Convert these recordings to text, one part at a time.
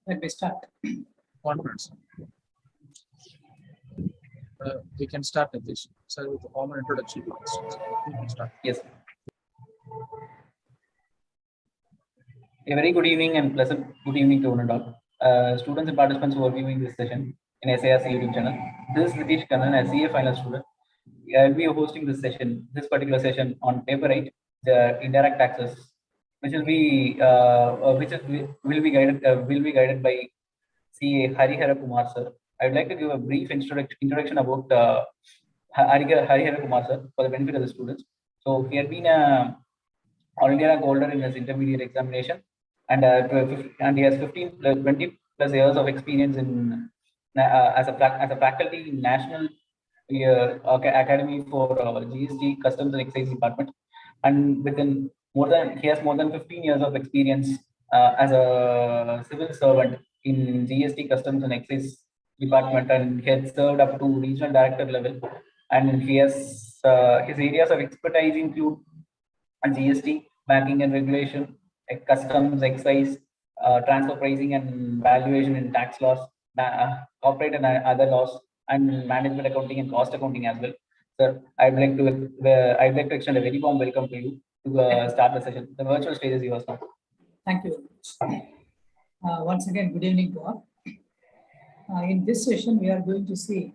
Let me start. 1 minute. We can start at this. So with the formal introduction, we can start. Yes. A very good evening and pleasant good evening to one and all. Students and participants who are viewing this session in SIRC YouTube channel. This is Nitish Kannan, a CA final student. I will be hosting this session, this particular session on paper 8, the indirect taxes, which will be will be guided by CA Harihara Kumar sir. I would like to give a brief introduction about Harihara Kumar sir for the benefit of the students. So he had been a All India rank holder in his intermediate examination, and he has 20 plus years of experience in as a faculty in National Academy for GST Customs and Excise Department, and he has more than 15 years of experience as a civil servant in GST Customs and Excise Department, and he had served up to regional director level, and he has his areas of expertise include GST, banking and regulation, customs, excise, transfer pricing and valuation in tax laws, corporate and other laws, and management accounting and cost accounting as well. Sir, I'd like to extend a very warm welcome to you to start the session. The virtual stage is yours now. Thank you. Once again, good evening to all. In this session, we are going to see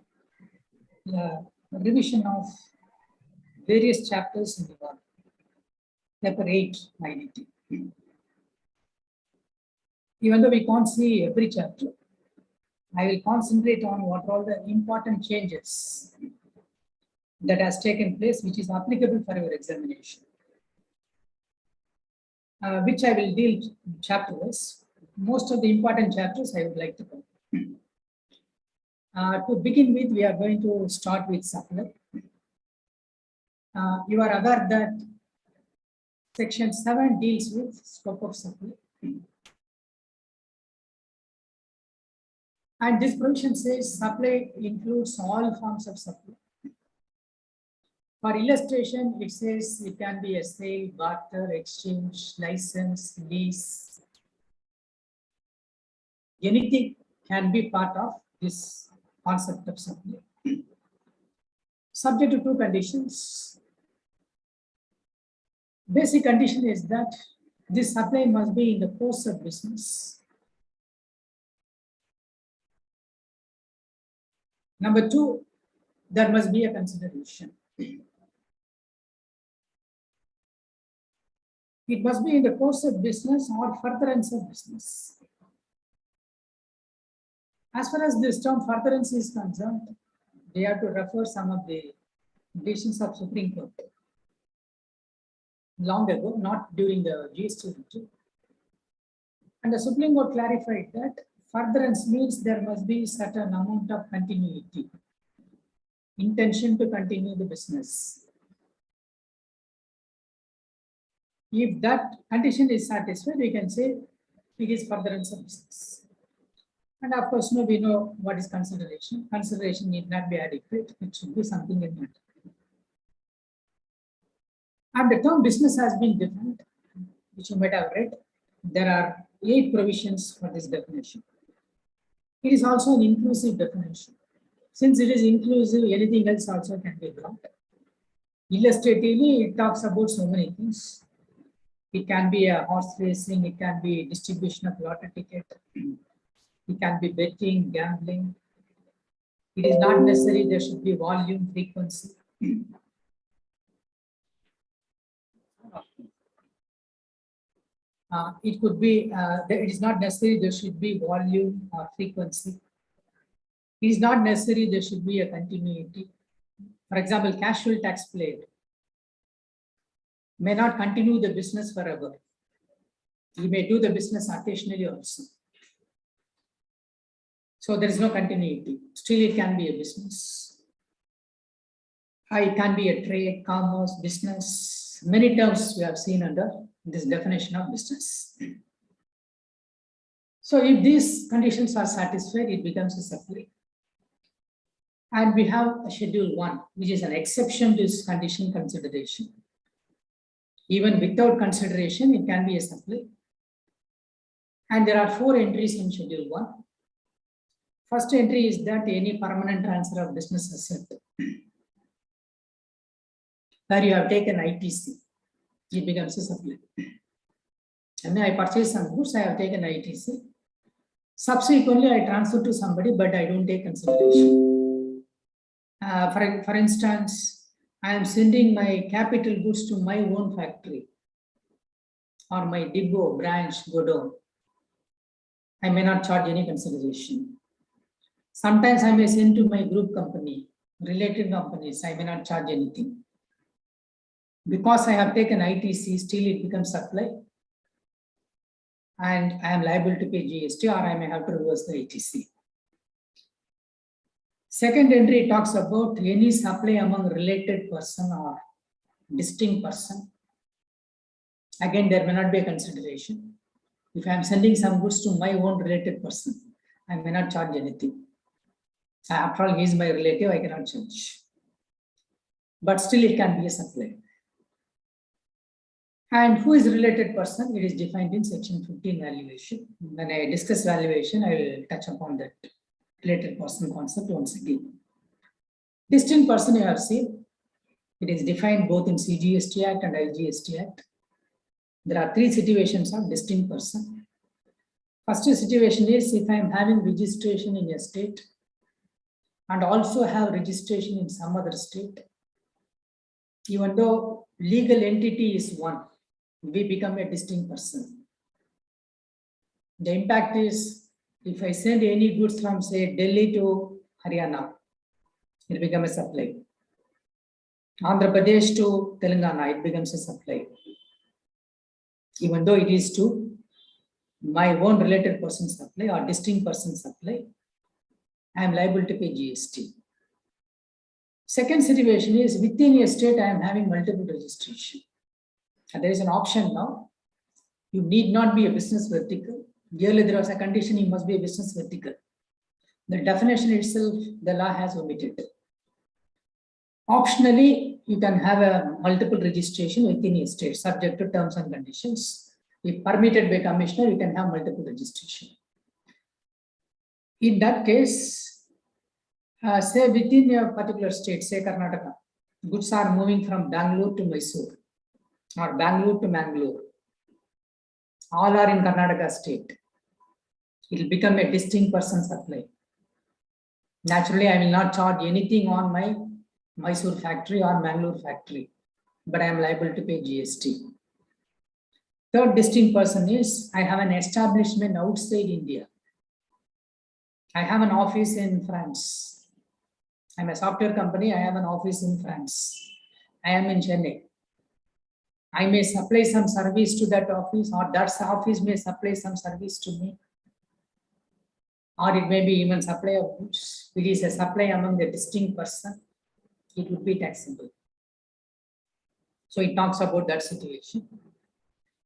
the revision of various chapters in the work. Paper 8 IDT. Even though we can't see every chapter, I will concentrate on what are all the important changes that has taken place, which is applicable for your examination, which I will deal chapter-wise. Most of the important chapters I would like to cover. To begin with, we are going to start with supply. You are aware that Section 7 deals with scope of supply. And this provision says supply includes all forms of supply. For illustration, it says it can be a sale, barter, exchange, license, lease. Anything can be part of this concept of supply. Subject to two conditions. Basic condition is that this supply must be in the course of business. Number two, there must be a consideration. It must be in the course of business or furtherance of business. As far as this term furtherance is concerned, they have to refer some of the decisions of Supreme Court. Long ago, not during the GST review. And the Supreme Court clarified that furtherance means there must be certain amount of continuity, intention to continue the business. If that condition is satisfied, we can say it is furtherance of business. And of course, we know what is consideration. Consideration need not be adequate. It should be something in that. And the term business has been defined, which you might have read. There are 8 provisions for this definition. It is also an inclusive definition. Since it is inclusive, anything else also can be brought. Illustratively, it talks about so many things. It can be a horse racing, it can be distribution of lottery ticket, it can be betting, gambling. It is not necessary there should be volume, frequency. It could be, it is not necessary there should be volume or frequency. It is not necessary there should be a continuity. For example, casual tax paid may not continue the business forever. He may do the business occasionally also. So there is no continuity. Still, it can be a business. It can be a trade, commerce, business. Many terms we have seen under this definition of business. So if these conditions are satisfied, it becomes a supply. And we have a schedule 1, which is an exception to this condition consideration. Even without consideration, it can be a supply. And there are 4 entries in Schedule 1. First entry is that any permanent transfer of business asset where you have taken ITC, it becomes a supply. And I purchase some goods, I have taken ITC. Subsequently, I transfer to somebody, but I don't take consideration. For instance, I am sending my capital goods to my own factory or my depot, branch, godown. I may not charge any consideration. Sometimes I may send to my group company, related companies, I may not charge anything. Because I have taken ITC, still it becomes supply. And I am liable to pay GST, or I may have to reverse the ITC. Second entry talks about any supply among related person or distinct person. Again, there may not be a consideration. If I am sending some goods to my own related person, I may not charge anything. After all, he is my relative, I cannot charge. But still it can be a supply. And who is related person? It is defined in section 15 valuation. When I discuss valuation, I will touch upon that related person concept once again. Distinct person you have seen. It is defined both in CGST Act and IGST Act. There are 3 situations of distinct person. First situation is if I am having registration in a state and also have registration in some other state. Even though legal entity is one, we become a distinct person. The impact is if I send any goods from, say, Delhi to Haryana, it becomes a supply. Andhra Pradesh to Telangana, it becomes a supply. Even though it is to my own related person supply or distinct person supply, I am liable to pay GST. Second situation is within a state, I am having multiple registration. And there is an option now. You need not be a business vertical. Earlier, there was a condition you must be a business vertical. The definition itself, the law has omitted. Optionally, you can have a multiple registration within a state, subject to terms and conditions. If permitted by commissioner, you can have multiple registration. In that case, say within a particular state, say Karnataka, goods are moving from Bangalore to Mysore or Bangalore to Mangalore. All are in Karnataka state. It will become a distinct person supply. Naturally, I will not charge anything on my Mysore factory or Mangalore factory, but I am liable to pay GST. Third distinct person is I have an establishment outside India. I have an office in France. I'm a software company. I have an office in France. I am in Chennai. I may supply some service to that office, or that office may supply some service to me. Or it may be even supply of goods. It is a supply among the distinct person. It would be taxable. So it talks about that situation.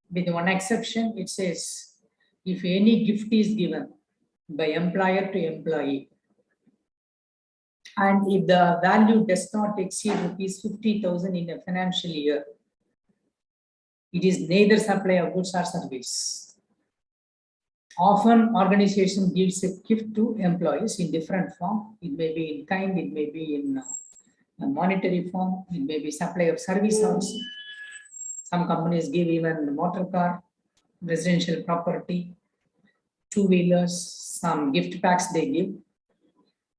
With one exception, it says, if any gift is given by employer to employee, and if the value does not exceed rupees 50,000 in a financial year, it is neither supply of goods or service. Often, organization gives a gift to employees in different form. It may be in kind, it may be in a monetary form, it may be supply of service also. Some companies give even motor car, residential property, two-wheelers, some gift packs they give.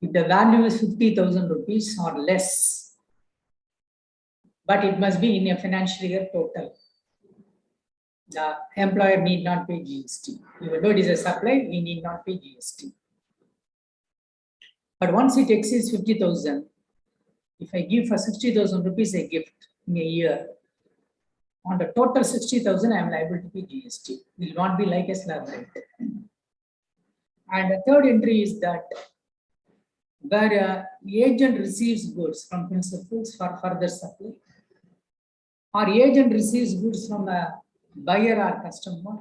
If the value is 50,000 rupees or less, but it must be in a financial year total, the employer need not pay GST. Even though it is a supply, he need not pay GST. But once it exceeds 50,000, if I give for 60,000 rupees a gift in a year, on the total 60,000, I am liable to pay GST. It will not be like a slab rate. And the third entry is that where agent receives goods from principals for further supply, or agent receives goods from a buyer or customer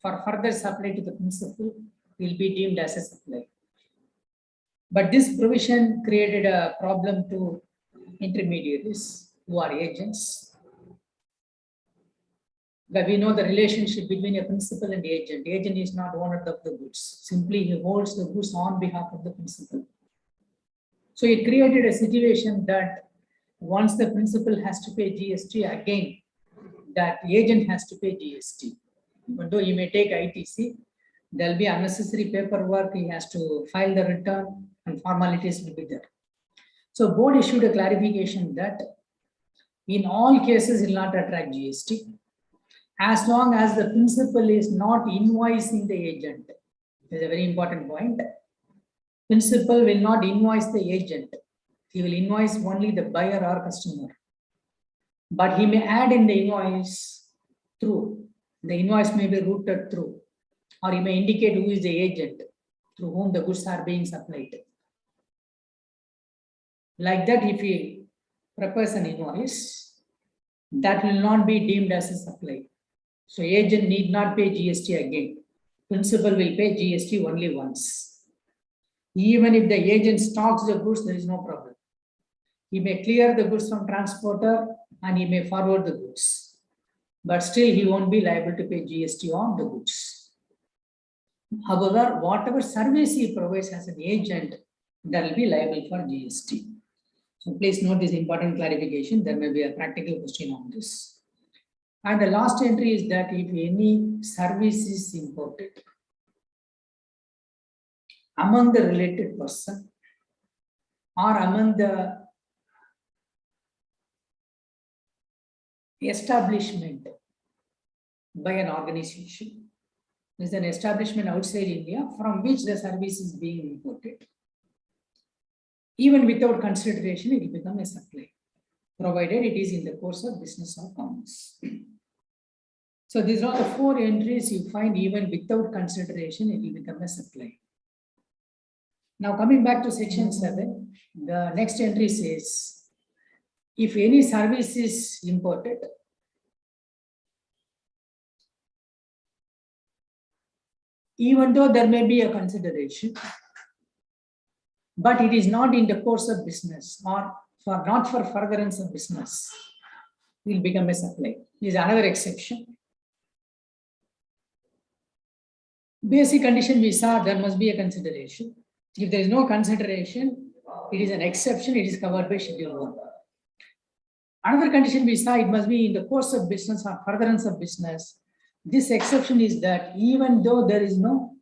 for further supply to the principal, will be deemed as a supply. But this provision created a problem to intermediaries who are agents. That we know the relationship between a principal and agent. Agent is not owner of the goods. Simply he holds the goods on behalf of the principal. So it created a situation that once the principal has to pay GST, again, that agent has to pay GST. Even though he may take ITC, there will be unnecessary paperwork. He has to file the return and formalities will be there. So board issued a clarification that in all cases, it will not attract GST. As long as the principal is not invoicing the agent. This is a very important point. Principal will not invoice the agent. He will invoice only the buyer or customer. But he may add in the invoice through. The invoice may be routed through. Or he may indicate who is the agent through whom the goods are being supplied. Like that, if he prepares an invoice, that will not be deemed as a supply. So agent need not pay GST again. Principal will pay GST only once. Even if the agent stocks the goods, there is no problem. He may clear the goods from transporter and he may forward the goods. But still he won't be liable to pay GST on the goods. However, whatever service he provides as an agent, that will be liable for GST. So please note this important clarification. There may be a practical question on this. And the last entry is that if any service is imported among the related person or among the establishment by an organization, is an establishment outside India from which the service is being imported, even without consideration, it will become a supply, provided it is in the course of business or commerce. So these are the 4 entries you find even without consideration, it will become a supply. Now coming back to section 7, the next entry says, if any service is imported, even though there may be a consideration, but it is not in the course of business or not for furtherance of business, it will become a supply. This is another exception. Basic condition we saw, there must be a consideration. If there is no consideration, it is an exception, it is covered by Schedule 1. Another condition we saw, it must be in the course of business or furtherance of business. This exception is that even though there is no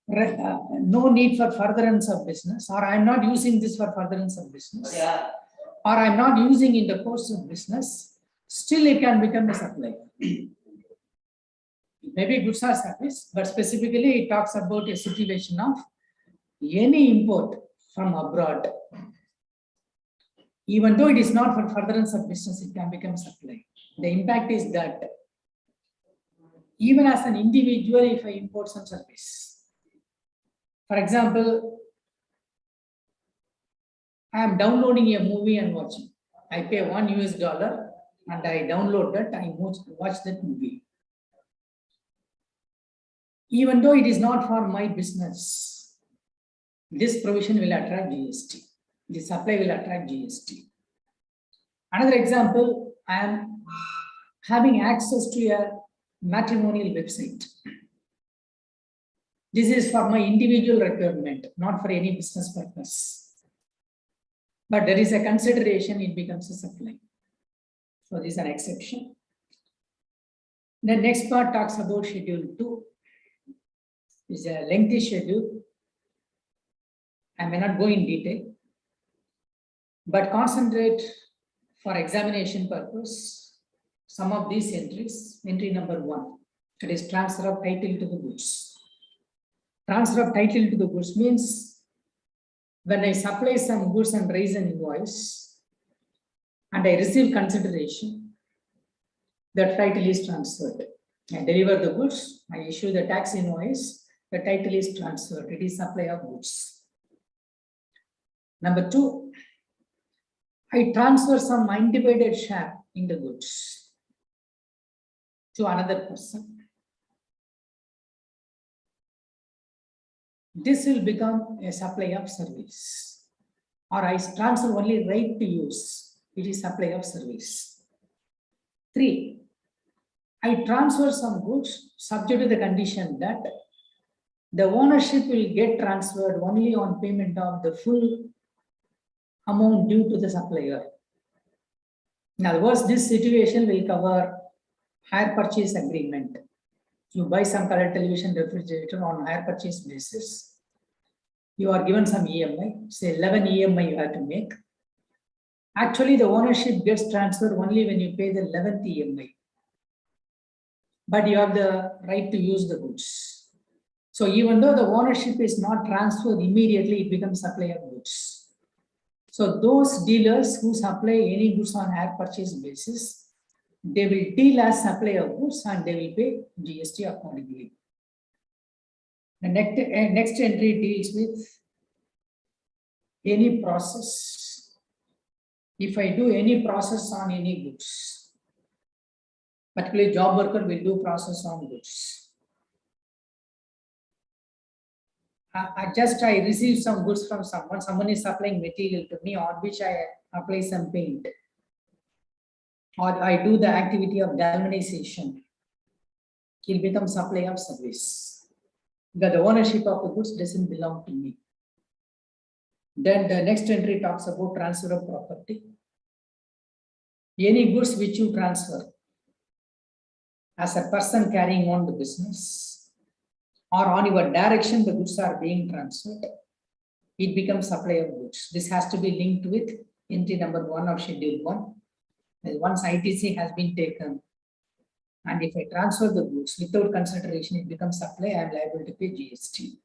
need for furtherance of business, or I am not using this for furtherance of business, or I am not using in the course of business, still it can become a supply. Maybe goods or service, but specifically it talks about a situation of any import from abroad. Even though it is not for furtherance of business, it can become supply. The impact is that even as an individual, if I import some service, for example, I am downloading a movie and watching. I pay $1 and I download that, I watch that movie. Even though it is not for my business, this provision will attract GST. The supply will attract GST. Another example, I am having access to a matrimonial website. This is for my individual requirement, not for any business purpose. But there is a consideration, it becomes a supply. So this is an exception. The next part talks about Schedule 2. It's a lengthy schedule. I may not go in detail, but concentrate for examination purpose some of these entries. Entry number 1, that is transfer of title to the goods. Transfer of title to the goods means when I supply some goods and raise an invoice and I receive consideration, the title is transferred. I deliver the goods, I issue the tax invoice, the title is transferred. It is supply of goods. Number 2, I transfer some undivided share in the goods to another person. This will become a supply of service. Or I transfer only right to use. It is supply of service. 3, I transfer some goods subject to the condition that the ownership will get transferred only on payment of the full amount due to the supplier. In other words, this situation will cover hire purchase agreement. You buy some color television refrigerator on hire purchase basis. You are given some EMI, say 11 EMI you have to make. Actually, the ownership gets transferred only when you pay the 11th EMI. But you have the right to use the goods. So even though the ownership is not transferred immediately, it becomes supplier goods. So those dealers who supply any goods on hire purchase basis, they will deal as supplier goods and they will pay GST accordingly. The next entry deals with any process. If I do any process on any goods, particularly job worker will do process on goods. I received some goods from someone is supplying material to me on which I apply some paint. Or I do the activity of galvanization. He'll become supplier of service. Because the ownership of the goods doesn't belong to me. Then the next entry talks about transfer of property. Any goods which you transfer as a person carrying on the business, or on your direction the goods are being transferred, it becomes supply of goods. This has to be linked with entry number 1 of schedule 1. And once ITC has been taken, and if I transfer the goods without consideration, it becomes supply, I am liable to pay GST.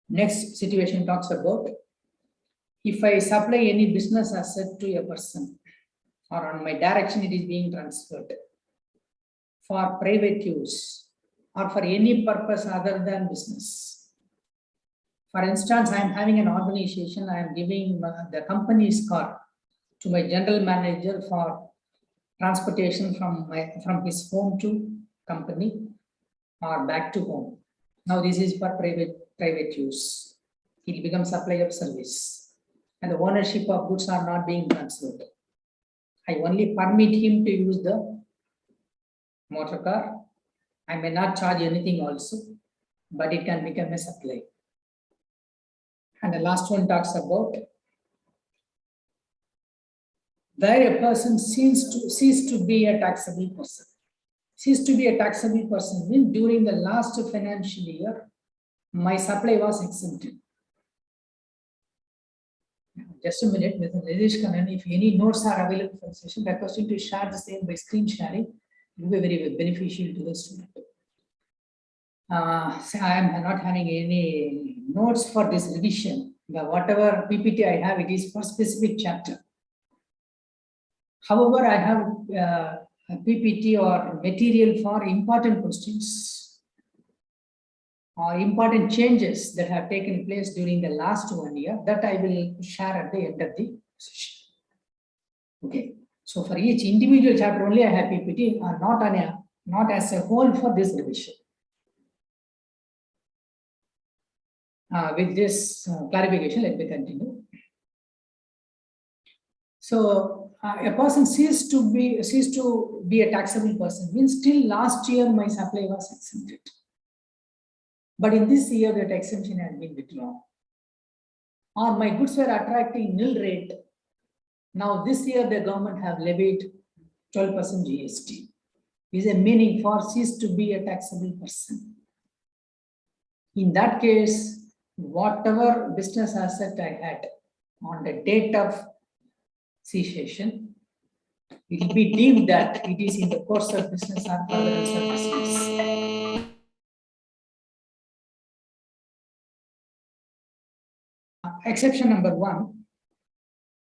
Next situation talks about if I supply any business asset to a person, or on my direction it is being transferred for private use, or for any purpose other than business. For instance, I am having an organization, I am giving the company's car to my general manager for transportation from his home to company or back to home. Now this is for private use. It becomes supply of service. And the ownership of goods are not being transferred. I only permit him to use the motor car. I may not charge anything also, but it can become a supply. And the last one talks about where a person cease to be a taxable person. Cease to be a taxable person means during the last financial year, my supply was exempted. Just a minute, Mr. Rajesh Kannan, if any notes are available for the session, requesting to share the same by screen sharing, it will be very beneficial to the student. So I am not having any notes for this revision. Whatever PPT I have, it is for specific chapter. However, I have a PPT or material for important questions or important changes that have taken place during the last 1 year that I will share at the end of the session. Okay. So for each individual chapter only I have PPT, not as a whole for this revision. With this clarification, let me continue. So a person cease to be a taxable person means till last year my supply was exempted. But in this year that exemption has been withdrawn. Or my goods were attracting nil rate. Now this year the government have levied 12% GST. Is a meaning for cease to be a taxable person. In that case, whatever business asset I had on the date of cessation, it will be deemed that it is in the course of business or furtherance of business. Exception number 1,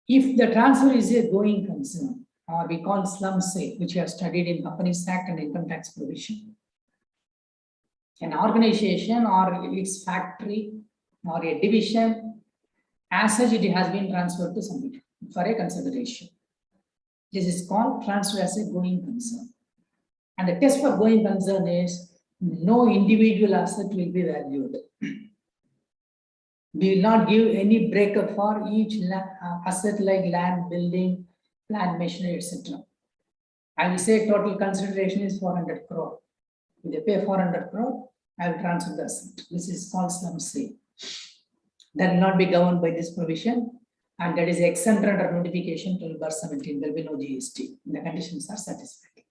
if the transfer is a going concern, or we call slum sale, which we have studied in Companies Act and Income Tax Provision. An organization or its factory or a division, as such it has been transferred to somebody for a consideration. This is called transfer as a going concern. And the test for going concern is no individual asset will be valued. We will not give any breakup for each asset like land, building, plant, machinery, etc. I will say total consideration is 400 crore. If they pay 400 crore, I will transfer the asset. This is called slum sale. That will not be governed by this provision, and that is exempt under notification till bar 17. There will be no GST. The conditions are satisfied.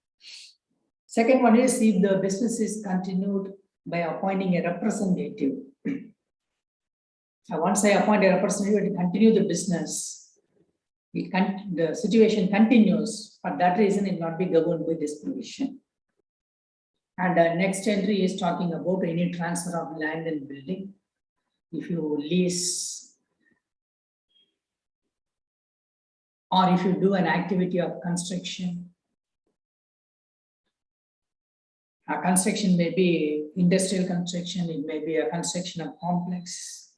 Second one is if the business is continued by appointing a representative. Once I appoint a representative to continue the business, the situation continues. For that reason, it will not be governed by this provision. And the next entry is talking about any transfer of land and building. If you lease or if you do an activity of construction, a construction may be industrial construction, it may be a construction of complex,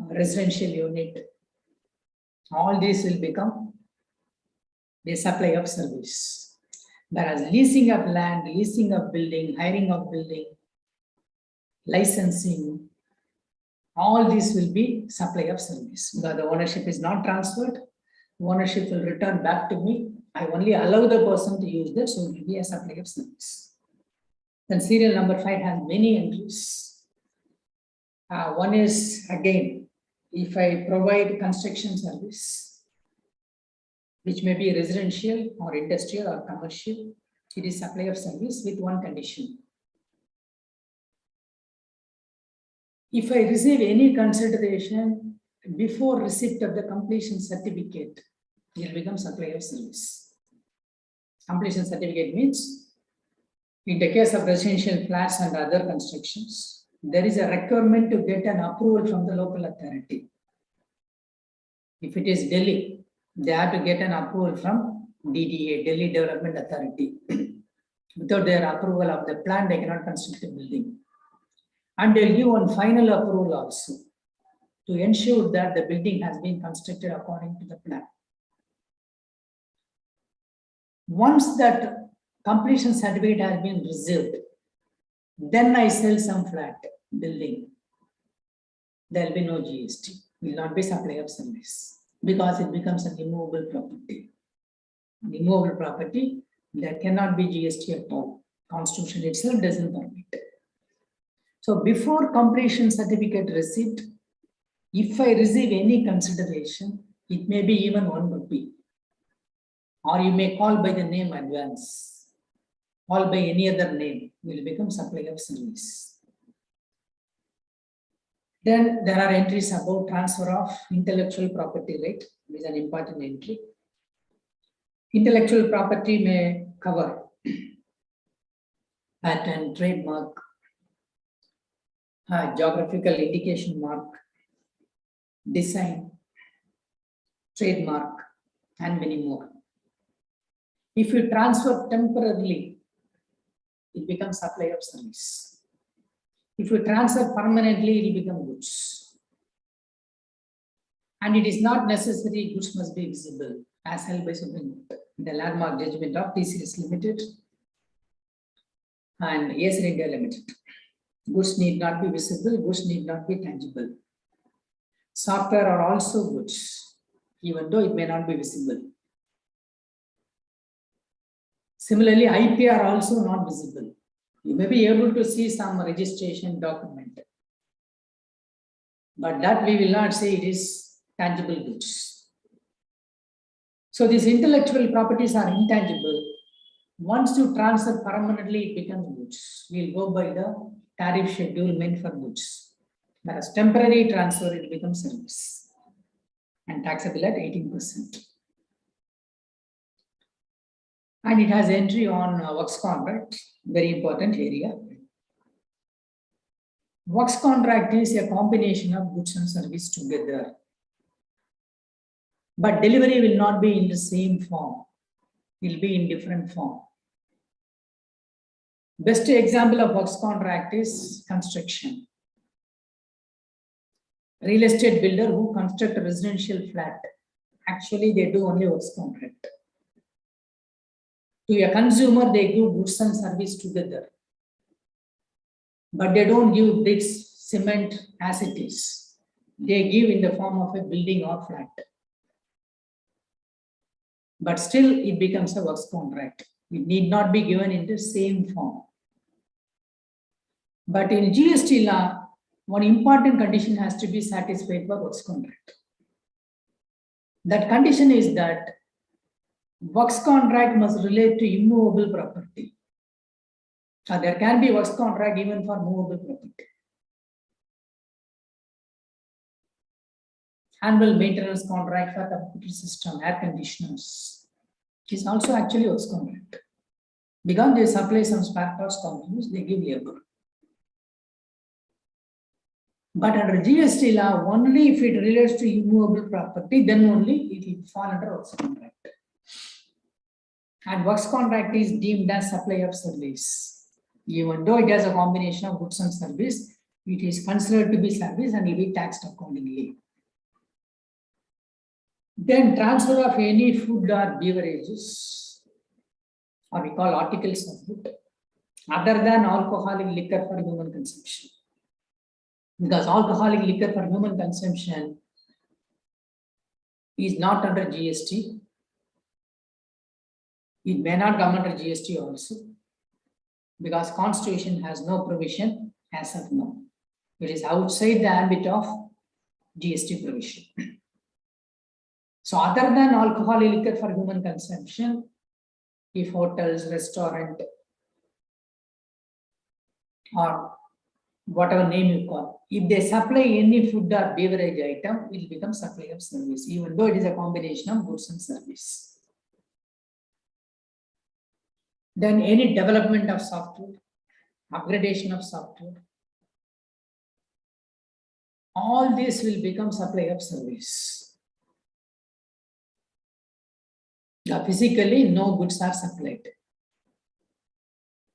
residential unit. All these will become the supply of service. Whereas leasing of land, leasing of building, hiring of building, licensing, all these will be supply of service. Because the ownership is not transferred, ownership will return back to me. I only allow the person to use that, so it will be a supply of service. Then serial number 5 has many entries. One is again, if I provide construction service, which may be residential or industrial or commercial, it is supply of service with one condition. If I receive any consideration before receipt of the completion certificate, it will become supply of service. Completion certificate means, in the case of residential flats and other constructions, there is a requirement to get an approval from the local authority. If it is Delhi, they have to get an approval from DDA, Delhi Development Authority. Without their approval of the plan, they cannot construct a building. And they'll give one final approval also to ensure that the building has been constructed according to the plan. Once that completion certificate has been received, then I sell some flat building. There will be no GST, will not be supply of service, because it becomes an immovable property. An immovable property, there cannot be GST at all. Constitution itself doesn't permit. So before completion certificate receipt, if I receive any consideration, it may be even 1 rupee, or you may call by the name advance, call by any other name, will become supply of service. Then there are entries about transfer of intellectual property right, which is an important entry. Intellectual property may cover patent, trademark, geographical indication mark, design, trademark, and many more. If you transfer temporarily, it becomes supply of service. If you transfer permanently, it will become goods. And it is not necessary goods must be visible, as held by Supreme Court. The landmark judgment of TCS Limited and Yes India Limited. Goods need not be visible, goods need not be tangible. Software are also goods, even though it may not be visible. Similarly, IP are also not visible. You may be able to see some registration document, but that we will not say it is tangible goods. So these intellectual properties are intangible. Once you transfer permanently, it becomes goods. We'll go by the tariff schedule meant for goods. Whereas temporary transfer, it becomes service and taxable at 18%. And it has entry on works contract, very important area. Works contract is a combination of goods and service together. But delivery will not be in the same form. It will be in different form. Best example of works contract is construction. Real estate builder who construct a residential flat, actually they do only works contract. To a consumer, they give goods and service together. But they don't give bricks, cement as it is. They give in the form of a building or flat. but still it becomes a works contract. It need not be given in the same form. But in GST law, one important condition has to be satisfied for works contract. That condition is that works contract must relate to immovable property. There can be works contract even for movable property. Annual maintenance contract for computer system, air conditioners is also actually works contract. Because they supply some spare parts companies, they give labor. But under GST law, only if it relates to immovable property, then only it will fall under works contract. And works contract is deemed as supply of service. Even though it has a combination of goods and service, it is considered to be service and will be taxed accordingly. Then transfer of any food or beverages, or we call articles of food, other than alcoholic liquor for human consumption. Because alcoholic liquor for human consumption is not under GST. It may not come under GST also, because Constitution has no provision as of now. It is outside the ambit of GST provision. So other than alcoholic liquor for human consumption, if hotels, restaurant, or whatever name you call, if they supply any food or beverage item, it will become supply of service, even though it is a combination of goods and service. Then any development of software, upgradation of software, all this will become supply of service. Physically, no goods are supplied.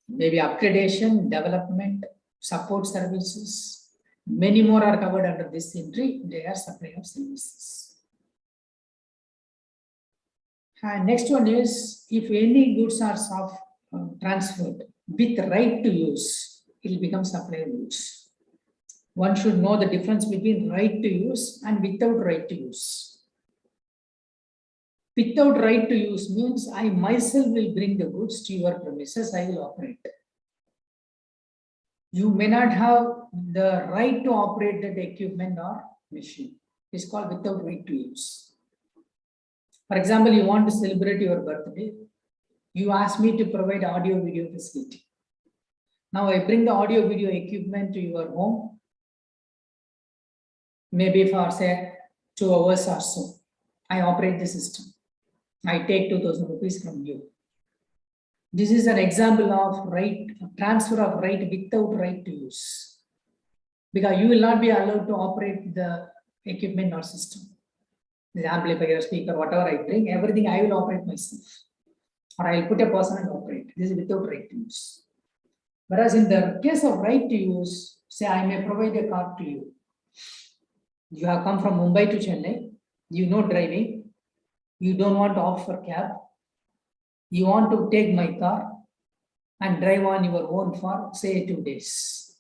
Maybe upgradation, development, support services, many more are covered under this entry. They are supply of services. And next one is, if any goods are transferred with right to use, it will become supply of goods. One should know the difference between right to use and without right to use. Without right to use means I myself will bring the goods to your premises, I will operate. You may not have the right to operate that equipment or machine. It's called without right to use. For example, you want to celebrate your birthday. You ask me to provide audio video facility. Now I bring the audio video equipment to your home, maybe for say 2 hours or so. I operate the system. I take 2,000 rupees from you. This is an example of transfer of right without right to use. Because you will not be allowed to operate the equipment or system. The amplifier, speaker, whatever I bring, everything I will operate myself. Or I will put a person and operate. This is without right to use. Whereas in the case of right to use, say I may provide a car to you. You have come from Mumbai to Chennai. You know driving. You don't want to opt for cab. You want to take my car and drive on your own for say 2 days.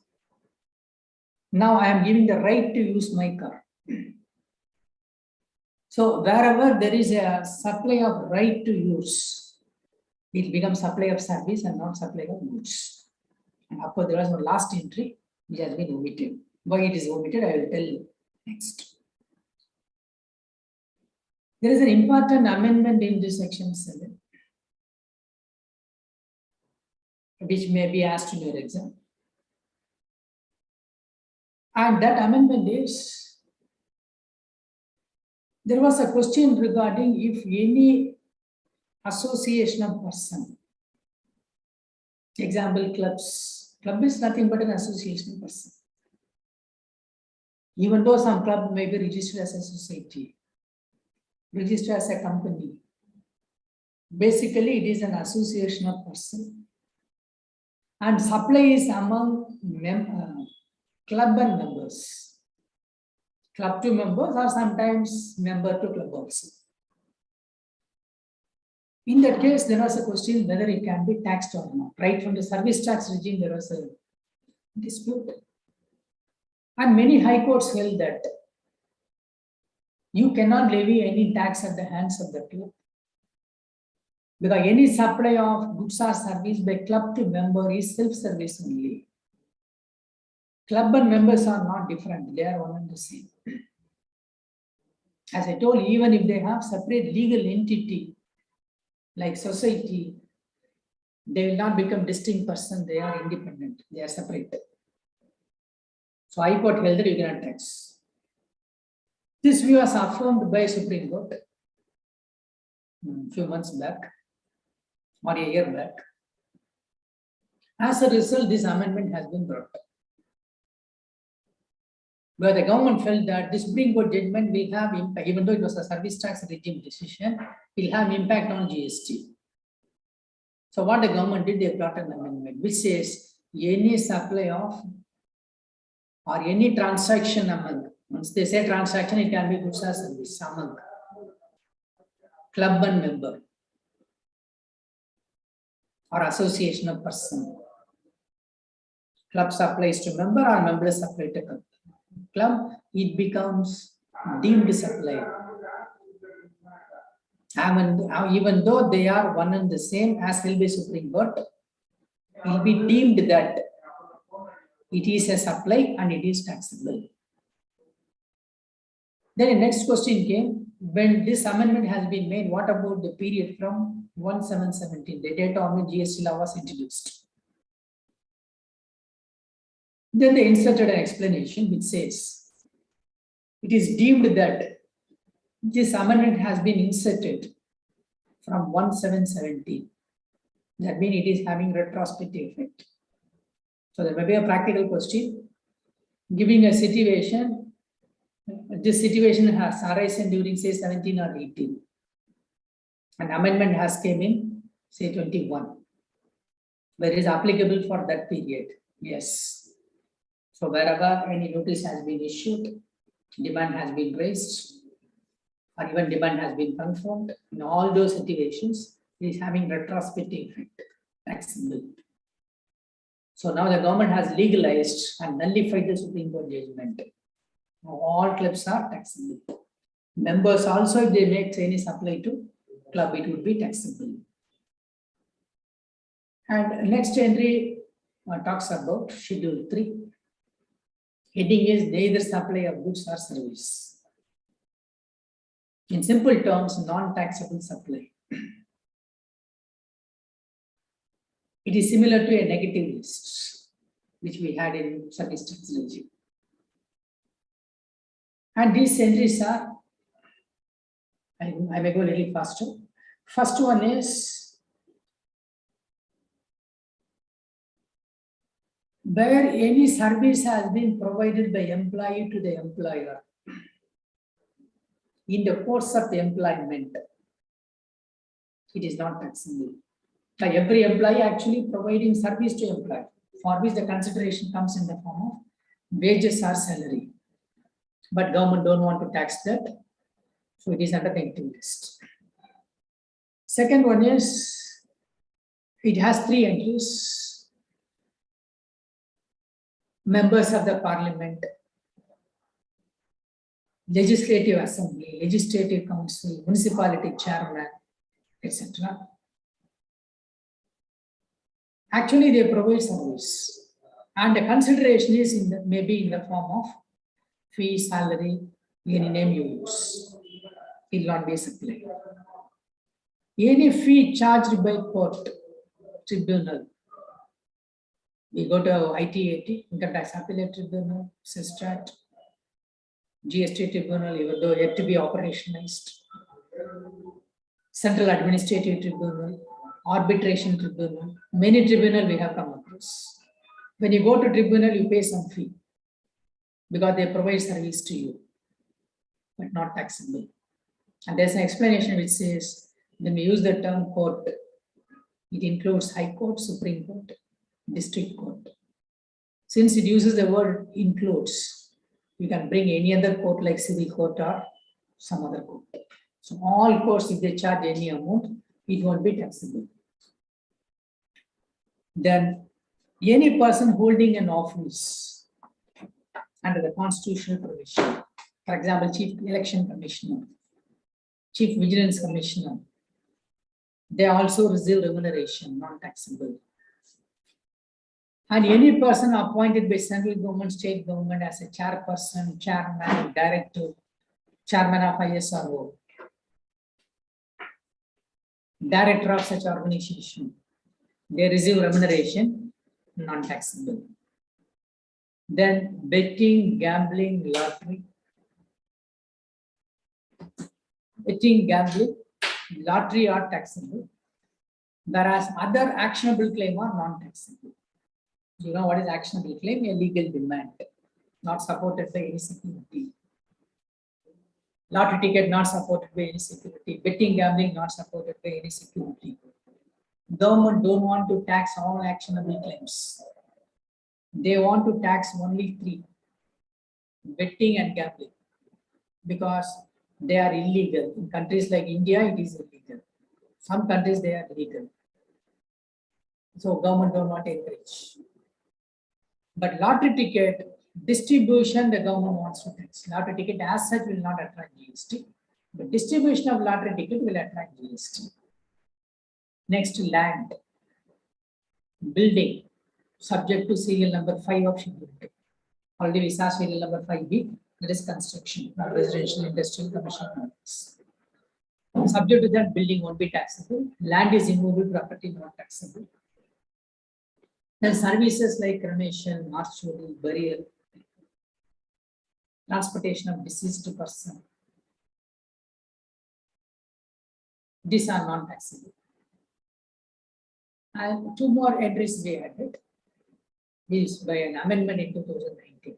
Now I am giving the right to use my car. So wherever there is a supply of right to use, it becomes supply of service and not supply of goods. And of course, there was one last entry which has been omitted. Why it is omitted, I will tell you next. There is an important amendment in this section 7, which may be asked in your exam. And that amendment is, there was a question regarding if any association of person, example clubs, club is nothing but an association of person. Even though some club may be registered as a society, registered as a company, basically it is an association of person. And supply is among club and members. Club to members or sometimes member to club also. In that case, there was a question whether it can be taxed or not. Right from the service tax regime, there was a dispute. And many high courts held that you cannot levy any tax at the hands of the club. Because any supply of goods or service by club to member is self-service only. Club and members are not different, they are one and the same. As I told, even if they have separate legal entity, like society, they will not become distinct person, they are independent, they are separate. So High Court held that you cannot tax. This view was affirmed by Supreme Court a few months back, or a year back. As a result, this amendment has been brought. Where the government felt that this Supreme Court judgment will have impact, even though it was a service tax regime decision, will have impact on GST. So what the government did, they brought an amendment which says any supply of or any transaction among, once they say transaction, it can be goods or service among club and member or association of person. Club supplies to member or member supply to club, it becomes deemed supply. Even though they are one and the same as will be Supreme Court, it will be deemed that it is a supply and it is taxable. Then the next question came, when this amendment has been made, what about the period from 1717, the date on which GST law was introduced? Then they inserted an explanation which says, it is deemed that this amendment has been inserted from 1717. That means it is having retrospective effect. So there may be a practical question, giving a situation, this situation has arisen during say 17 or 18. An amendment has came in say 21, where it is applicable for that period. Yes. So wherever any notice has been issued, demand has been raised, or even demand has been confirmed, in all those situations, it is having retrospective effect, taxable. So now the government has legalized and nullified the Supreme Court judgment. Now all clubs are taxable. Members also, if they make any supply to club, it would be taxable. And next entry talks about Schedule 3. Heading is neither supply of goods or service. In simple terms, non-taxable supply. It is similar to a negative list, which we had in service tax regime. And these entries are, I may go a little faster. First one is where any service has been provided by employee to the employer in the course of the employment, it is not taxable. Like every employee actually providing service to employee, for which the consideration comes in the form of wages or salary. But government don't want to tax that, so it is under the negative list. Second one is, it has 3 entries. Members of the parliament, legislative assembly, legislative council, municipality chairman, etc. Actually, they provide service, and the consideration is maybe in the form of fee, salary, any name you use. It will not be supply. Any fee charged by court, tribunal. We go to ITAT, Income Tax Appellate Tribunal, SISTAT, GST Tribunal, even though yet to be operationalized. Central Administrative Tribunal, Arbitration Tribunal, many tribunal we have come across. When you go to tribunal, you pay some fee because they provide service to you, but not taxable. And there's an explanation which says, when we use the term court, it includes High Court, Supreme Court, District Court. Since it uses the word includes, you can bring any other court like civil court or some other court. So all courts, if they charge any amount, it won't be taxable. Then any person holding an office under the constitutional provision, for example, Chief Election Commissioner, Chief Vigilance Commissioner, They also receive remuneration, non-taxable. And any person appointed by central government, state government as a chairperson, chairman, director, chairman of ISRO, director of such organization, they receive remuneration, non-taxable. Then betting, gambling, lottery. Betting, gambling, lottery are taxable, whereas other actionable claim are non-taxable. You know what is actionable claim? A legal demand, not supported by any security. Lottery ticket not supported by any security. Betting, gambling not supported by any security. Government don't want to tax all actionable claims. They want to tax only three: betting and gambling, because they are illegal. In countries like India, it is illegal. Some countries they are legal. So government don't want to encourage. But lottery ticket distribution, the government wants to tax. Lottery ticket as such will not attract GST, but distribution of lottery ticket will attract GST. Next, land, building, subject to serial number 5 of schedule 2. Already we saw serial number 5B, that is construction, residential, industrial, commercial projects. Subject to that, building won't be taxable. Land is immovable property, not taxable. Then services like cremation, mortuary, burial, transportation of deceased person. These are non-taxable. And two more entries we added. This by an amendment in 2019.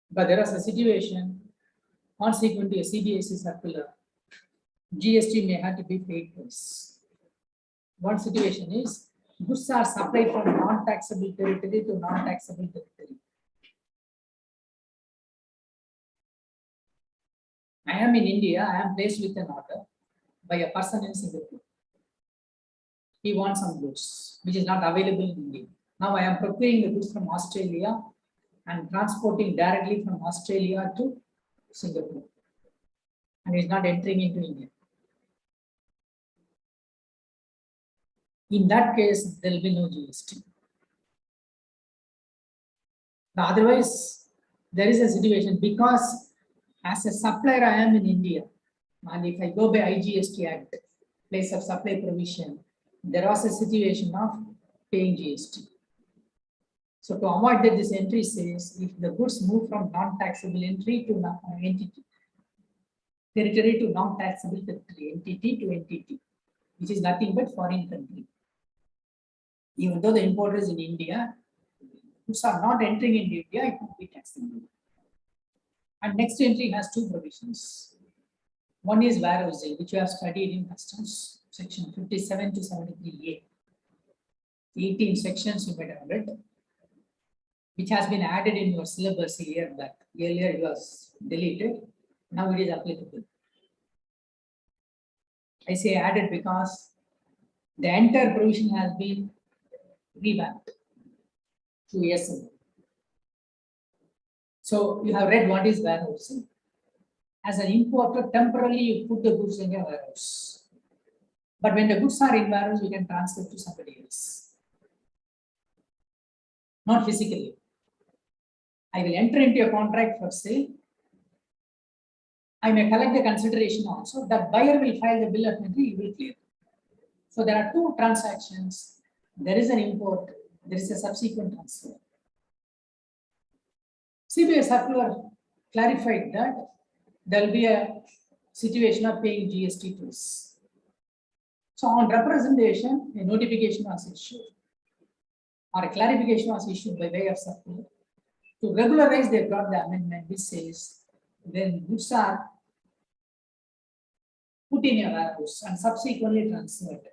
But there was a situation consequent to a CBSE circular, GST may have to be paid twice. One situation is goods are supplied from non-taxable territory to non-taxable territory. I am in India, I am placed with an order by a person in Singapore. He wants some goods which is not available in India. Now I am procuring the goods from Australia and transporting directly from Australia to Singapore. And is not entering into India. In that case, there will be no GST. Otherwise, there is a situation because as a supplier, I am in India. And if I go by IGST Act, place of supply provision, there was a situation of paying GST. So to avoid that, this entry says if the goods move from non-taxable entry to entity, territory to non-taxable territory, entity to entity, which is nothing but foreign country. Even though the importer is in India, goods are not entering in India, it will be taxable. And next entry has two provisions. One is warehousing, which you have studied in customs, section 57 to 73A. 18 sections you might have read, which has been added in your syllabus a year back. Earlier it was deleted, now it is applicable. I say added because the entire provision has been revamped 2 years ago. So you have read what is warehousing. As an importer, temporarily you put the goods in your warehouse. But when the goods are in warehouse, you can transfer to somebody else. Not physically. I will enter into a contract for sale. I may collect the consideration also. The buyer will file the bill of entry, he will clear. So there are two transactions. There is an import, there is a subsequent transfer. CBI circular clarified that there will be a situation of paying GST twice. So on representation, a notification was issued or a clarification was issued by way of circular. To regularize, they brought the amendment which says when goods are put in a warehouse and subsequently transferred,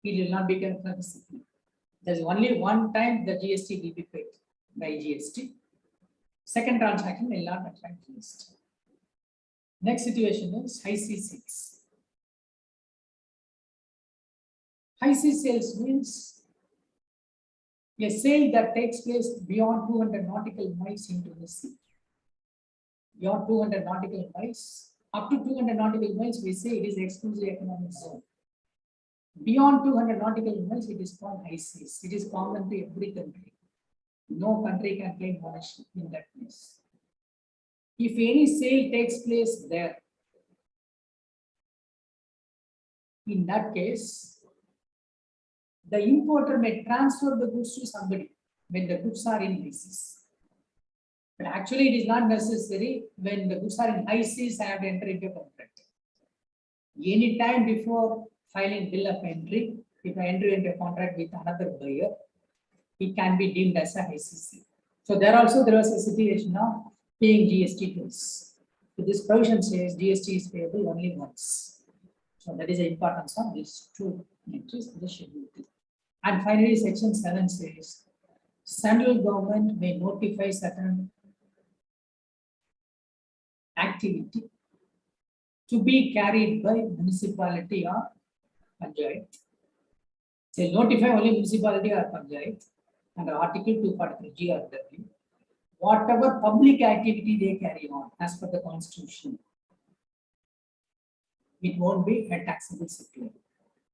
it will not become transferable. There's only one time the GST will be paid by GST. Second transaction will not attract GST. Next situation is high sea sales. High sea sales means a sale that takes place beyond 200 nautical miles into the sea. Beyond 200 nautical miles Up to 200 nautical miles, we say it is exclusive economic zone. Beyond 200 nautical miles, it is called high seas. It is common to every country. No country can claim ownership in that place. If any sale takes place there, in that case, the importer may transfer the goods to somebody when the goods are in high seas. But actually, it is not necessary. When the goods are in high seas, I have to enter into a contract. Any time before filing bill of entry, if I enter into a contract with another buyer, it can be deemed as a high seas. So there was a situation of paying GST twice. So this provision says GST is payable only once. So that is the importance of these two entries in the schedule. And finally, section 7 says central government may notify certain activity to be carried by municipality or panchayat. They notify only municipality or panchayat under Article 243 GRW. Whatever public activity they carry on as per the constitution, it won't be a taxable supply.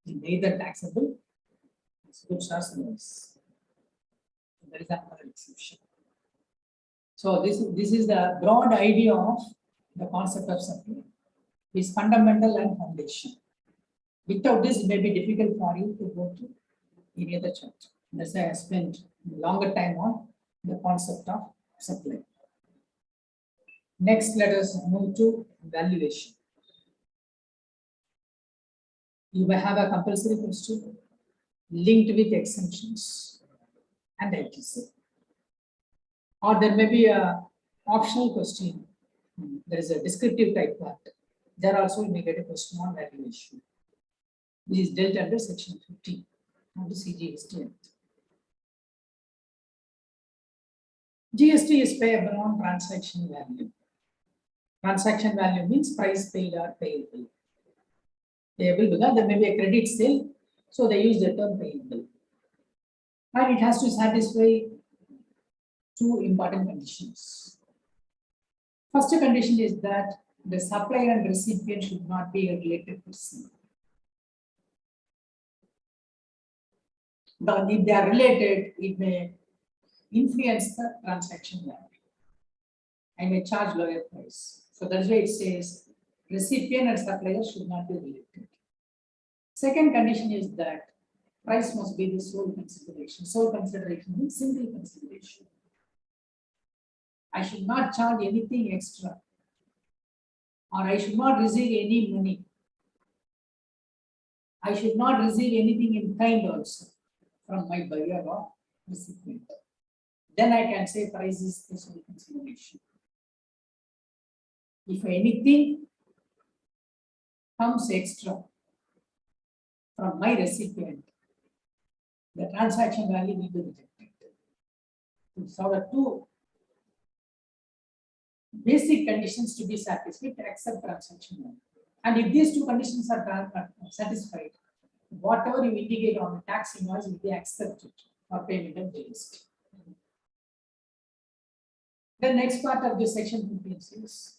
Neither taxable as goods or services. There is another exception. So this is the broad idea of the concept of supply. It's fundamental and foundation. Without this, it may be difficult for you to go to any other chapter. That's why I spent longer time on the concept of supply. Next, let us move to valuation. You may have a compulsory question linked with exemptions and ITC. Or there may be a optional question. There is a descriptive type part. There also you may get a question on valuation, which is dealt under section 15 of the CGST Act. GST is payable on transaction value. Transaction value means price paid or payable. Payable because there may be a credit sale, so they use the term payable. And it has to satisfy two important conditions. First condition is that the supplier and recipient should not be a related person. But if they are related, it may influence the transaction value and may charge lower price. So that's why it says recipient and supplier should not be related. Second condition is that price must be the sole consideration. Sole consideration means single consideration. I should not charge anything extra, or I should not receive any money. I should not receive anything in kind also from my buyer or recipient. Then I can say price is the sole consideration. If anything comes extra from my recipient, the transaction value will be rejected. So the two basic conditions to be satisfied to accept transaction value. And if these two conditions are satisfied, whatever you indicate on the tax invoice will be accepted for payment of GST. The next part of this section 15 says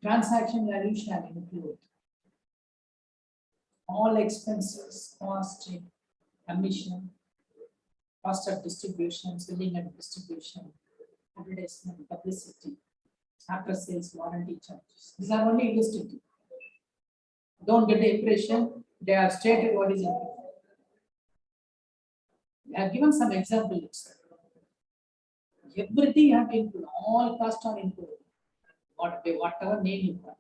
transaction value shall include all expenses, cost, commission, cost of distribution, selling and distribution, advertisement, publicity, after sales warranty charges. These are only illustrative. Don't get the impression they have stated what is included. They have given some examples. Everything you have to include, all costs are included. Whatever name you have.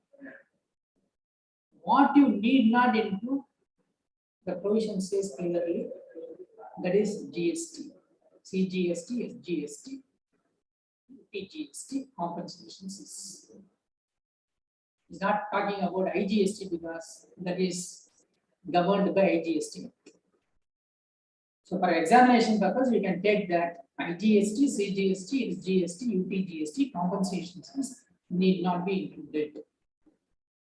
What you need not include, the provision says clearly, that is GST, CGST, SGST, GST, compensations is. It's not talking about IGST because that is governed by IGST. So for examination purpose, we can take that IGST, CGST, SGST, UTGST, compensations need not be included.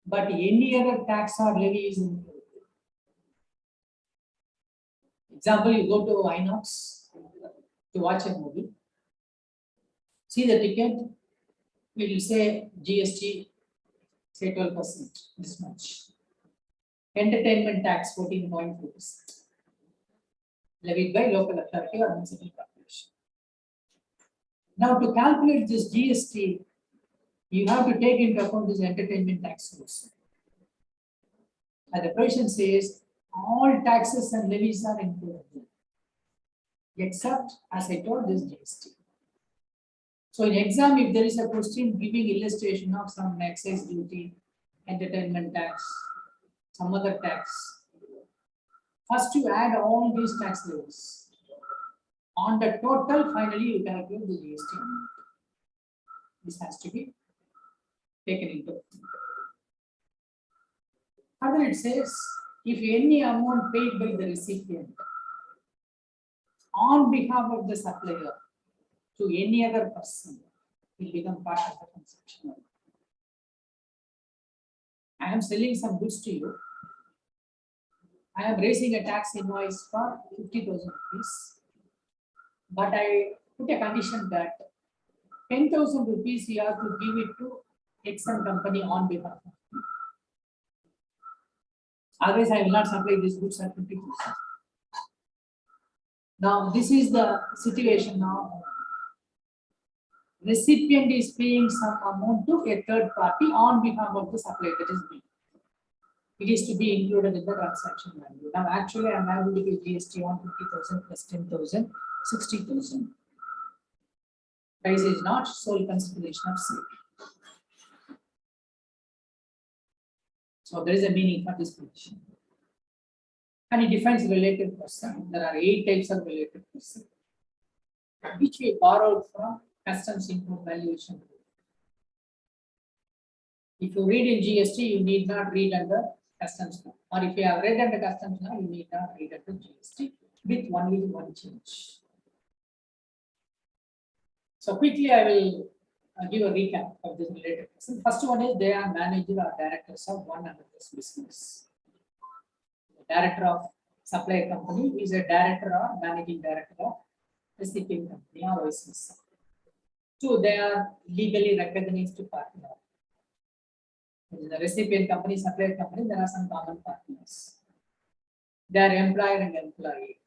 But any other tax or levy is included. Example, you go to Inox to watch a movie. See the ticket, it will say GST say 12%, this much. Entertainment tax 14.4%, levied by local authority or municipal corporation. Now to calculate this GST, you have to take into account this entertainment tax also. And the provision says all taxes and levies are included, except, as I told, this GST. So in exam, if there is a question giving illustration of some excise duty, entertainment tax, some other tax, first you add all these tax levies. On the total, finally you calculate the GST amount. This has to be taken into account. Further it says, if any amount paid by the recipient on behalf of the supplier to any other person will become part of the consumption. I am selling some goods to you. I am raising a tax invoice for 50,000 rupees, but I put a condition that 10,000 rupees you have to give it to Exxon company on behalf of me. Otherwise, I will not supply these goods at 50,000. Now, this is the situation now. Recipient is paying some amount to a third party on behalf of the supplier, that is me. It is to be included in the transaction value. Now, actually, I am able to give GST on 50,000 plus 10,000, 60,000. Price is not sole consideration of sale. So, there is a meaning for this position. And it defines related person. There are 8 types of related person, which we borrowed from customs import valuation. If you read in GST, you need not read under customs law. Or if you have read under customs law, you need not read under GST with only one change. So quickly, I will give a recap of this related person. First one is they are manager or directors of one another's business. The director of supplier company is a director or managing director of recipient company or vice versa. 2, they are legally recognized partner. In the recipient company, supplier company, there are some common partners. They are employer and employee.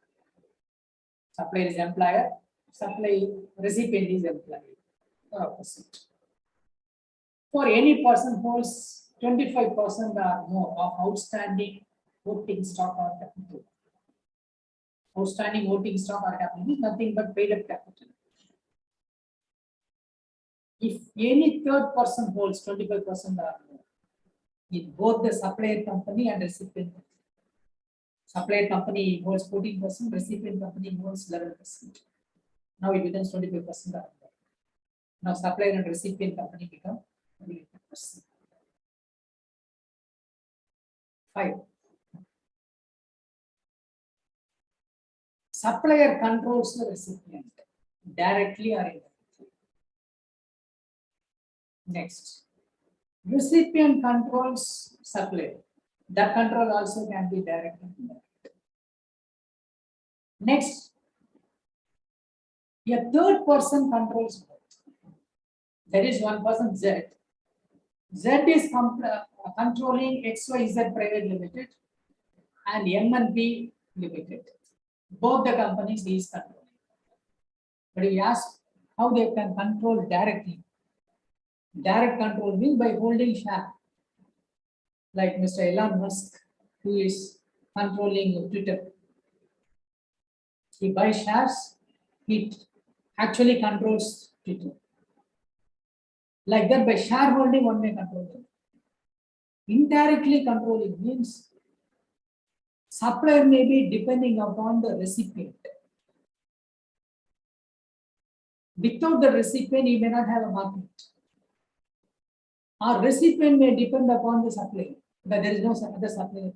Supplier is employer, recipient is employee, or opposite. For any person who holds 25% or more of outstanding voting stock or capital. Outstanding voting stock or capital is nothing but paid up capital. If any third person holds 25% or more in both the supplier company and recipient company, supplier company holds 14%, recipient company holds 11%. Now it becomes 25% or more. Now supplier and recipient company become 25%. 5. Supplier controls the recipient directly or indirectly. Next, recipient controls supplier. That control also can be direct and indirect. Next, a third person controls both. There is one person Z. Z is controlling XYZ Private Limited and M&P Limited. Both the companies he is controlling. But we ask how they can control directly. Direct control means by holding share, like Mr. Elon Musk, who is controlling Twitter. He buys shares, he actually controls Twitter. Like that, by shareholding, one may control them. Indirectly controlling means supplier may be depending upon the recipient. Without the recipient, he may not have a market. Our recipient may depend upon the supplier, but there is no other supplier.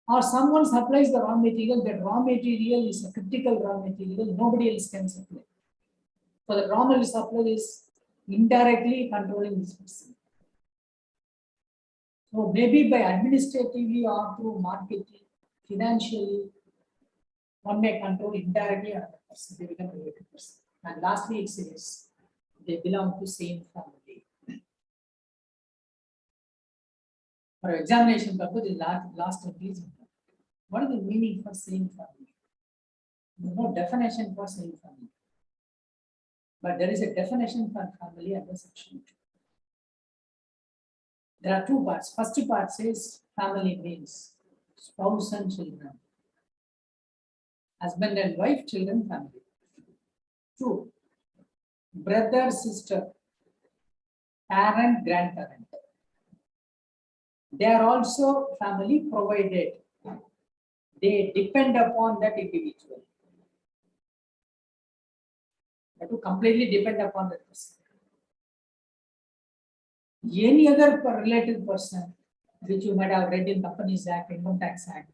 Or someone supplies the raw material, that raw material is a critical raw material, nobody else can supply. So the raw material supplier is indirectly controlling this person. So maybe by administratively or through marketing, financially, one may control indirectly another person, they become a related person. And lastly, it says they belong to same family. For examination purpose, the last entry is important. What is the meaning for saying family? There is no definition for saying family. But there is a definition for family under section 2. There are two parts. First part says family means spouse and children. Husband and wife, children, family. 2. Brother, sister, parent, grandparent. They are also family provided they depend upon that individual. They have to completely depend upon that person. Any other related person, which you might have read in Companies Act, Income Tax Act,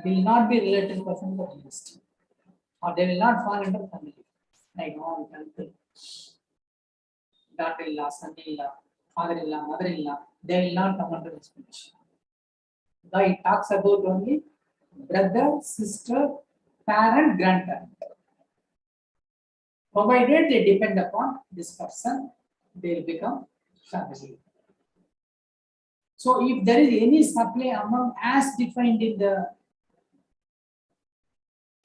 will not be related person for list, or they will not fall under family, like aunt, uncle, daughter-in-law, son-in-law, father-in-law, mother-in-law. They will not come under this condition. Now it talks about only brother, sister, parent, grandparent. Provided they depend upon this person, they will become family. So if there is any supply among as defined in the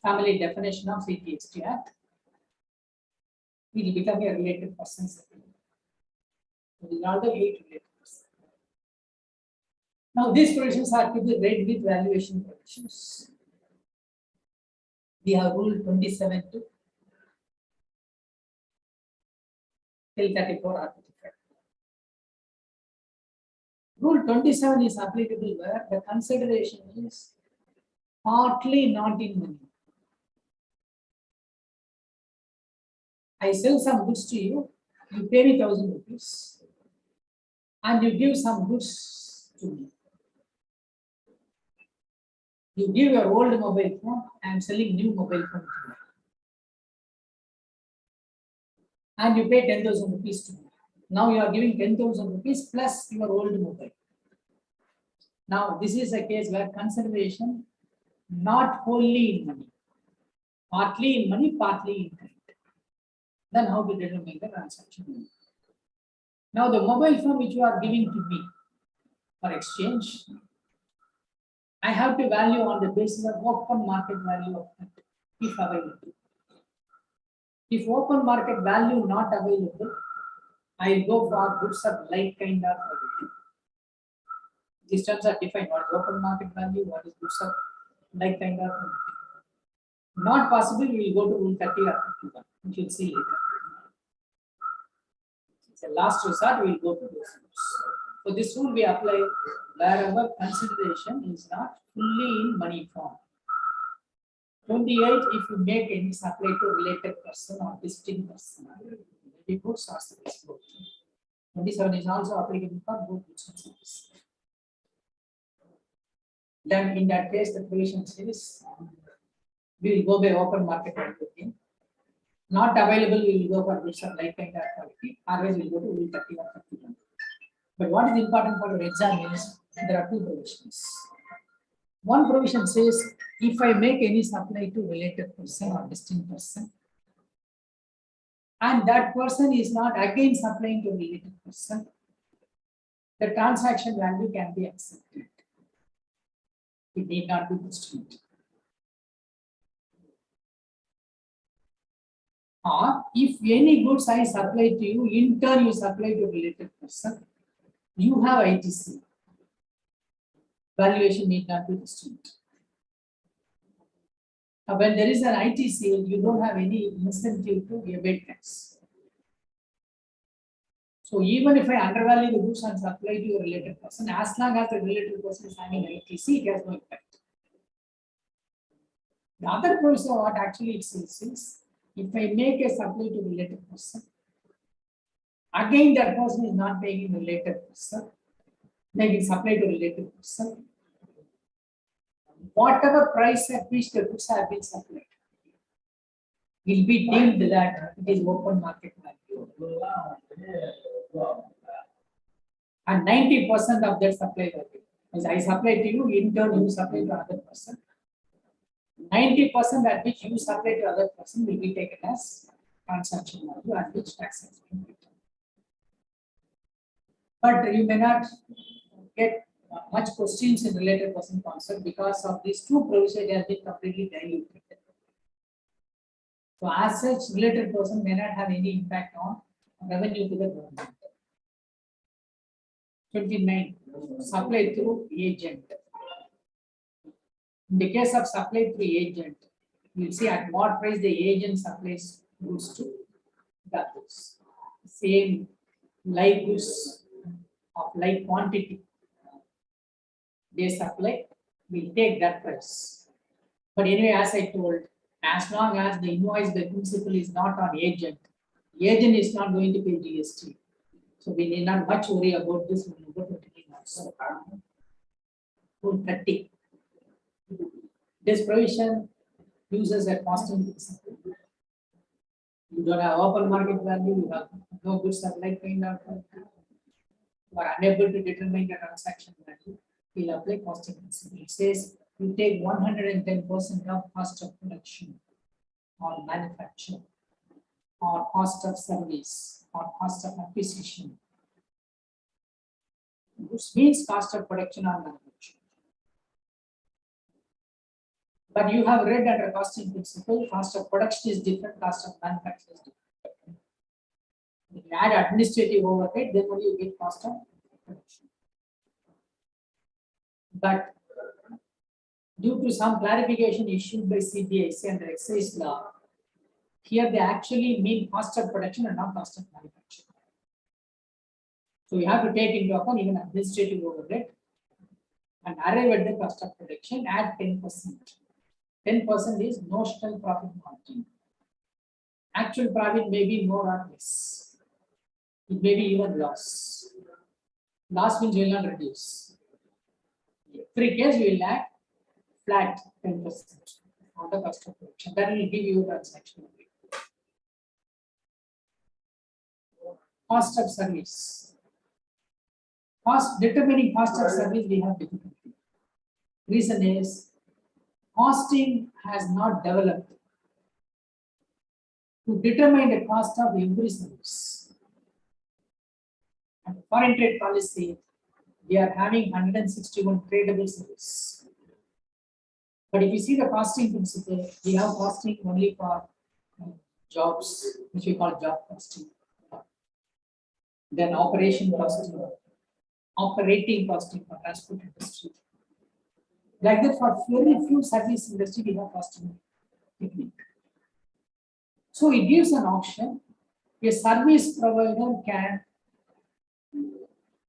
family definition of CTST Act, it will become a related person. It is not the 8 related person. Now these provisions are to be read with valuation provisions. We have rule 27 to till 34 or 35. Rule 27 is applicable where the consideration is partly not in money. I sell some goods to you, you pay me 1,000 rupees, and you give some goods to me. You give your old mobile phone, I am selling new mobile phone to you. And you pay 10,000 rupees to me. Now you are giving 10,000 rupees plus your old mobile. Now this is a case where consideration not wholly in money, partly in money, partly in kind. Then how to determine the transaction? Now the mobile phone which you are giving to me for exchange, I have to value on the basis of open market value of that, if available. If open market value not available, I go for goods of like kind or quality. These terms are defined. What is open market value? What is goods of like kind or quality? Not possible, we will go to rule 30 or 31, which you will see later. It's a last resort, we will go to those rules. So this rule we apply wherever consideration is not fully in money form. 28, if you make any supply to related person or distinct person, maybe goods or service both. 27 is also applicable for both goods and service. Then in that case, the provision says we will go by open market value again. Not available, we will go for goods of like kind or quality. Otherwise, we will go to rule 30 or 31. But what is important for your exam is there are two provisions. One provision says if I make any supply to related person or distinct person, and that person is not again supplying to related person, the transaction value can be accepted. It need not be distinct. Or if any goods I supply to you, in turn you supply to related person, you have ITC. Valuation need not be distinct. When there is an ITC, you don't have any incentive to evade tax. So even if I undervalue the goods and supply to a related person, as long as the related person is having ITC, it has no impact. The other provision, what actually it says is, if I make a supply to related person, again that person is not paying related person, making supply to related person, whatever price at which the goods have been supplied will be deemed that it is open market value. And 90% of that supply value, as I supply to you, in turn you supply to other person. 90% at which you supply to other person will be taken as transaction value at which tax has been paid. But you may not get much questions in related person concept because of these two provisions have been completely diluted. So as such, related person may not have any impact on revenue to the government. 29. Supply through agent. In the case of supply through agent, you see at what price the agent supplies goods to the goods. Same like goods of like quantity. They supply, we take that price. But anyway, as I told, as long as the invoice by principal is not on agent is not going to pay GST. So we need not much worry about this when we go to also. Rule 30. This provision uses a costing principle. You don't have open market value, you have no goods supply kind of, you are unable to determine the transaction value. We'll apply costing principle. It says you take 110% of cost of production or manufacture or cost of service or cost of acquisition, which means cost of production or manufacture. But you have read under costing principle, cost of production is different, cost of manufacture is different. If you add administrative overhead, then only you get cost of production. But due to some clarification issued by CBIC under excise law, here they actually mean cost of production and not cost of manufacture. So you have to take into account even administrative overhead and arrive at the cost of production at 10%. 10% is notional profit margin. Actual profit may be more or less. It may be even loss. Loss means you will not reduce. In every case, you will add flat 10% on the cost of production. That will give you a transaction. Cost of service. Determining cost of service, we have difficulty. Reason is costing has not developed to determine the cost of every service. And foreign trade policy, we are having 161 tradable services. But if you see the costing principle, we have costing only for jobs, which we call job costing. Then operating costing for transport industry. Like that, for very few service industry, we have costing technique. So it gives an option. A service provider can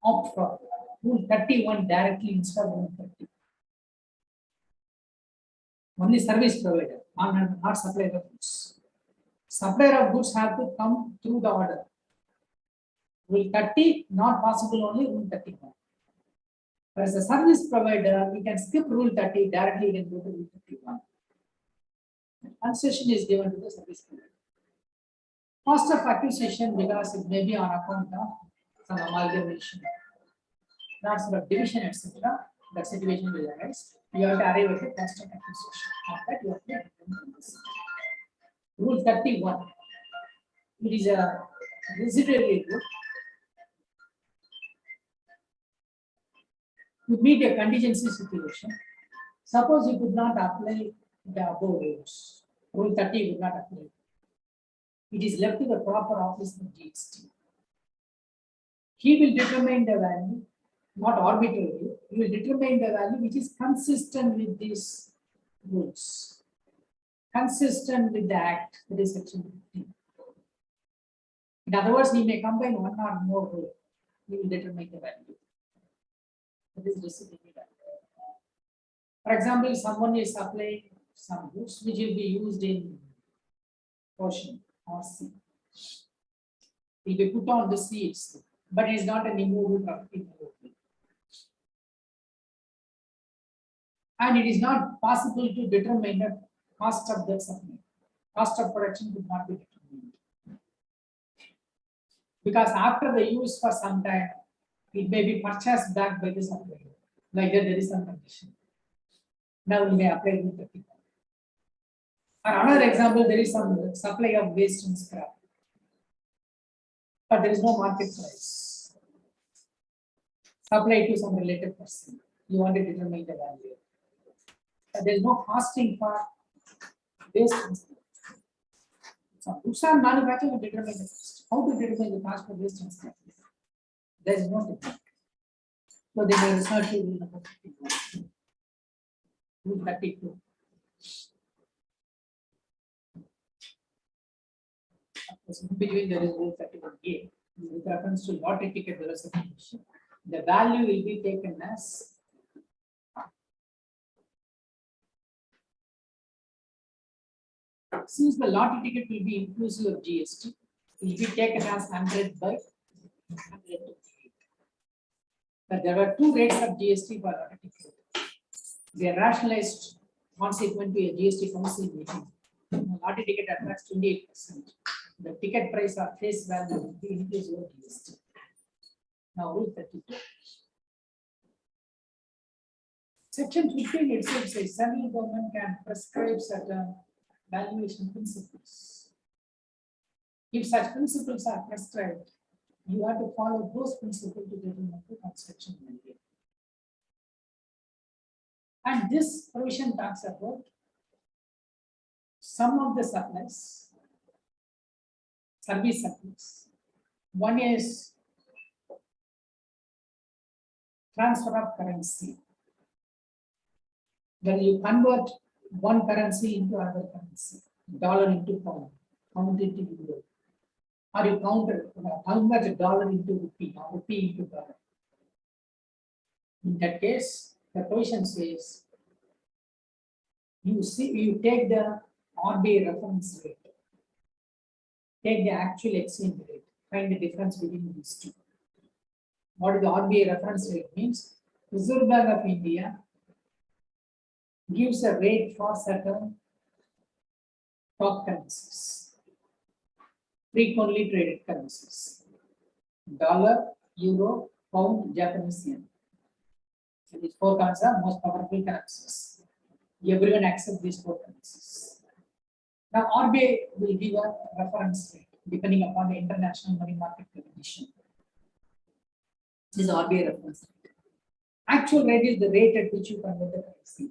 opt for Rule 31 directly instead of Rule 30. Only service provider, not supplier of goods. Supplier of goods have to come through the order. Rule 30, not possible, only Rule 31. As a service provider, we can skip Rule 30, directly we can go to Rule 31. Concession is given to the service provider. Cost of acquisition, because it may be on account of some amalgamation, transfer of division, etc. That situation will arise. You have to arrive at the cost of acquisition. On that, you have to determine this. Rule 31. It is a residuary rule. To meet a contingency situation, suppose you could not apply the above rules. Rule 30 would not apply. It is left to the proper office of GST. He will determine the value, not arbitrarily. He will determine the value which is consistent with these rules, consistent with the Act, that is Section 15. In other words, he may combine one or more rules. He will determine the value. That is reciprocal. For example, someone is supplying some goods which will be used in ocean or sea. It will be put on the sea itself, but it is not an immovable property. And it is not possible to determine the cost of that supply. Cost of production could not be determined. Because after the use for some time, it may be purchased back by the supplier. Like that, there is some condition. Now we may apply Rule 30. For another example, there is some supply of waste and scrap, but there is no market price. supply to some related person. You want to determine the value. There is no costing for waste transfer. So goods are manufactured to determine the cost. How to determine the cost for waste transfer? There is no technique. So they may resort to rule number 52. Rule 32. In between there is rule 31A. With reference to lottery ticket diversification, the value will be taken as since the lottery ticket will be inclusive of GST, it will be taken as 100 by 100. But there were two rates of GST for lottery ticket. They are rationalized consequent to a GST council meeting. The lottery ticket attracts 28%. The ticket price or face value will be inclusive of GST. Now, rule 32. Section 15 itself says central government can prescribe certain valuation principles. If such principles are prescribed, you have to follow those principles to determine the construction value. And this provision talks about some of the supplies, service supplies. One is transfer of currency, when you convert one currency into another currency, dollar into pound into euro, or you convert a dollar into rupee or rupee into dollar. In that case, the provision says you take the RBI reference rate, take the actual exchange rate, find the difference between these two. What is the RBI reference rate means? Reserve Bank of India gives a rate for certain top currencies, frequently traded currencies: dollar, euro, pound, Japanese yen. So these four currencies are most powerful currencies. Everyone accepts these four currencies. Now RBI will give a reference rate depending upon the international money market condition. This is RBI reference rate. Actual rate is the rate at which you convert the currency.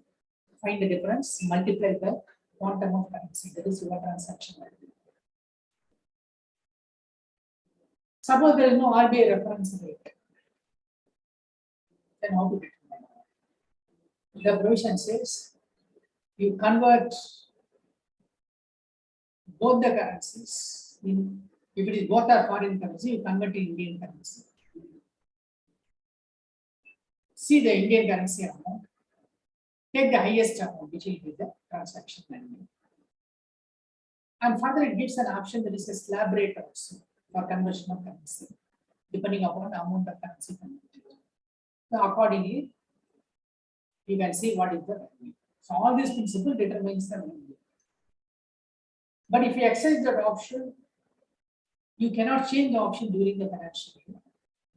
Find the difference, multiply the quantum of currency. That is your transaction value. Suppose there is no RBI reference rate. Then how to determine? The provision says you convert both the currencies. If it is both are foreign currency, you convert to Indian currency. See the Indian currency amount. Take the highest amount, which will be the transaction value. And further, it gives an option that is a slab rate also for conversion of currency, depending upon the amount of currency converted. So accordingly, you can see what is the value. So all this principle determines the value. But if you exercise that option, you cannot change the option during the financial year.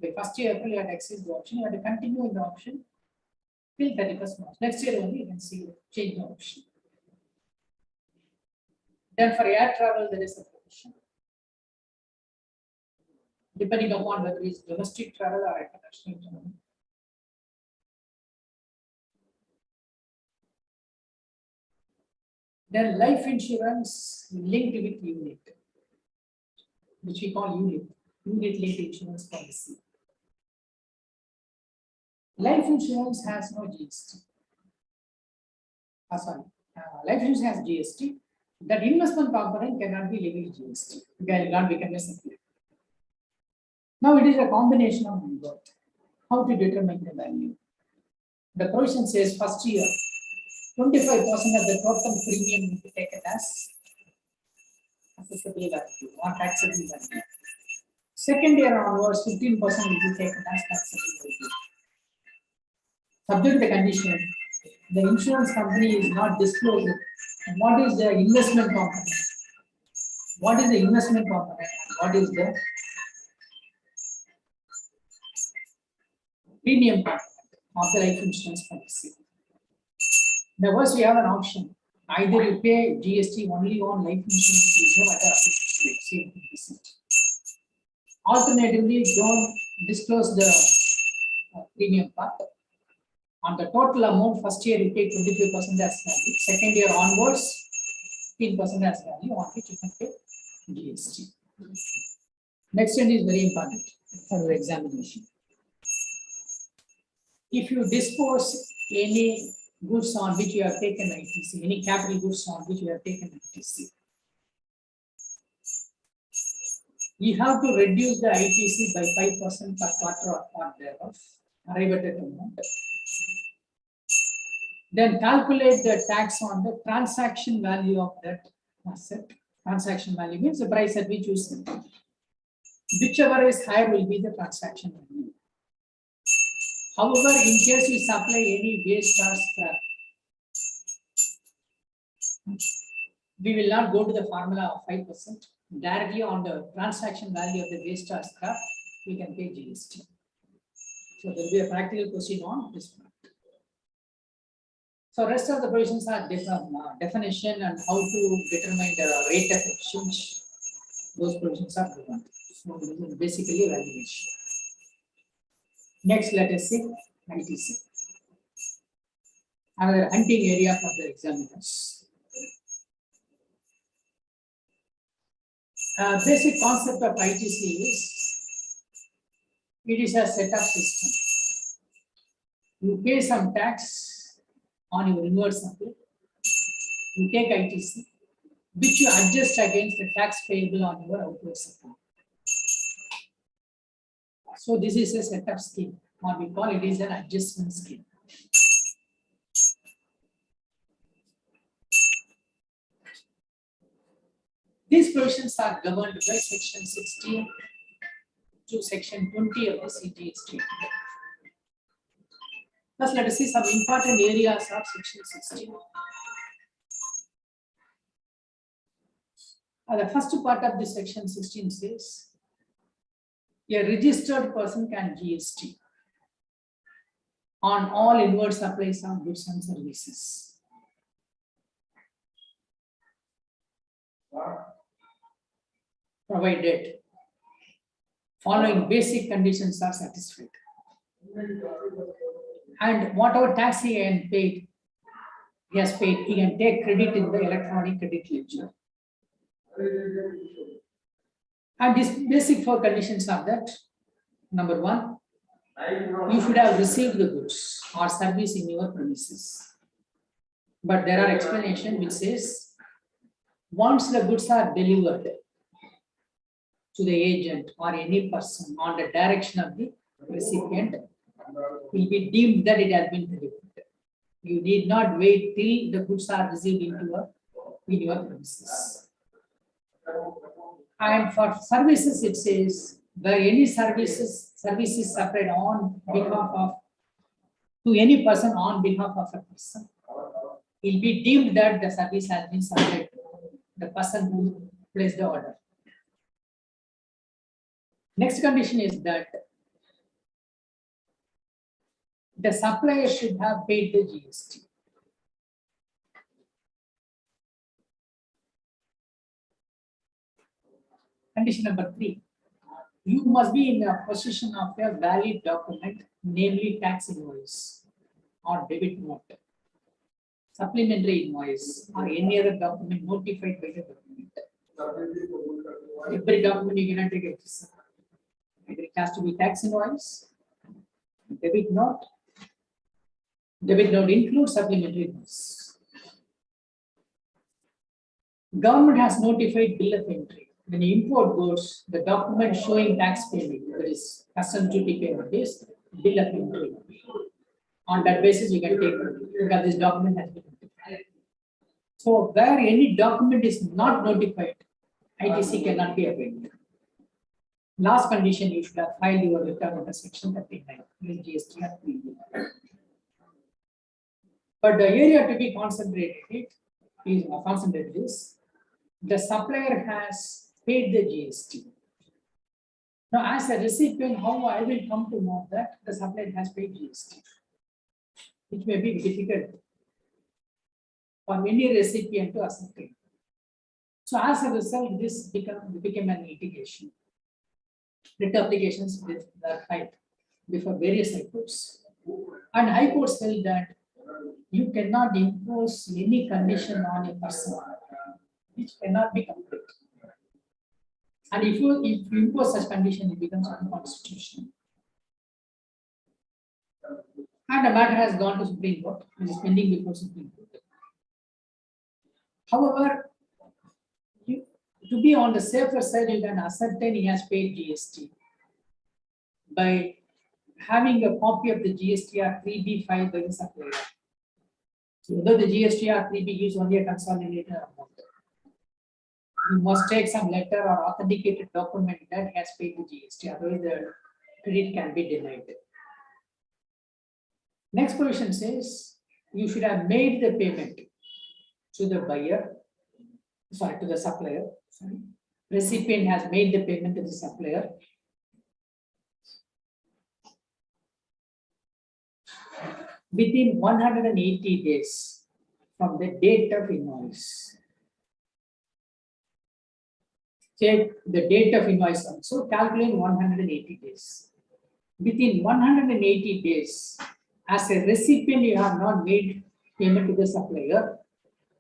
By 1st April, you have to exercise the option, you have to continue in the option till 31st March. Next year only you can see change the option. Then for air travel, there is a provision. Depending upon whether it is domestic travel or international travel. Then life insurance linked with unit, which we call unit linked insurance policy. Life insurance has no GST. Life insurance has GST. That investment component cannot be levied GST. It cannot become a supplement. Now it is a combination of both. How to determine the value? The provision says first year, 25% of the total premium will be taken as assessable value or taxable value. Second year onwards, 15% will be taken as taxable value. Subject to the condition, the insurance company is not disclosing what is the investment component, what is the investment component, and what is the premium component of the life insurance policy. Now, first we have an option. Either you pay GST only on life insurance premium at a receipt. Alternatively, don't disclose the premium part. On the total amount, first year you take 25% as value, second year onwards, 15% as value on which you can pay GST. Next one is very important for your examination. If you dispose any goods on which you have taken ITC, any capital goods on which you have taken ITC, you have to reduce the ITC by 5% per quarter or part thereof, arrive at that amount. Then calculate the tax on the transaction value of that asset. Transaction value means the price at which you sell. Whichever is higher will be the transaction value. However, in case you supply any waste or scrap, we will not go to the formula of 5%. Directly on the transaction value of the waste or scrap, we can pay GST. So there will be a practical question on this part. So rest of the provisions are definition and how to determine the rate of exchange. Those provisions are given. So this is basically valuation. Next, let us see ITC. Another hunting area for the examiners. Basic concept of ITC is it is a setup system. You pay some tax on your inward supply. You take ITC, which you adjust against the tax payable on your outward supply. So this is a setup scheme, or we call it is an adjustment scheme. These provisions are governed by section 16 to section 20 of the CGST. First, let us see some important areas of section 16. The first part of this section 16 says, a registered person can GST on all inward supplies of goods and services. Provided following basic conditions are satisfied. And whatever tax he has paid, he can take credit in the electronic credit ledger. And these basic four conditions are that, number one, you should have received the goods or service in your premises. But there are explanations which says, once the goods are delivered to the agent or any person on the direction of the recipient, will be deemed that it has been delivered. You need not wait till the goods are received into your premises. And for services, it says where any services supplied on behalf of to any person on behalf of a person, it will be deemed that the service has been supplied to the person who placed the order. Next condition is that the supplier should have paid the GST. Condition number 3, you must be in the possession of a valid document, namely tax invoice or debit note, supplementary invoice, or any other document notified by the government. Every document you cannot take it. It has to be tax invoice, debit note. Debit note includes supplementary invoice. Government has notified bill of entry. When you import goods, the document showing tax payment, that is custom duty payment, is bill of entry. On that basis, you can take it because this document has been notified. So, where any document is not notified, ITC cannot be applied. Last condition, you should have filed your return under section 39. GST or PV. But the area to be concentrated is the supplier has paid the GST. Now, as a recipient, how I will come to know that the supplier has paid GST? It may be difficult for many recipient to ascertain. So, as a result, this became an litigation. Writ applications were filed. before various high courts. And high courts felt that you cannot impose any condition on a person which cannot be complete. And if you impose such condition, it becomes unconstitutional. And the matter has gone to Supreme Court, which is pending before Supreme Court. However, to be on the safer side, you can ascertain he has paid GST by having a copy of the GSTR 3B filed by the supplier. So whether the GSTR 3B gives only a consolidated amount, you must take some letter or authenticated document that he has paid the GST, otherwise the credit can be denied. Next provision says you should have made the payment to the buyer, sorry, to the supplier. Sorry. Recipient has made the payment to the supplier within 180 days from the date of invoice. Check the date of invoice also, calculate 180 days. Within 180 days, as a recipient, you have not made payment to the supplier,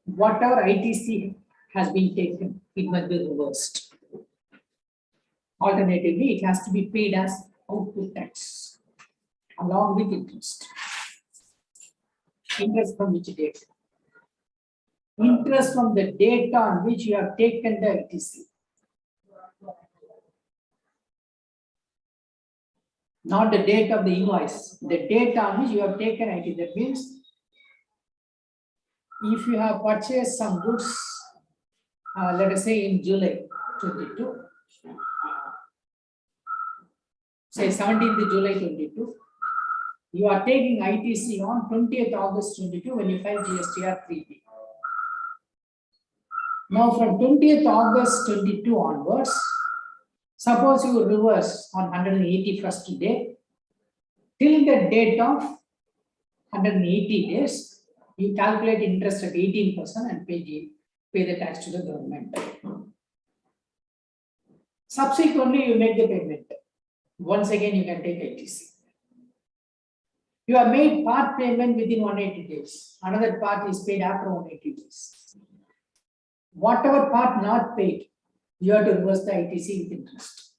whatever ITC has been taken, it must be reversed. Alternatively, it has to be paid as output tax along with interest. Interest from which date? Interest from the date on which you have taken the ITC. Not the date of the invoice, the date on which you have taken IT. That means if you have purchased some goods, let us say in July 22, say 17th July 22, you are taking ITC on 20th August 22 when you file GSTR 3B. Now from 20th August 22 onwards, suppose you reverse on 181st day, till the date of 180 days, you calculate interest at 18% and pay the tax to the government. Subsequently, you make the payment. Once again, you can take ITC. You have made part payment within 180 days. Another part is paid after 180 days. Whatever part not paid, you have to reverse the ITC with interest.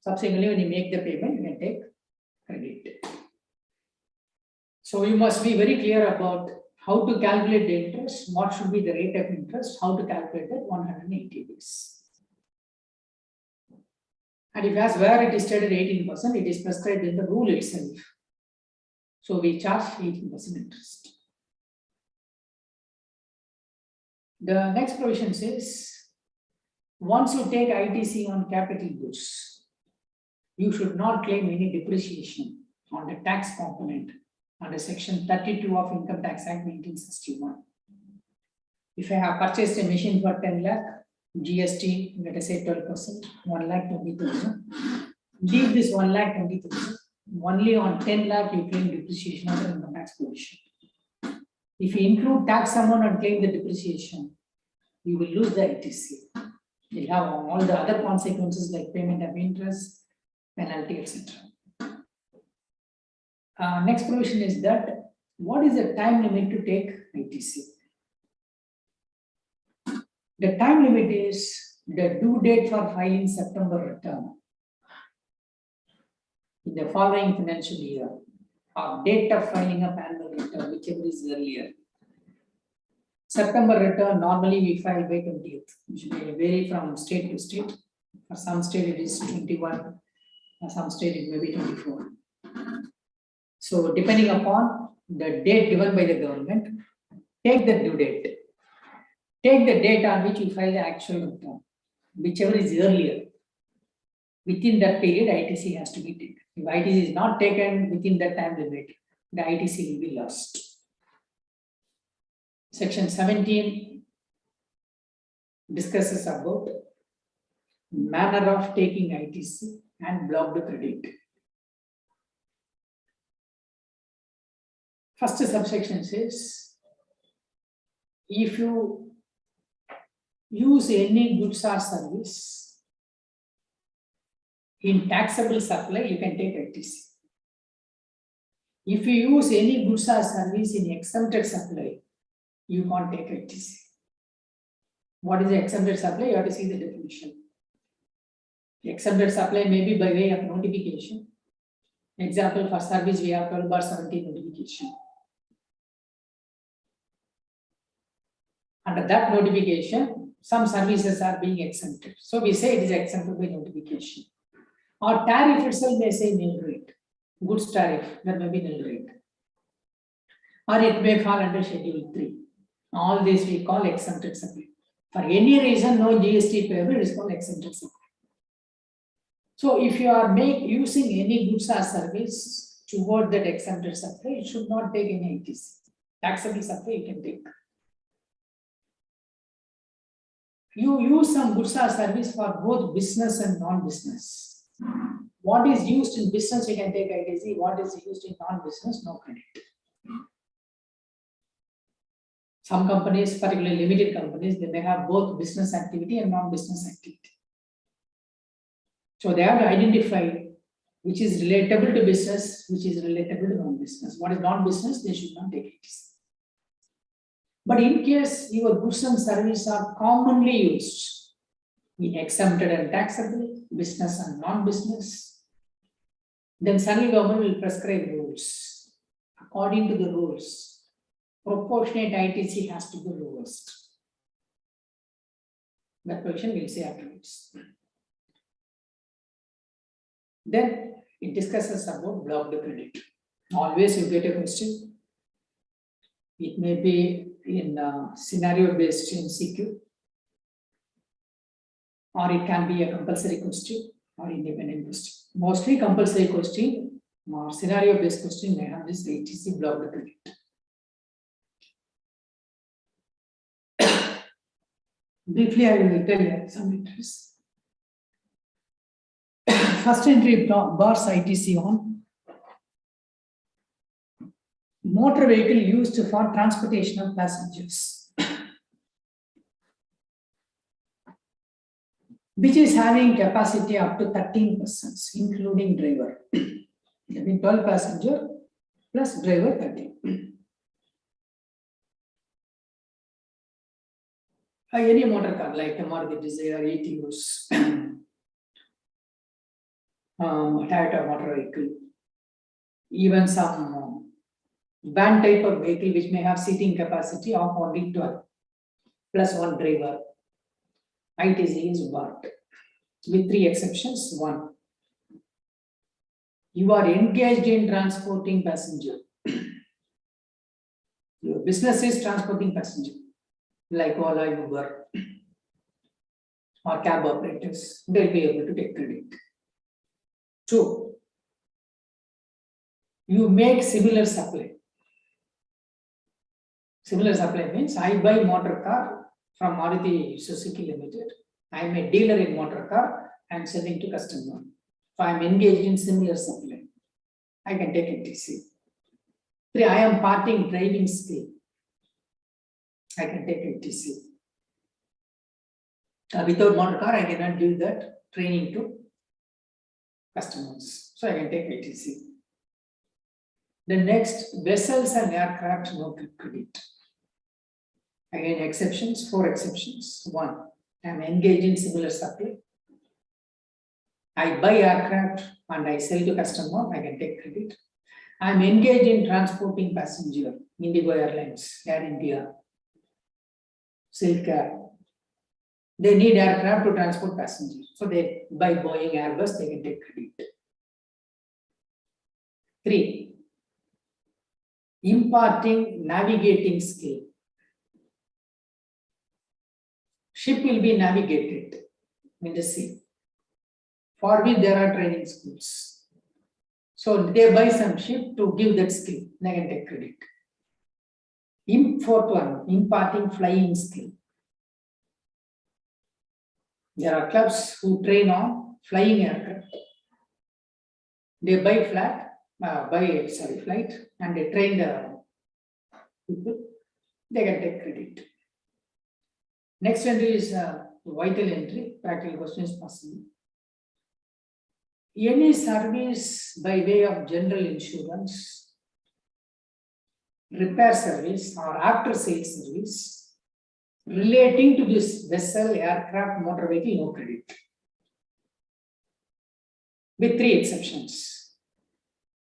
Subsequently, when you make the payment, you can take credit. So you must be very clear about how to calculate the interest, what should be the rate of interest, how to calculate that 180 days. And if as where it is stated 18%, it is prescribed in the rule itself. So we charge 18% interest. The next provision says, once you take ITC on capital goods, you should not claim any depreciation on the tax component under section 32 of Income Tax Act 1961. If I have purchased a machine for 10 lakh, GST, let us say 12%, 1,20,000. Leave this 1,20,000. Only on 10 lakh you claim depreciation under income tax provision. If you include tax amount and claim the depreciation, you will lose the ITC. You'll have all the other consequences like payment of interest, penalty, etc. Next provision is that what is the time limit to take ITC? The time limit is the due date for filing September return in the following financial year, or date of filing of annual return, whichever is earlier. September return, normally we file by 20th, which may vary from state to state. For some state it is 21, for some state it may be 24. So depending upon the date given by the government, take the due date. Take the date on which you file the actual return, whichever is earlier. Within that period, ITC has to be taken. If ITC is not taken within that time limit, the ITC will be lost. Section 17 discusses about manner of taking ITC and blocked credit. First subsection says, if you use any goods or service in taxable supply, you can take ITC. If you use any goods or service in exempted supply, you can't take ITC. What is the exempted supply? You have to see the definition. Exempted supply may be by way of notification. Example, for service, we have 12/17 notification. Under that notification, some services are being exempted. So we say it is exempted by notification. Or tariff itself may say nil rate. Goods tariff, that may be nil rate. Or it may fall under Schedule 3. All these we call exempted supply. For any reason, no GST payable is called exempted supply. So if you are using any goods or service toward that exempted supply, it should not take any ITC. Taxable supply you can take. You use some goods or service for both business and non-business. What is used in business, you can take ITC. What is used in non-business, no credit. Some companies, particularly limited companies, they may have both business activity and non-business activity. So they have to identify which is relatable to business, which is relatable to non-business. What is non-business, they should not take ITC. But in case your goods and services are commonly used in exempted and taxable, business and non-business, then central government will prescribe rules. According to the rules, proportionate ITC has to be lowest. That question we'll say afterwards. Then it discusses about blocked credit. Always you get a question. It may be in scenario-based MCQ, or it can be a compulsory question or independent question. Mostly compulsory question or scenario-based question may have this ITC blocked credit. Briefly, I will tell you some entries. First entry bars ITC on motor vehicle used for transportation of passengers, which is having capacity up to 13 persons, including driver. I mean 12 passenger plus driver 13. Any motor car like a Maruti Dzire, Etios, Toyota motor vehicle, even some van type of vehicle which may have seating capacity of only 12 plus one driver, ITC is barred with 3 exceptions. 1, you are engaged in transporting passenger. Your business is transporting passenger, like Ola, Uber, or cab operators, they'll be able to take credit. 2, you make similar supply. Similar supply means I buy motor car from Maruti Suzuki Limited. I am a dealer in motor car. I am selling to customer. If I am engaged in similar supply, I can take ITC. 3, I am parting driving skill. I can take ITC. Without motor car, I cannot give that training to customers. So I can take ITC. The next, vessels and aircraft, no credit. Again, exceptions, 4 exceptions. 1, I am engaged in similar supply. I buy aircraft and I sell to customer, I can take credit. I am engaged in transporting passenger, Indigo Airlines, Air India, Silk Air. They need aircraft to transport passengers. So they buy Boeing, Airbus, they can take credit. 3, imparting navigating skill. Ship will be navigated in the sea, for which there are training schools. So they buy some ship to give that skill, they can take credit. 4th one, imparting flying skill. There are clubs who train on flying aircraft. They buy flight, and they train the people, they can take credit. Next entry is vital entry, practical question is possible. Any service by way of general insurance repair service or after sales service relating to this vessel, aircraft, motor vehicle, no credit. With 3 exceptions.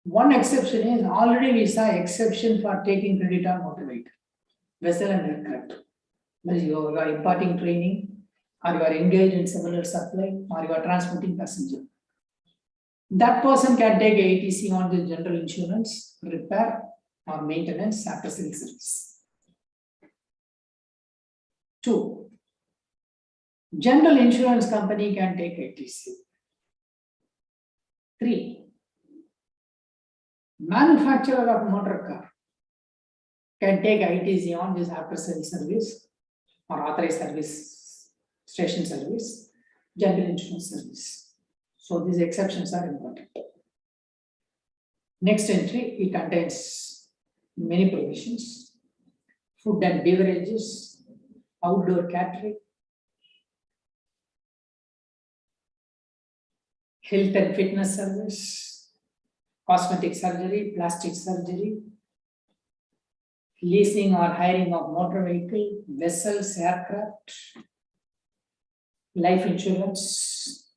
One exception is already we saw exception for taking credit on motor vehicle, vessel and aircraft. That is, you are imparting training, or you are engaged in similar supply, or you are transporting passenger. That person can take ATC on the general insurance, repair or maintenance after sales service. 2. General insurance company can take ATC. 3. Manufacturer of motor car can take ITC on this after sales service or authorized service, station service, general insurance service. So these exceptions are important. Next entry, it contains many provisions: food and beverages, outdoor catering, health and fitness service, cosmetic surgery, plastic surgery, leasing or hiring of motor vehicle, vessels, aircraft, life insurance,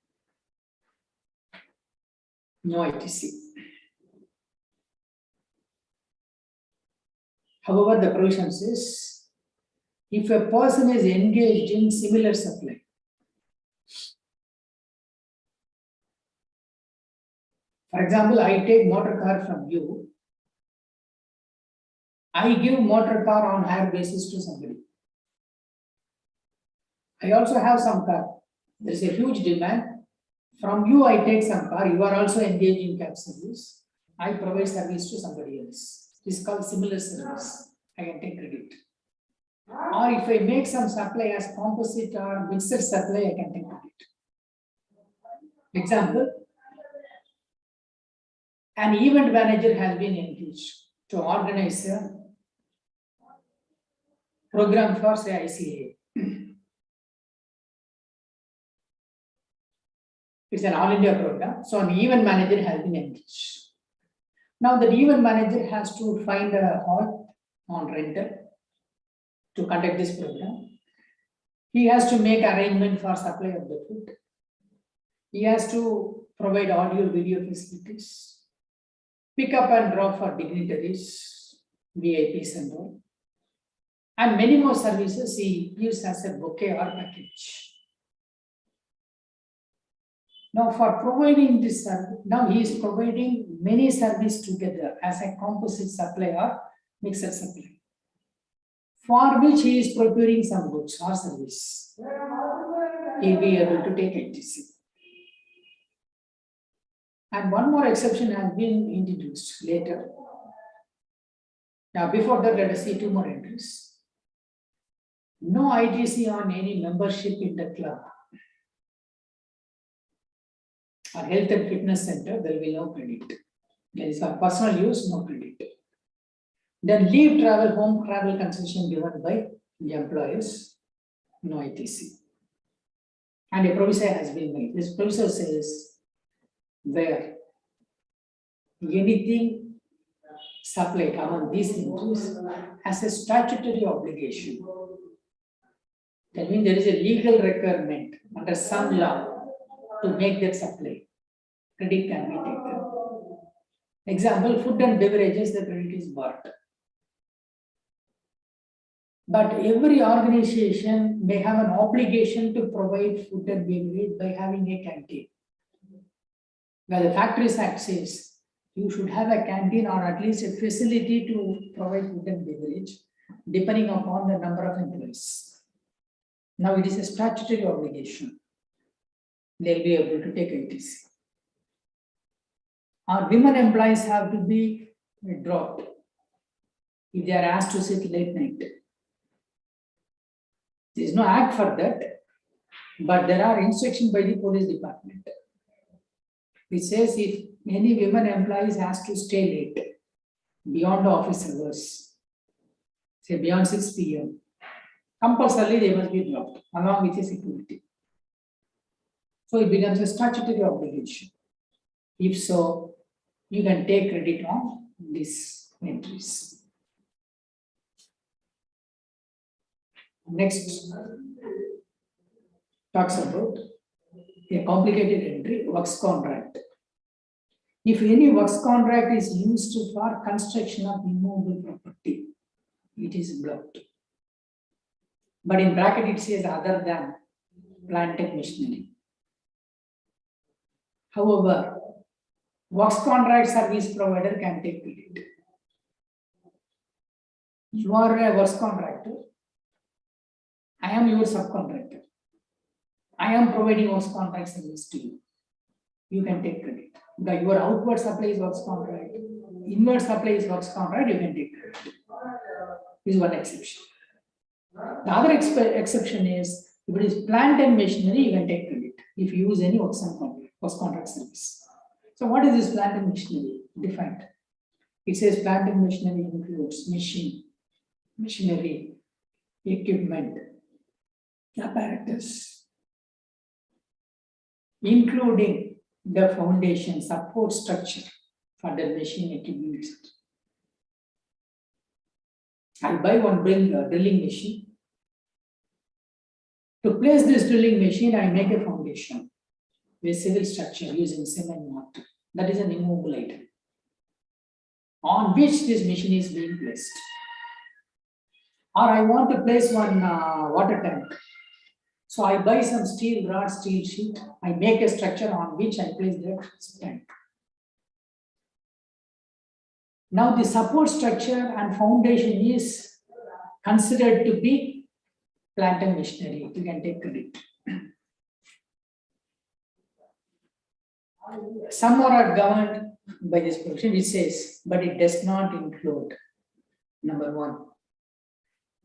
no ITC. However, the provision says, if a person is engaged in similar supply, for example, I take motor car from you, I give motor car on hire basis to somebody. I also have some car. There is a huge demand. From you, I take some car. You are also engaged in cab service. I provide service to somebody else. This is called similar service. I can take credit. Or if I make some supply as composite or mixed supply, I can take credit. Example, an event manager has been engaged to organize a program for, say, ICAI. It's an all India program. So an event manager has been engaged. Now the event manager has to find a hall on rental to conduct this program. He has to make arrangement for supply of the food. He has to provide audio video facilities, pick up and drop for dignitaries, VIPs and all. And many more services he gives as a bouquet or package. Now for providing this service, now he is providing many services together as a composite supply or mixed supply, for which he is procuring some goods or service. He will be able to take ITC. And one more exception has been introduced later. Now before that, let us see 2 more entries. No ITC on any membership in the club or health and fitness center, there will be no credit. There is for personal use, no credit. Then leave travel, home travel concession given by the employers, no ITC. And a provision has been made. This provision says where anything supplied among these entries has a statutory obligation. That means there is a legal requirement under some law to make that supply. Credit can be taken. Example, food and beverages, the credit is bought. But every organization may have an obligation to provide food and beverage by having a canteen. Where the Factories Act says you should have a canteen or at least a facility to provide food and beverage, depending upon the number of employees. Now it is a statutory obligation. They'll be able to take ITC. Our women employees have to be dropped if they are asked to sit late night. There is no act for that, but there are instructions by the police department which says if any women employees has to stay late beyond the office hours, say beyond 6 p.m., compulsorily they must be dropped along with a security. So it becomes a statutory obligation. If so, you can take credit on these entries. Next talks about a complicated entry, works contract. If any works contract is used for construction of immovable property, it is blocked. But in bracket it says other than plant and machinery. However, works contract service provider can take credit. You are a works contractor. I am your subcontractor. I am providing works contract service to you. You can take credit. Because your outward supply is works contract, inward supply is works contract, you can take credit. This is one exception. The other exception is if it is plant and machinery, you can take credit if you use any works contract service. So what is this plant and machinery? Defined. It says plant and machinery includes machinery, equipment, apparatus, including the foundation, support structure for the machine equipment. I buy one drilling machine. To place this drilling machine, I make a foundation with civil structure using cement and mortar. That is an immovable item on which this machine is being placed. Or I want to place one water tank. So I buy some steel rod, steel sheet. I make a structure on which I place that tank. Now the support structure and foundation is considered to be plant and machinery. You can take credit. Some are governed by this provision which says, but it does not include, number one,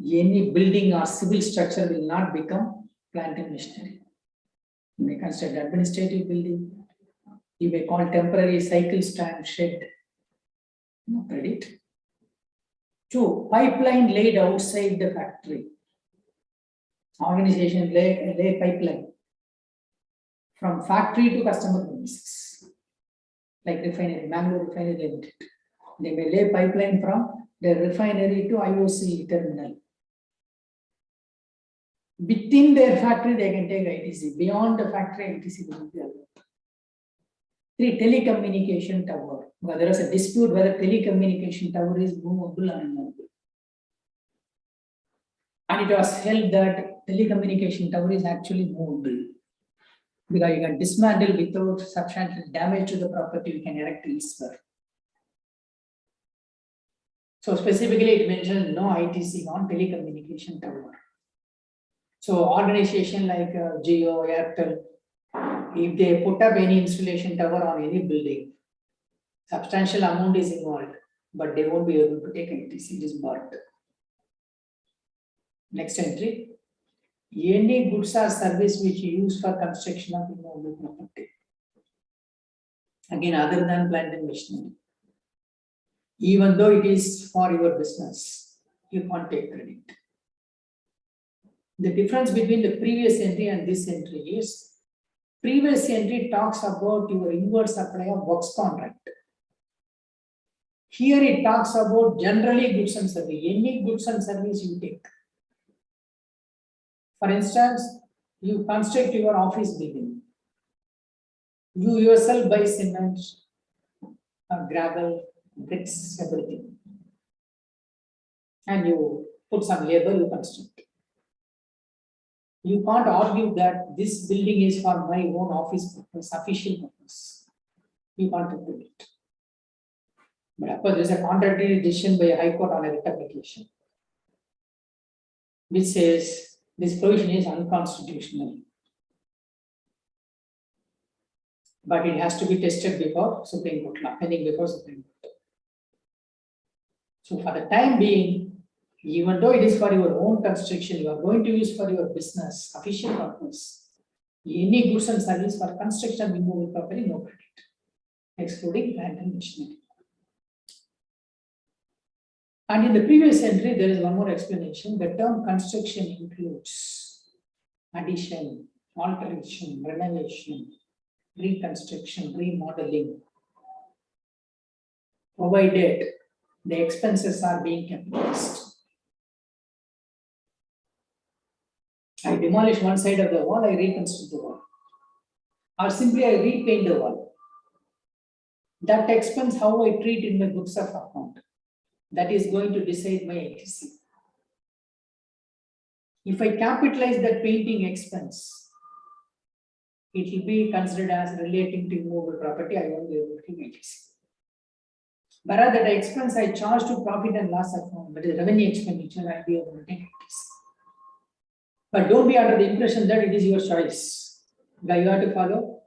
any building or civil structure will not become plant and machinery. You may construct administrative building. You may call temporary cycle stand shed. No credit. Two, pipeline laid outside the factory. Organization lay pipeline from factory to customer premises, like refinery, Mangalore Refinery Limited. They may lay pipeline from the refinery to IOC terminal. Within their factory, they can take ITC. Beyond the factory, ITC will be allowed. Three, telecommunication tower. Well, there is a dispute whether telecommunication tower is movable or immovable. And it was held that telecommunication tower is actually movable, because you can dismantle without substantial damage to the property, you can erect elsewhere. So specifically it mentions no ITC on telecommunication tower. So organization like Jio, Airtel, if they put up any installation tower on any building, substantial amount is involved, but they won't be able to take ITC, it is barred. Next entry, any goods or service which you use for construction of immovable property. Again, other than plant and machinery. Even though it is for your business, you can't take credit. The difference between the previous entry and this entry is, previous entry talks about your inward supply of works contract. Here it talks about generally goods and service, any goods and service you take. For instance, you construct your office building. You yourself buy cement, gravel, bricks, everything. And you put some labor, you construct. You can't argue that this building is for my own office purpose, official purpose. You can't do it. But of course, there is a contradictory decision by a High Court on a writ application, which says this provision is unconstitutional. But it has to be tested before Supreme Court, pending before Supreme Court. So for the time being, even though it is for your own construction, you are going to use for your business, official purpose, any goods and service for construction of immovable property, no credit, excluding plant and machinery. And in the previous entry, there is one more explanation. The term construction includes addition, alteration, renovation, reconstruction, remodeling, provided the expenses are being capitalized. demolish one side of the wall, I reconstruct the wall. Or simply I repaint the wall. That expense, how I treat in my books of account, that is going to decide my ITC. If I capitalize that painting expense, it will be considered as relating to movable property, I won't be able to take ITC. Whereas that expense I charge to profit and loss account, that is revenue expenditure, I'll be able to take ITC. But don't be under the impression that it is your choice. Now you have to follow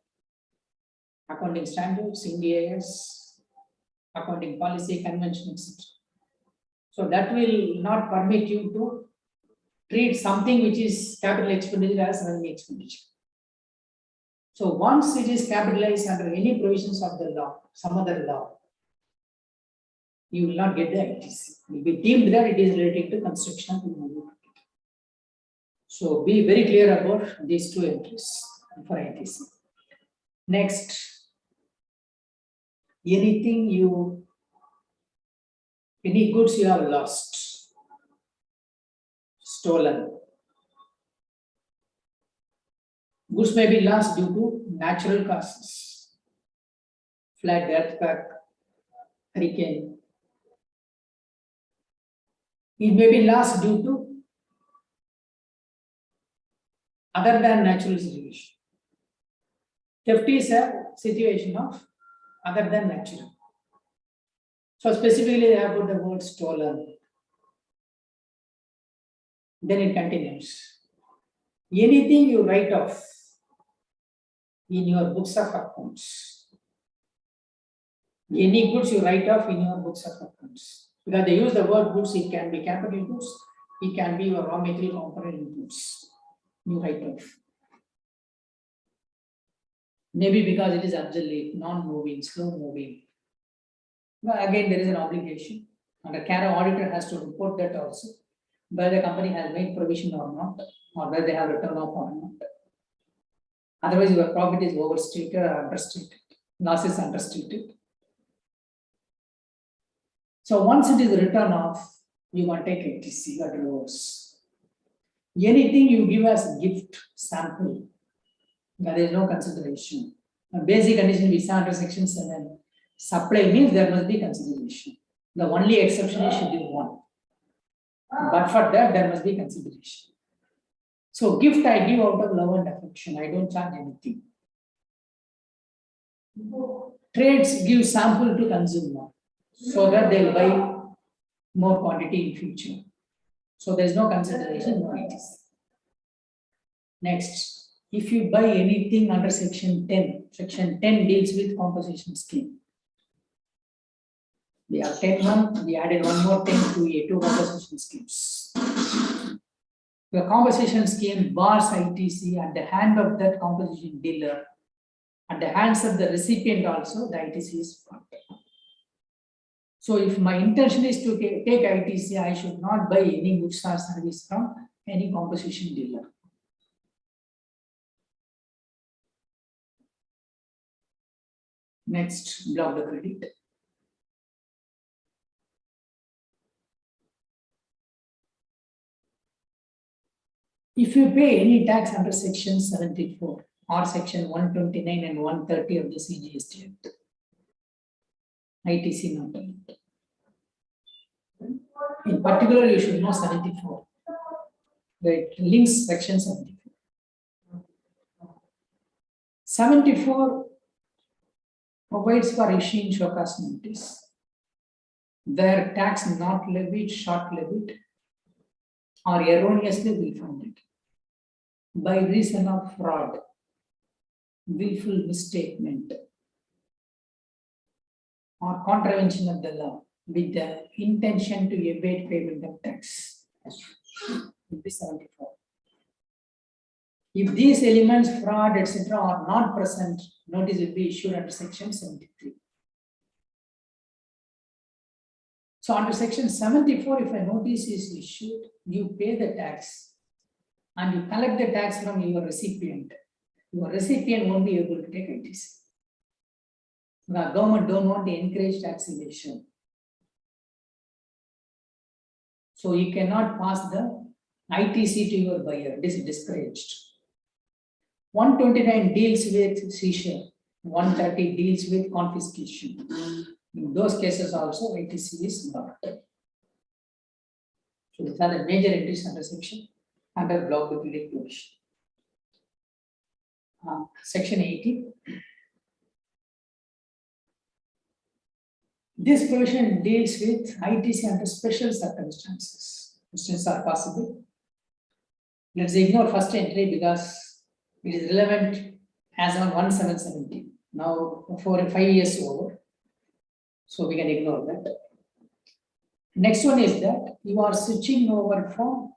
accounting standards, Ind AS, accounting policy, convention, etc. So that will not permit you to treat something which is capital expenditure as revenue expenditure. So once it is capitalized under any provisions of the law, some other law, you will not get the ITC. It will be deemed that it is related to construction. So be very clear about these two entries for ITC. Next, any goods you have lost, stolen. Goods may be lost due to natural causes, flood, earthquake, hurricane. It may be lost due to other than natural situation. Theft is a situation of other than natural. So specifically they have put the word stolen. Then it continues. Anything you write off in your books of accounts, any goods you write off in your books of accounts, because they use the word goods, it can be capital goods, it can be your raw material component goods, you write off. Maybe because it is obsolete, non-moving, slow-moving. Well, again, there is an obligation. And a CARA auditor has to report that also, whether the company has made provision or not, or whether they have written off or not. Otherwise, your profit is overstated or understated. Loss is understated. So once it is written off, you want to take ITC at reverse. Anything you give as gift, sample, there is no consideration. A basic condition we saw under section 7. Supply means there must be consideration. The only exception is schedule 1. But for that, there must be consideration. So gift I give out of love and affection. I don't charge anything. Trades give sample to consumer so that they'll buy more quantity in future. So there's no consideration, no ITC. Next, if you buy anything under section 10 deals with compensation scheme. We have 10(1), we added one more 10(2)(a), 2 compensation schemes. The compensation scheme bars ITC at the hand of that compensation dealer, at the hands of the recipient also, the ITC is barred. So if my intention is to take ITC, I should not buy any goods or service from any compensation dealer. Next, block the credit. If you pay any tax under section 74 or section 129 and 130 of the CGST Act, ITC not allowed. In particular, you should know 74. It links section 74. 74 provides for issuing show cause notice where tax not levied, short levied, or erroneously refunded by reason of fraud, willful misstatement, or contravention of the law with the intention to evade payment of tax. It is 74. If these elements, fraud, etc., are not present, notice will be issued under section 73. So under section 74, if a notice is issued, you pay the tax and you collect the tax from your recipient. Your recipient won't be able to take ITC. The government don't want to encourage tax evasion. So you cannot pass the ITC to your buyer. This is discouraged. 129 deals with seizure. 130 deals with confiscation. In those cases also ITC is blocked. So these are the major entries under section under block the credit provision. Section 80. This provision deals with ITC under special circumstances. Questions are possible. Let's ignore first entry because it is relevant as on 1770. Now 4 and 5 years over. So we can ignore that. Next one is that you are switching over from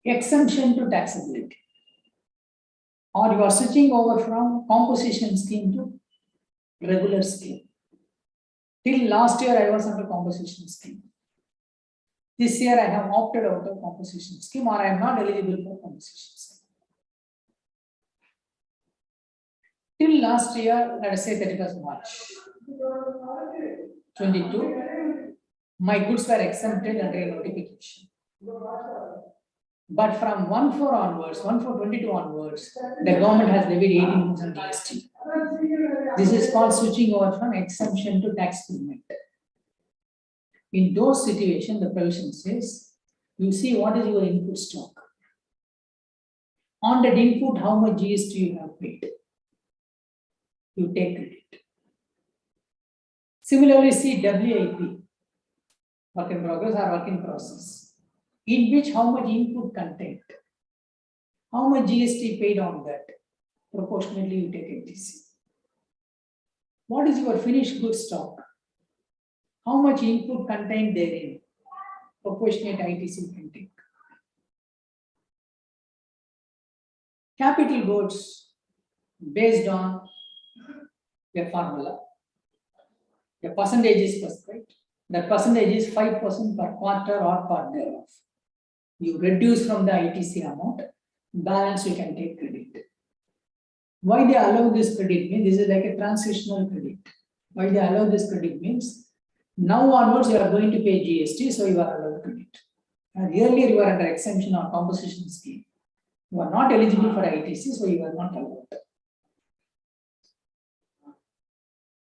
exemption to taxability. Or you are switching over from composition scheme to regular scheme. Till last year, I was under composition scheme. This year, I have opted out of composition scheme, or I am not eligible for composition scheme. Till last year, let us say 31st March 22, my goods were exempted under a notification. But from 1/4 onwards, 1/4/22 onwards, the government has levied 18% GST. This is called switching over from exemption to tax payment. In those situations, the provision says, you see what is your input stock. On that input, how much GST you have paid. You take credit. Similarly, see WIP, work in progress or work in process, in which how much input content, how much GST paid on that, proportionately you take ITC. What is your finished goods stock? How much input contained therein? Proportionate ITC you can take. Capital goods based on a formula. A percentage is prescribed. That percentage is 5% per quarter or part thereof. You reduce from the ITC amount, balance you can take credit. Why they allow this credit means this is like a transitional credit. Why they allow this credit means now onwards you are going to pay GST, so you are allowed credit. And earlier you are under exemption or composition scheme. You are not eligible for ITC, so you are not allowed.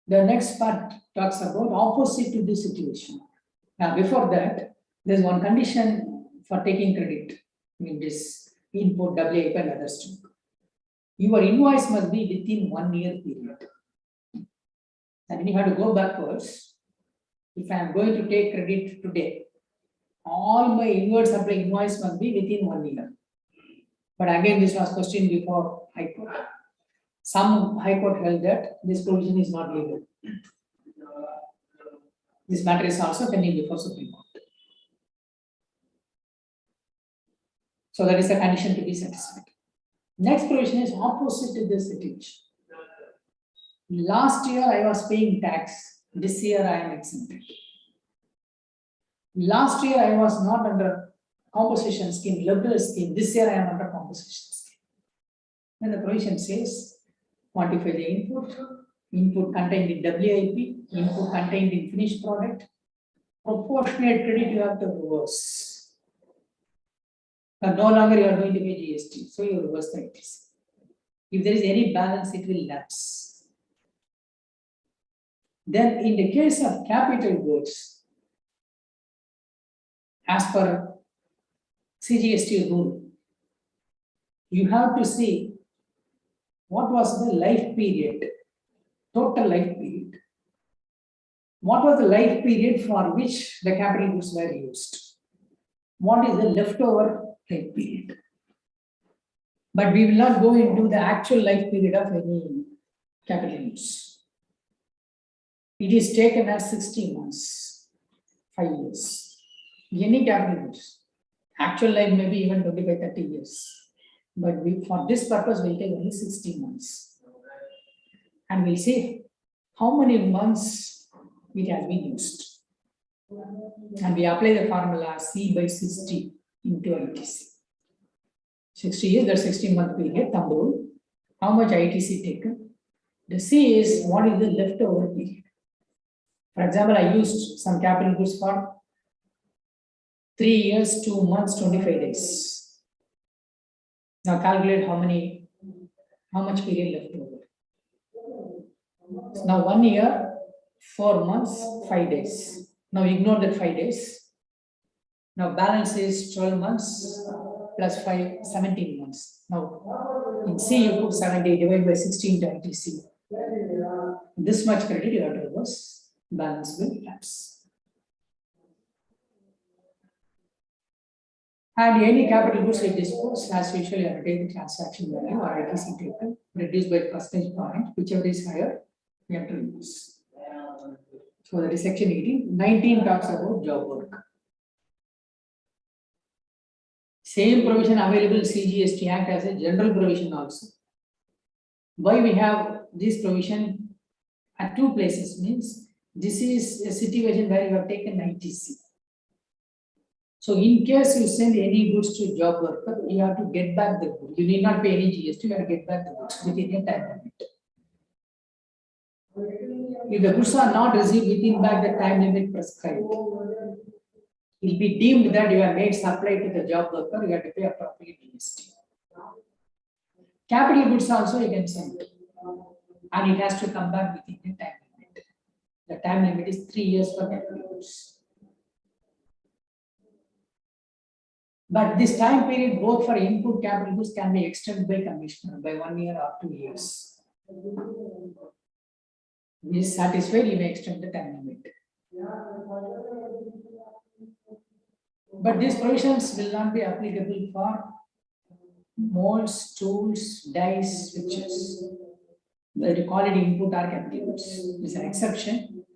The next part talks about opposite to this situation. Now, before that, there is one condition for taking credit in this input, WIP and other stuff. Your invoice must be within 1 year period. And then you have to go backwards. If I am going to take credit today, all my inward supply invoice must be within 1 year. But again, this was questioned before High Court. Some High Court held that this provision is not legal. This matter is also pending before Supreme Court. So that is a condition to be satisfied. Next provision is opposite to this situation. Last year I was paying tax. This year I am exempted. Last year I was not under composition scheme, liberal scheme. This year I am under composition scheme. Then the provision says, quantify the input contained in WIP, input contained in finished product, proportionate credit you have to reverse. But no longer you are going to pay GST, so you reverse the ITC. If there is any balance, it will lapse. Then in the case of capital goods, as per CGST rule, you have to see what was the life period, total life period. What was the life period for which the capital goods were used? What is the leftover life period? But we will not go into the actual life period of any capital goods. It is taken as 60 months, 5 years. Any capital goods. Actual life may be even 25-30 years. But for this purpose, we'll take only 60 months. And we'll see how many months it has been used. And we apply the formula C/60 into ITC. 60 years, that's 16-month period, thumb rule. How much ITC taken? The C is what is the leftover period. For example, I used some capital goods for 3 years, 2 months, 25 days. Now calculate how much period left over. So now 1 year, 4 months, 5 days. Now ignore that 5 days. Now balance is 12 months plus 5, 17 months. Now in C you put 70 divided by 16 to ITC. This much credit you have to reverse, balance will lapse. And any capital goods it dispose as usually undertake the transaction value or ITC taken, reduced by percentage point, whichever is higher, we have to reduce. So that is section 18. 19 talks about job work. Same provision available in CGST Act as a general provision also. Why we have this provision at 2 places means this is a situation where you have taken ITC. So in case you send any goods to job worker, you have to get back the goods. You need not pay any GST, you have to get back the goods within a time limit. If the goods are not received within back the time limit prescribed, it will be deemed that you have made supply to the job worker, you have to pay appropriate GST. Capital goods also you can send, and it has to come back within the time limit. The time limit is 3 years for capital goods. But this time period, both for input capital goods, can be extended by commissioner by 1 year or 2 years. If satisfied, you may extend the time limit. But these provisions will not be applicable for molds, tools, dies, switches. The quality input or capital goods is an exception.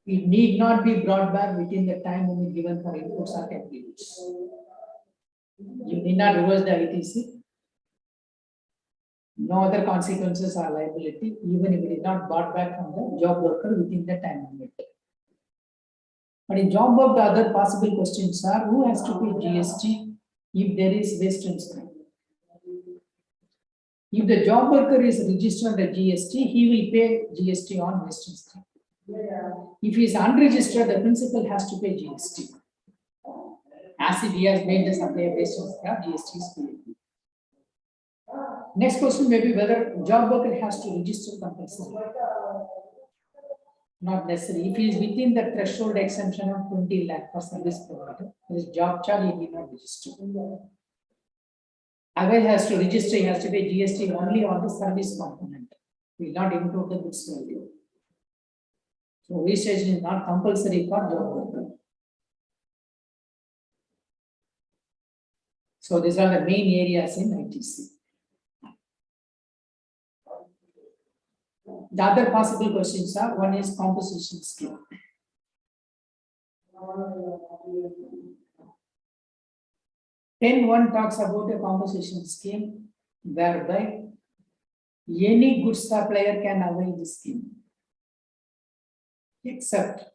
It need not be brought back within the time limit given for inputs or capital goods. You need not reverse the ITC. No other consequences or liability, even if it is not brought back from the job worker within the time limit. But in job work, the other possible questions are who has to pay GST if there is waste and scrap. If the job worker is registered under GST, he will pay GST on waste and scrap. If he is unregistered, the principal has to pay GST. As if he has made the supply of waste and scrap, GST is paid. Next question may be whether job worker has to register compulsory. Not necessary. If he is within the threshold exemption of 20 lakh for service provider, his job charge he need not register. Otherwise, has to register, he has to pay GST only on the service component. He will not include the goods value. So registration is not compulsory for job worker. So these are the main areas in ITC. The other possible questions are, one is composition scheme. Ten 1 talks about a composition scheme whereby any goods supplier can avail the scheme except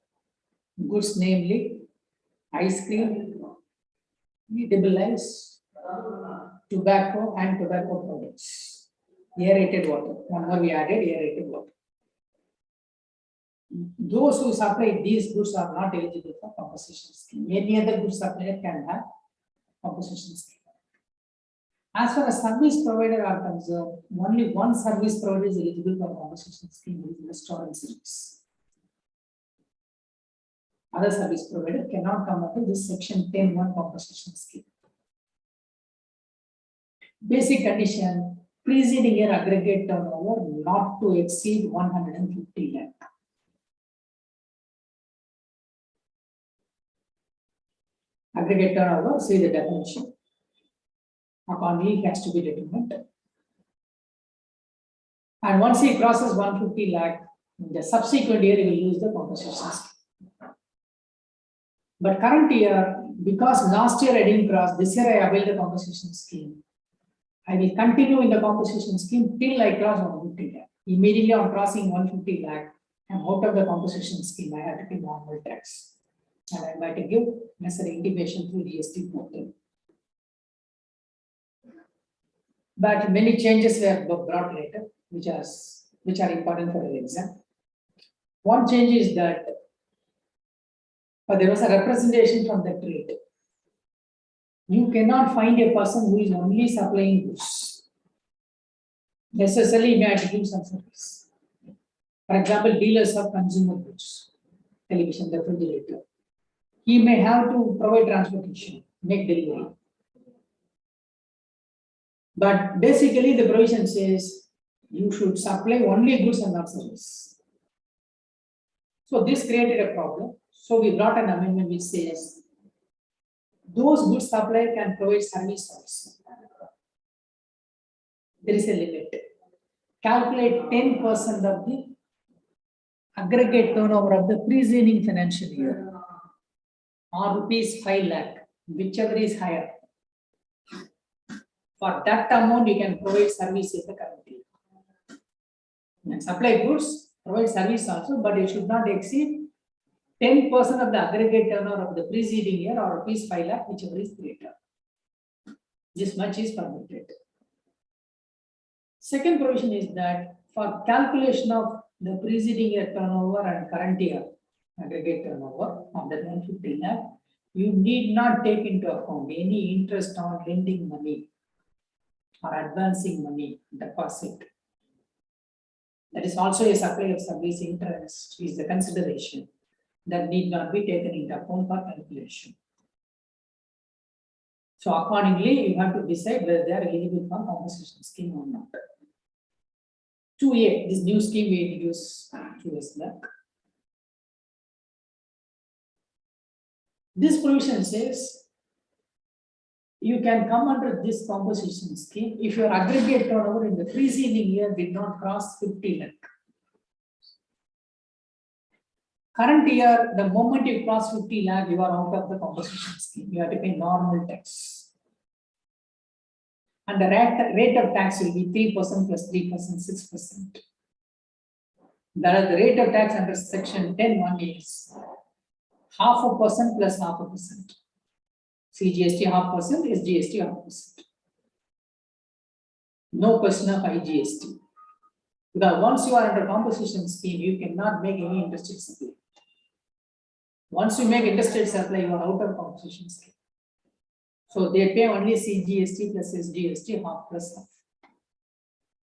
goods, namely ice cream, eatable ice, tobacco and tobacco products, aerated water. One more we added aerated water. Those who supply these goods are not eligible for composition scheme. Any other goods supplier can have composition scheme. As far as service provider are concerned, only one service provider is eligible for composition scheme, which is restaurant service. Other service provider cannot come under this section 10(1) composition scheme. Basic condition: preceding year aggregate turnover not to exceed 150 lakh. Aggregate turnover, see the definition. Accordingly, it has to be determined. And once he crosses 150 lakh, in the subsequent year, he will use the composition scheme. But current year, because last year I didn't cross, this year I availed the composition scheme. I will continue in the composition scheme till I cross 150 lakh. Immediately on crossing 150 lakh, I'm out of the composition scheme. I have to pay normal tax. And I might give necessary intimation through GST portal. But many changes were brought later, which are important for the exam. One change is that there was a representation from the trade. You cannot find a person who is only supplying goods. Necessarily, you may have to give some service. For example, dealers of consumer goods, television, refrigerator. He may have to provide transportation, make delivery. But basically, the provision says you should supply only goods and not service. So this created a problem. So we brought an amendment which says those goods supplier can provide service also. There is a limit. Calculate 10% of the aggregate turnover of the preceding financial year, or rupees 5 lakh, whichever is higher. For that amount, you can provide service in the current year. And supply goods, provide service also, but it should not exceed 10% of the aggregate turnover of the preceding year, or rupees 5 lakh, whichever is greater. This much is permitted. Second provision is that for calculation of the preceding year turnover and current year aggregate turnover of the 150 lakh, you need not take into account any interest on lending money or advancing money deposit. That is also a supply of service interest is the consideration that need not be taken into account for calculation. So accordingly, you have to decide whether they are eligible for compensation scheme or not. 2A, this new scheme we introduced 2 years back. This provision says you can come under this compensation scheme if your aggregate turnover in the preceding year did not cross 50 lakh. Current year, the moment you cross 50 lakh, you are out of the compensation scheme. You have to pay normal tax. And the rate of tax will be 3% plus 3%, 6%. The rate of tax under section 10(1) is 0.5% plus 0.5%. CGST 0.5% is GST 0.5%. No question of IGST. Because once you are under compensation scheme, you cannot make any interstate supply. Once you make interstate supply, you are out of compensation scheme. So they pay only CGST plus SGST, half plus half.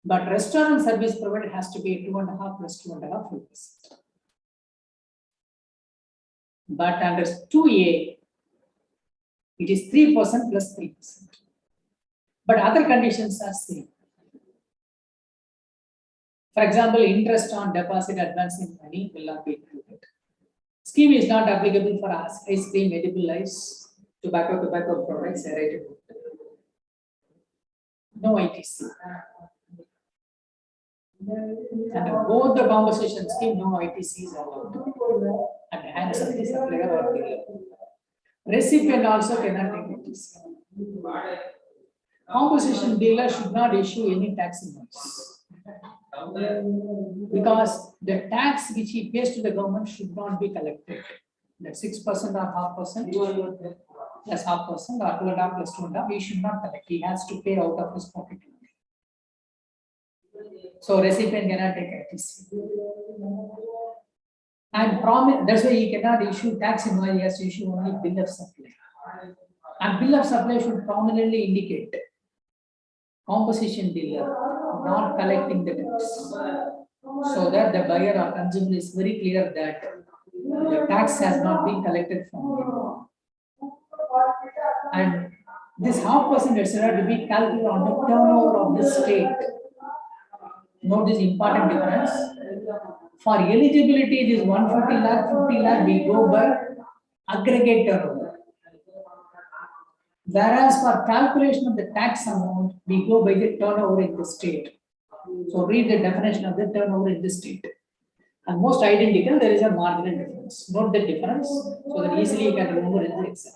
But restaurant service provider has to pay 2.5 plus 2.5, 4%. But under 2A, it is 3% plus 3%. But other conditions are same. For example, interest on deposit advancing money will not be included. Scheme is not applicable for ice cream, edible ice, tobacco products, aerated water. No ITC. And both the compensation scheme, no ITC is allowed at the hands of the supplier or dealer. Recipient also cannot take ITC. Compensation dealer should not issue any tax invoice, because the tax which he pays to the government should not be collected. That 6% or 0.5% plus 0.5% or 2.5 plus 2.5, he should not collect. He has to pay out of his pocket. So recipient cannot take ITC. And that's why he cannot issue tax invoice. He has to issue only bill of supply. And bill of supply should prominently indicate composition dealer not collecting the tax, so that the buyer or consumer is very clear that the tax has not been collected from him. And this 0.5% etc. to be calculated on the turnover of the state. Note this important difference. For eligibility, it is 150 lakh, 50 lakh, we go by aggregate turnover. Whereas for calculation of the tax amount, we go by the turnover in the state. So read the definition of the turnover in the state. And most identical, there is a marginal difference. Note the difference so that easily you can remember in the exam.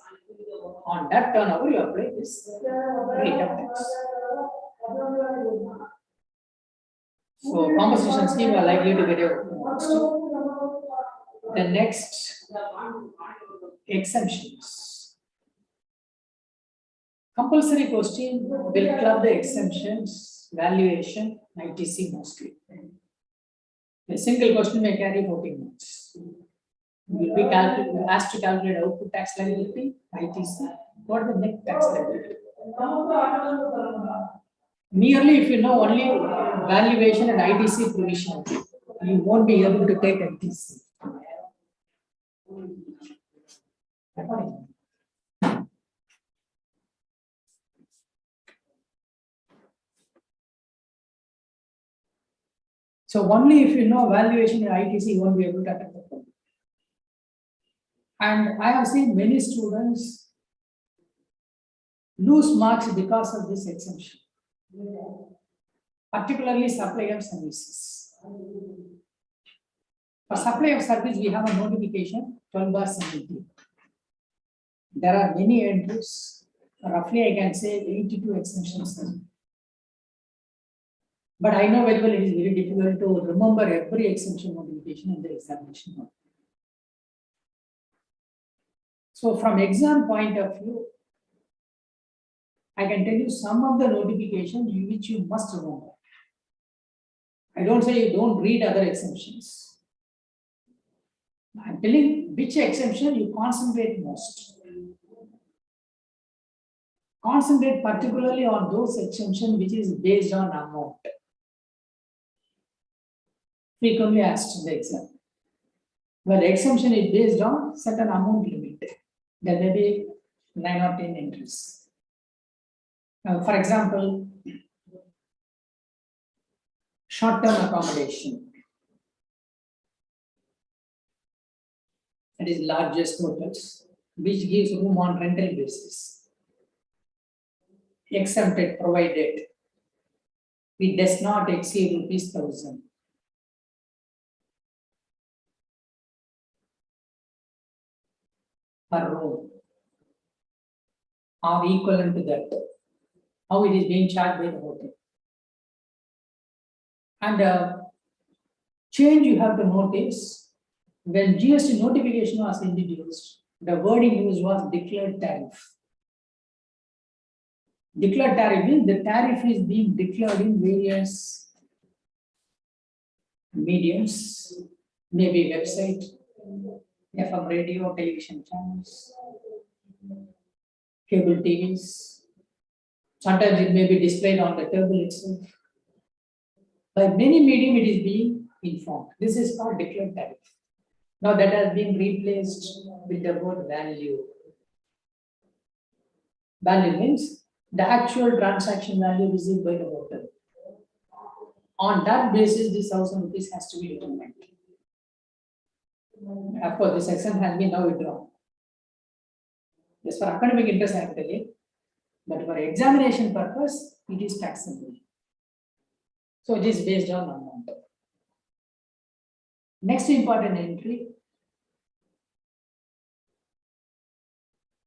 On that turnover, you apply this rate of tax. So compensation scheme are likely to get a question. The next, exemptions. Compulsory question will club the exemptions, valuation, ITC mostly. A single question may carry 14 marks. You will be asked to calculate output tax liability, ITC, What the net tax liability? Merely if you know only valuation and IDC provision, you won't be able to take NTC. So only if you know valuation and ITC, you won't be able to attempt the problem. And I have seen many students lose marks because of this exemption, particularly supply of services. For supply of service, we have a notification 12/70. There are many entries, roughly I can say 82 exemptions. But I know very well it is very difficult to remember every exemption notification in the examination. So from exam point of view, I can tell you some of the notifications which you must remember. I don't say you don't read other exemptions. I'm telling which exemption you concentrate most. Concentrate particularly on those exemptions which is based on amount. Frequently asked in the exam. Well, the exemption is based on certain amount limit. There may be 9 or 10 entries. Now, for example, short-term accommodation. That is largest hotels, which gives room on rental basis. Exempted provided it does not exceed ₹1,000. Per room or equivalent to that, how it is being charged by the hotel. And change you have to notice, when GST notification was introduced, the wording used was declared tariff. Declared tariff means the tariff is being declared in various mediums, maybe website, FM radio, television channels, cable TVs. Sometimes it may be displayed on the table itself. By many medium it is being informed. This is called declared tariff. Now that has been replaced with the word value. Value means the actual transaction value received by the hotel. On that basis, this ₹1,000 has to be determined. Of course, this section has been now withdrawn. Yes, for academic interest, I am telling, but for examination purpose, it is taxable. So it is based on amount. Next important entry,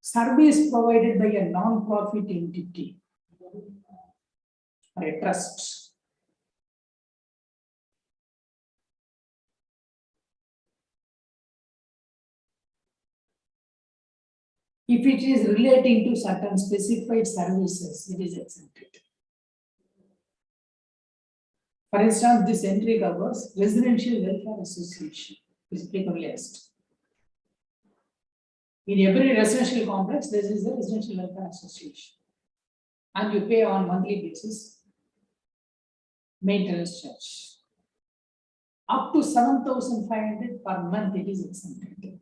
service provided by a non-profit entity or a trust. If it is relating to certain specified services, it is exempted. For instance, this entry covers residential welfare association, is frequently asked. In every residential complex, there is a residential welfare association, and you pay on monthly basis maintenance charge. Up to 7,500 per month, it is exempted.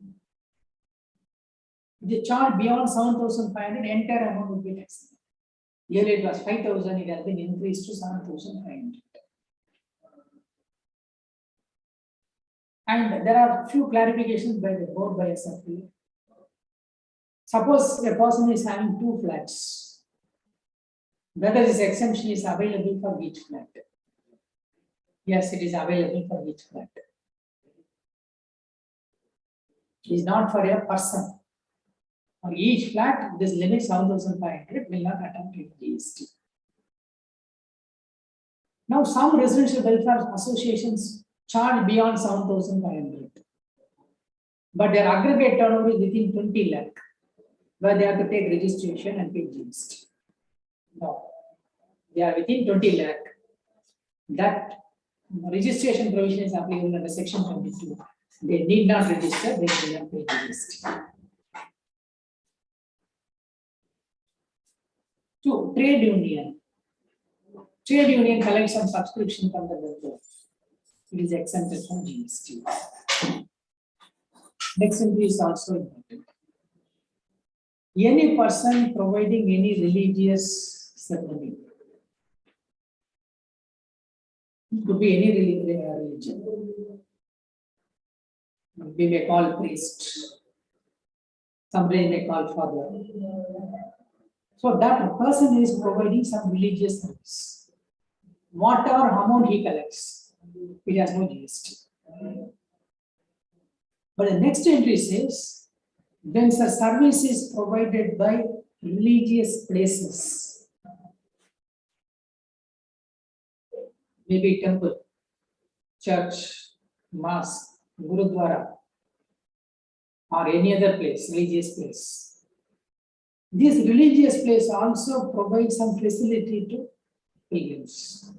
The charge beyond 7,500, entire amount would be taxable. Earlier it was 5,000, it has been increased to 7,500. And there are few clarifications by the board by SFA. Suppose a person is having 2 flats, whether this exemption is available for each flat. Yes, it is available for each flat. It is not for a person. For each flat, this limit 7,500 will not attempt GST. Now, some residential welfare associations charge beyond 7,500, but their aggregate turnover is within 20 lakh, where they have to take registration and pay GST. No, they are within 20 lakh. That registration provision is applicable under section 22. They need not register, they will not pay GST. trade union. Trade union collects some subscription from the members. It is exempted from GST. Next entry is also important. Any person providing any religious ceremony. It could be any religion. We may call priest. Somebody may call father. So that person is providing some religious service. Whatever amount he collects, it has no GST. But the next entry says, when the service is provided by religious places, maybe temple, church, mosque, gurudwara, or any other place, religious place. This religious place also provides some facility to pilgrims.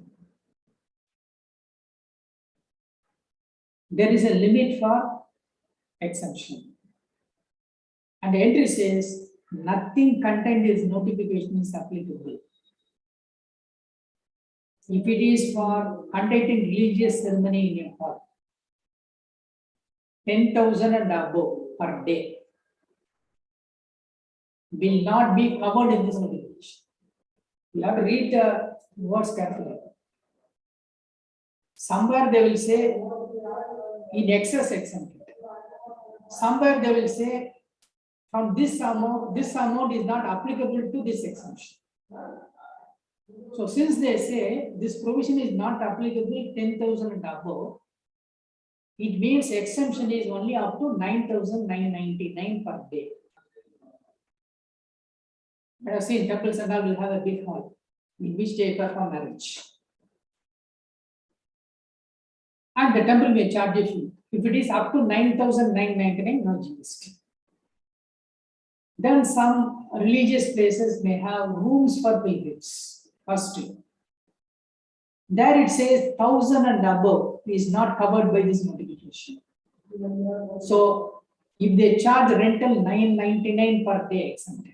There is a limit for exemption. And the entry says, nothing contained in this notification is applicable. If it is for conducting religious ceremony in your hall, 10,000 and above per day will not be covered in this notification. You have to read the words carefully. Somewhere they will say in excess exempted. Somewhere they will say from this amount is not applicable to this exemption. So since they say this provision is not applicable 10,000 and above, it means exemption is only up to 9,999 per day. I have seen temples and all will have a big hall in which they perform marriage. And the temple may charge a fee. If it is up to 9,999, no GST. Then some religious places may have rooms for pilgrims. First, there it says 1,000 and above is not covered by this notification. So if they charge rental 999 per day exempted.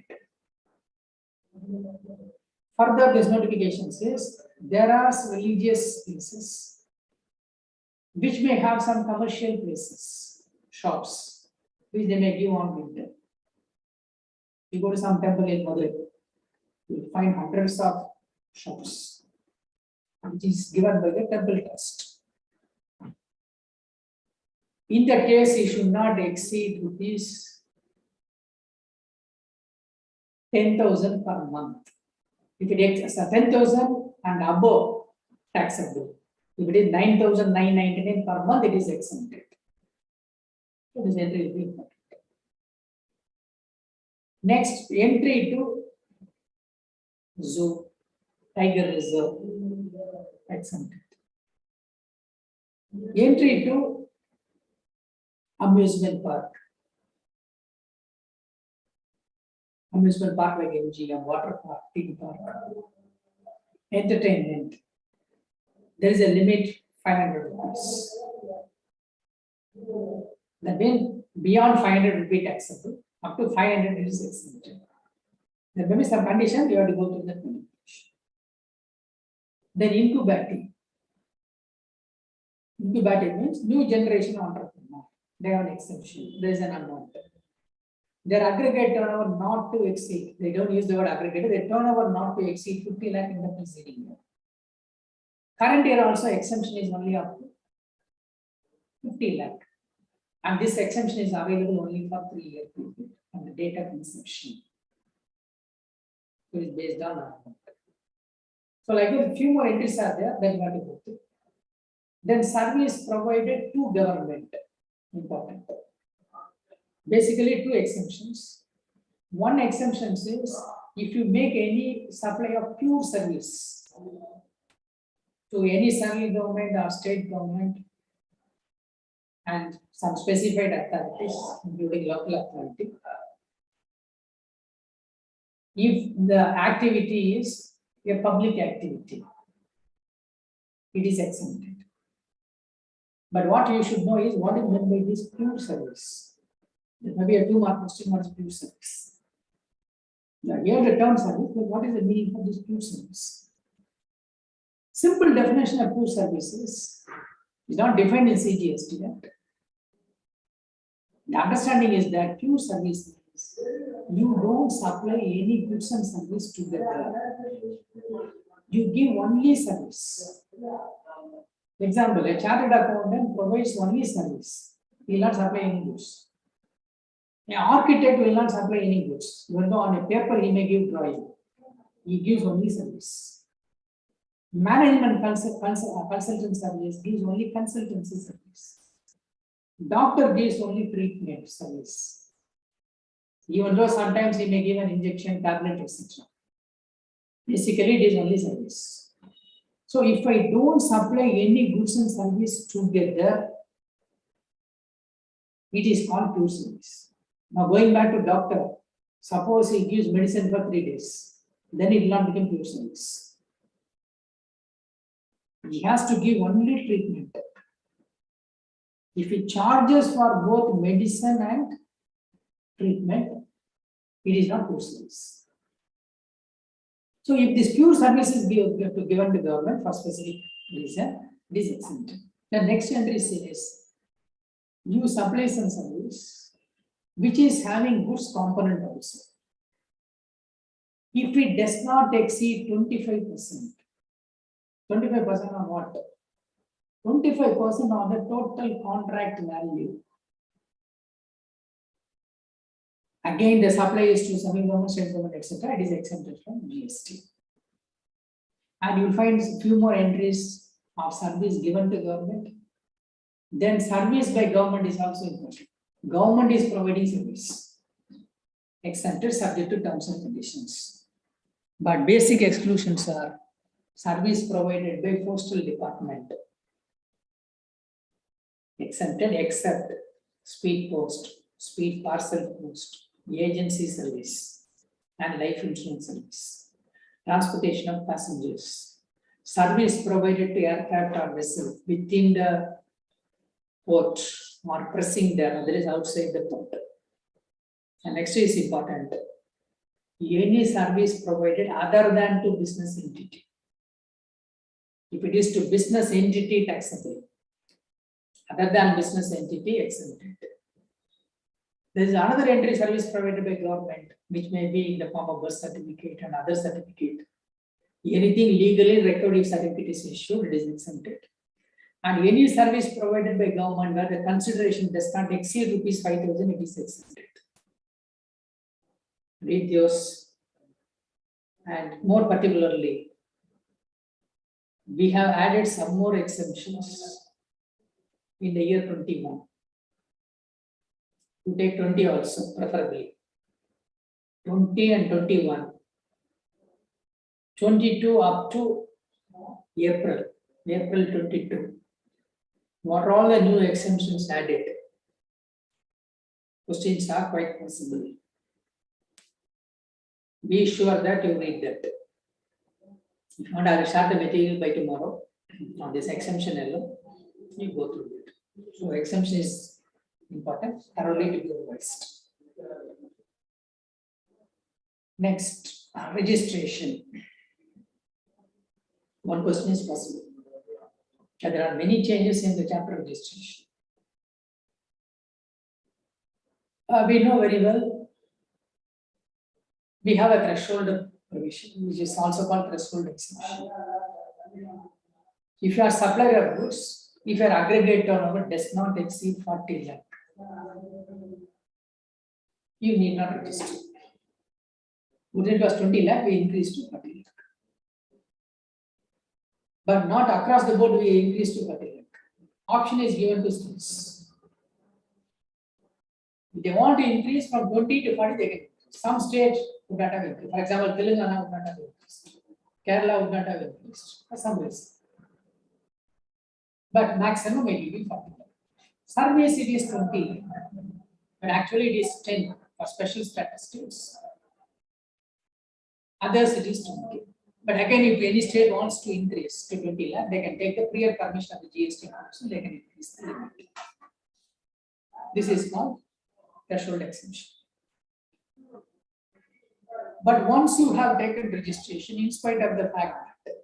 Further, this notification says there are religious places which may have some commercial places, shops, which they may give on winter. You go to some temple in Madurai, you find hundreds of shops, which is given by the temple trust. In that case, it should not exceed rupees 10,000 per month. If it is 10,000 and above, taxable. If it is 9,999 per month, it is exempted. So this entry will be important. Next, entry to zoo, tiger reserve, exempted. Entry to amusement park. Amusement park like MGM, water park, theme park. Entertainment. There is a limit, 500 rupees. That means beyond 500 will be taxable. Up to 500 is exempted. There may be some condition, you have to go through that condition. Then incubating. Incubating means new generation entrepreneur. They have an exception. There is an amount. Their aggregate turnover not to exceed. They don't use the word aggregate. Their turnover not to exceed 50 lakh in the preceding year. Current year also exemption is only up to 50 lakh. And this exemption is available only for 3-year period from the date of inception. So it's based on that. So like a few more entries are there that you have to go through. Then service provided to government. Important. Basically 2 exemptions. One exemption says if you make any supply of pure service to any central government or state government and some specified authorities, including local authority. If the activity is a public activity, it is exempted. But what you should know is what is meant by this pure service. There may be a 2-mark question, what is pure service? Now, here the term service, but what is the meaning of this pure service? Simple definition of pure services is not defined in CGST yet. The understanding is that pure service means you don't supply any goods and service together. You give only service. Example, a chartered accountant provides only service. He will not supply any goods. An architect will not supply any goods. Even though on a paper he may give drawing. He gives only service. Management consultant service gives only consultancy service. Doctor gives only treatment service. Even though sometimes he may give an injection, tablet, etc. Basically, it is only service. So if I don't supply any goods and service together, it is called pure service. Now going back to doctor, suppose he gives medicine for 3 days, then it will not become pure service. He has to give only treatment. If he charges for both medicine and treatment, it is not pure service. So if this pure service is given to government for specific reason, it is exempt. The next entry says, you supply some service which is having goods component also. If it does not exceed 25%, 25% on what? 25% on the total contract value. Again, the supply is to semi-government, state government, etc. It is exempted from GST. And you will find a few more entries of service given to government. Then service by government is also important. Government is providing service. Exempted subject to terms and conditions. But basic exclusions are service provided by postal department. Exempted except speed post, speed parcel post, agency service, and life insurance service. Transportation of passengers. Service provided to aircraft or vessel within the port or pressing there, that is outside the port. And next is important. Any service provided other than to business entity. If it is to business entity, taxable. Other than business entity, exempted. There is another entry, service provided by government, which may be in the form of birth certificate and other certificate. Anything legally recorded certificate is issued, it is exempted. And any service provided by government where the consideration does not exceed rupees 5,000, it is exempted. Read those. And more particularly, we have added some more exemptions in the year 21. You take 20 also, preferably. 20 and 21. 22 up to April 22. What are all the new exemptions added? Questions are quite possible. Be sure that you read that. If not, I will start the material by tomorrow on this exemption alone. You go through it. So exemption is important, thoroughly to be revised. Next, registration. One question is possible. There are many changes in the chapter registration. We know very well, we have a threshold provision, which is also called threshold exemption. If you are supplier of goods, if your aggregate turnover does not exceed 40 lakh, you need not register. When it was 20 lakh, we increased to 40 lakh. But not across the board, we increased to 40 lakh. Option is given to states. If they want to increase from 20 to 40, they can. Some states would not have increased. For example, Telangana would not have increased. Kerala would not have increased for some reason. But maximum may be 40. Service it is 20, but actually it is 10 for special statistics. Others it is 20. But again, if any state wants to increase to 20 lakh, they can take the prior permission of the GST Council, they can increase the limit. This is called threshold exemption. But once you have taken registration, in spite of the fact that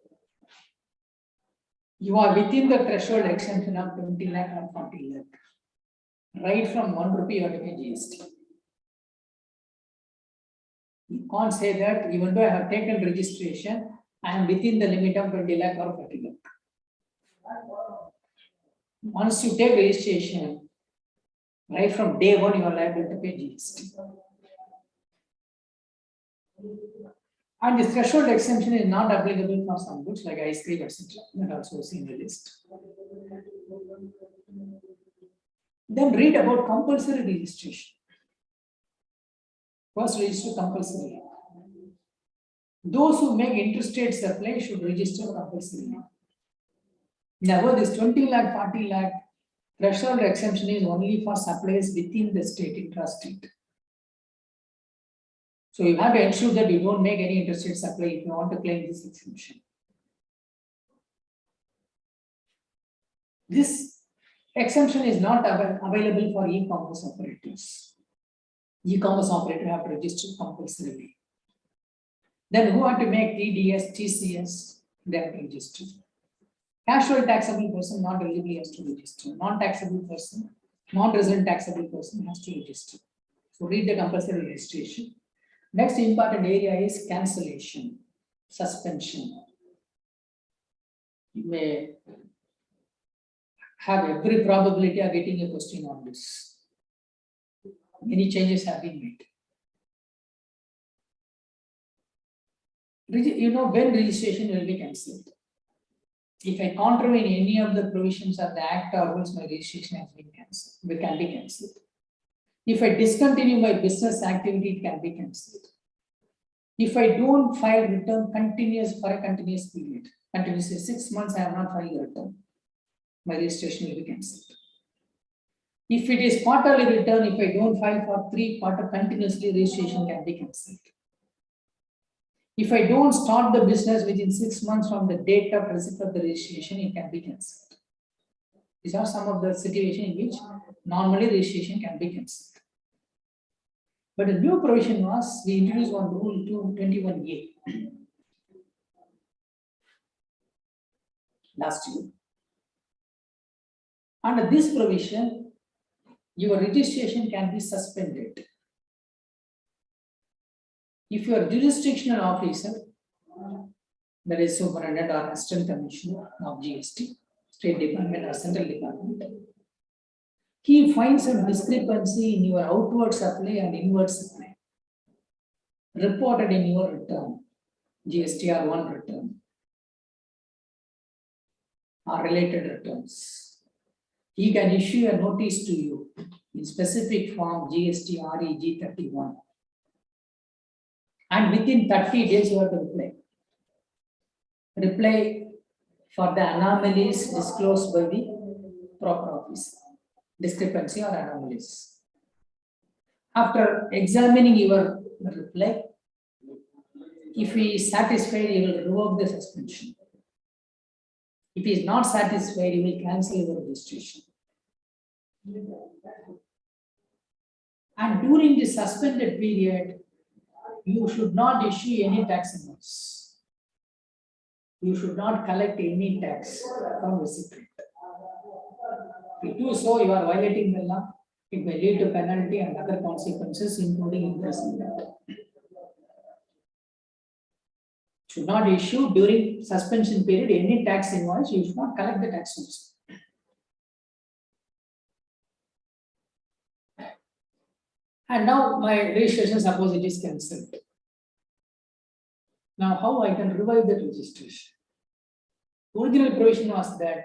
you are within the threshold exemption of 20 lakh or 40 lakh, right from 1 rupee or GST. You can't say that even though I have taken registration, I am within the limit of 20 lakh or 40 lakh. Once you take registration, right from day one, you are liable to pay GST. And the threshold exemption is not applicable for some goods like ice cream, etc. That also is in the list. Then read about compulsory registration. First, register compulsory. Those who make interstate supply should register compulsory. Now, this 20 lakh, 40 lakh threshold exemption is only for suppliers within the state, intrastate. So you have to ensure that you don't make any interstate supply if you want to claim this exemption. This exemption is not available for e-commerce operators. E-commerce operator have to register compulsorily. Then who want to make TDS, TCS, they have to register. Casual taxable person not eligible has to register. Non-taxable person, non-resident taxable person has to register. So read the compulsory registration. Next important area is cancellation, suspension. You may have every probability of getting a question on this. Many changes have been made. You know when registration will be cancelled. If I contravene any of the provisions of the Act or rules, my registration has been cancelled. It can be cancelled. If I discontinue my business activity, it can be cancelled. If I don't file return for a continuous period, continuously 6 months I have not filed the return, my registration will be cancelled. If it is quarterly return, if I don't file for 3 quarters continuously, registration can be cancelled. If I don't start the business within 6 months from the date of receipt of the registration, it can be cancelled. These are some of the situations in which normally registration can be cancelled. But the new provision was, we introduced one rule 221A last year. Under this provision, your registration can be suspended. If you are jurisdictional officer, that is superintendent or assistant commissioner of GST, State Department or Central Department, he finds a discrepancy in your outward supply and inward supply reported in your return, GSTR1 return or related returns. He can issue a notice to you in specific form GST REG31. And within 30 days, you have to reply. Reply for the anomalies disclosed by the proper officer, discrepancy or anomalies. After examining your reply, if he is satisfied, he will revoke the suspension. If he is not satisfied, he will cancel your registration. And during the suspended period, you should not issue any tax invoice. You should not collect any tax from recipient. If you do so, you are violating the law. It may lead to penalty and other consequences, including imprisonment. Should not issue during suspension period any tax invoice. You should not collect the tax also. And now my registration, suppose it is cancelled. Now, how I can revive the registration? Original provision was that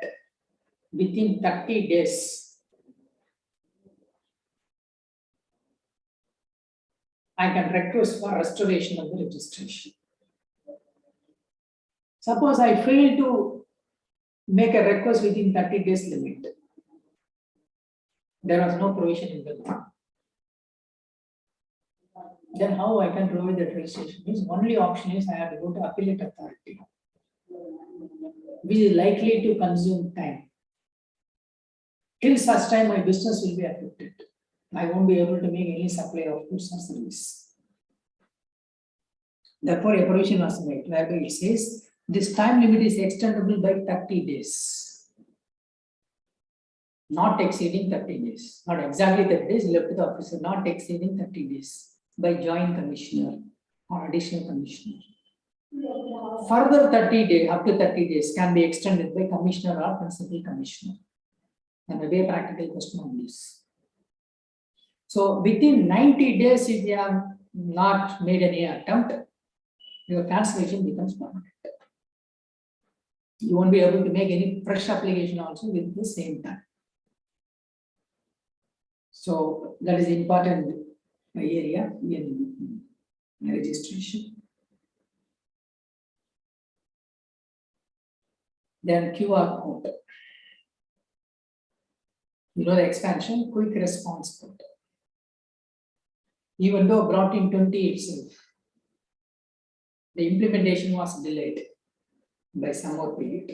within 30 days, I can request for restoration of the registration. Suppose I fail to make a request within 30 days limit. There was no provision in the law. Then how I can provide that registration? Means only option is I have to go to appellate authority, which is likely to consume time. Till such time my business will be affected. I won't be able to make any supply of goods or service. Therefore, a provision was made whereby it says this time limit is extendable by 30 days. Not exceeding 30 days. Not exactly 30 days, left to the officer, not exceeding 30 days by joint commissioner or additional commissioner. Further 30 days, up to 30 days can be extended by commissioner or principal commissioner. And maybe a practical question on this. So within 90 days, if you have not made any attempt, your cancellation becomes permanent. You won't be able to make any fresh application also with the same time. So that is important area in registration. Then QR code. You know the expansion, quick response code. Even though brought in 20 itself, the implementation was delayed by some more period.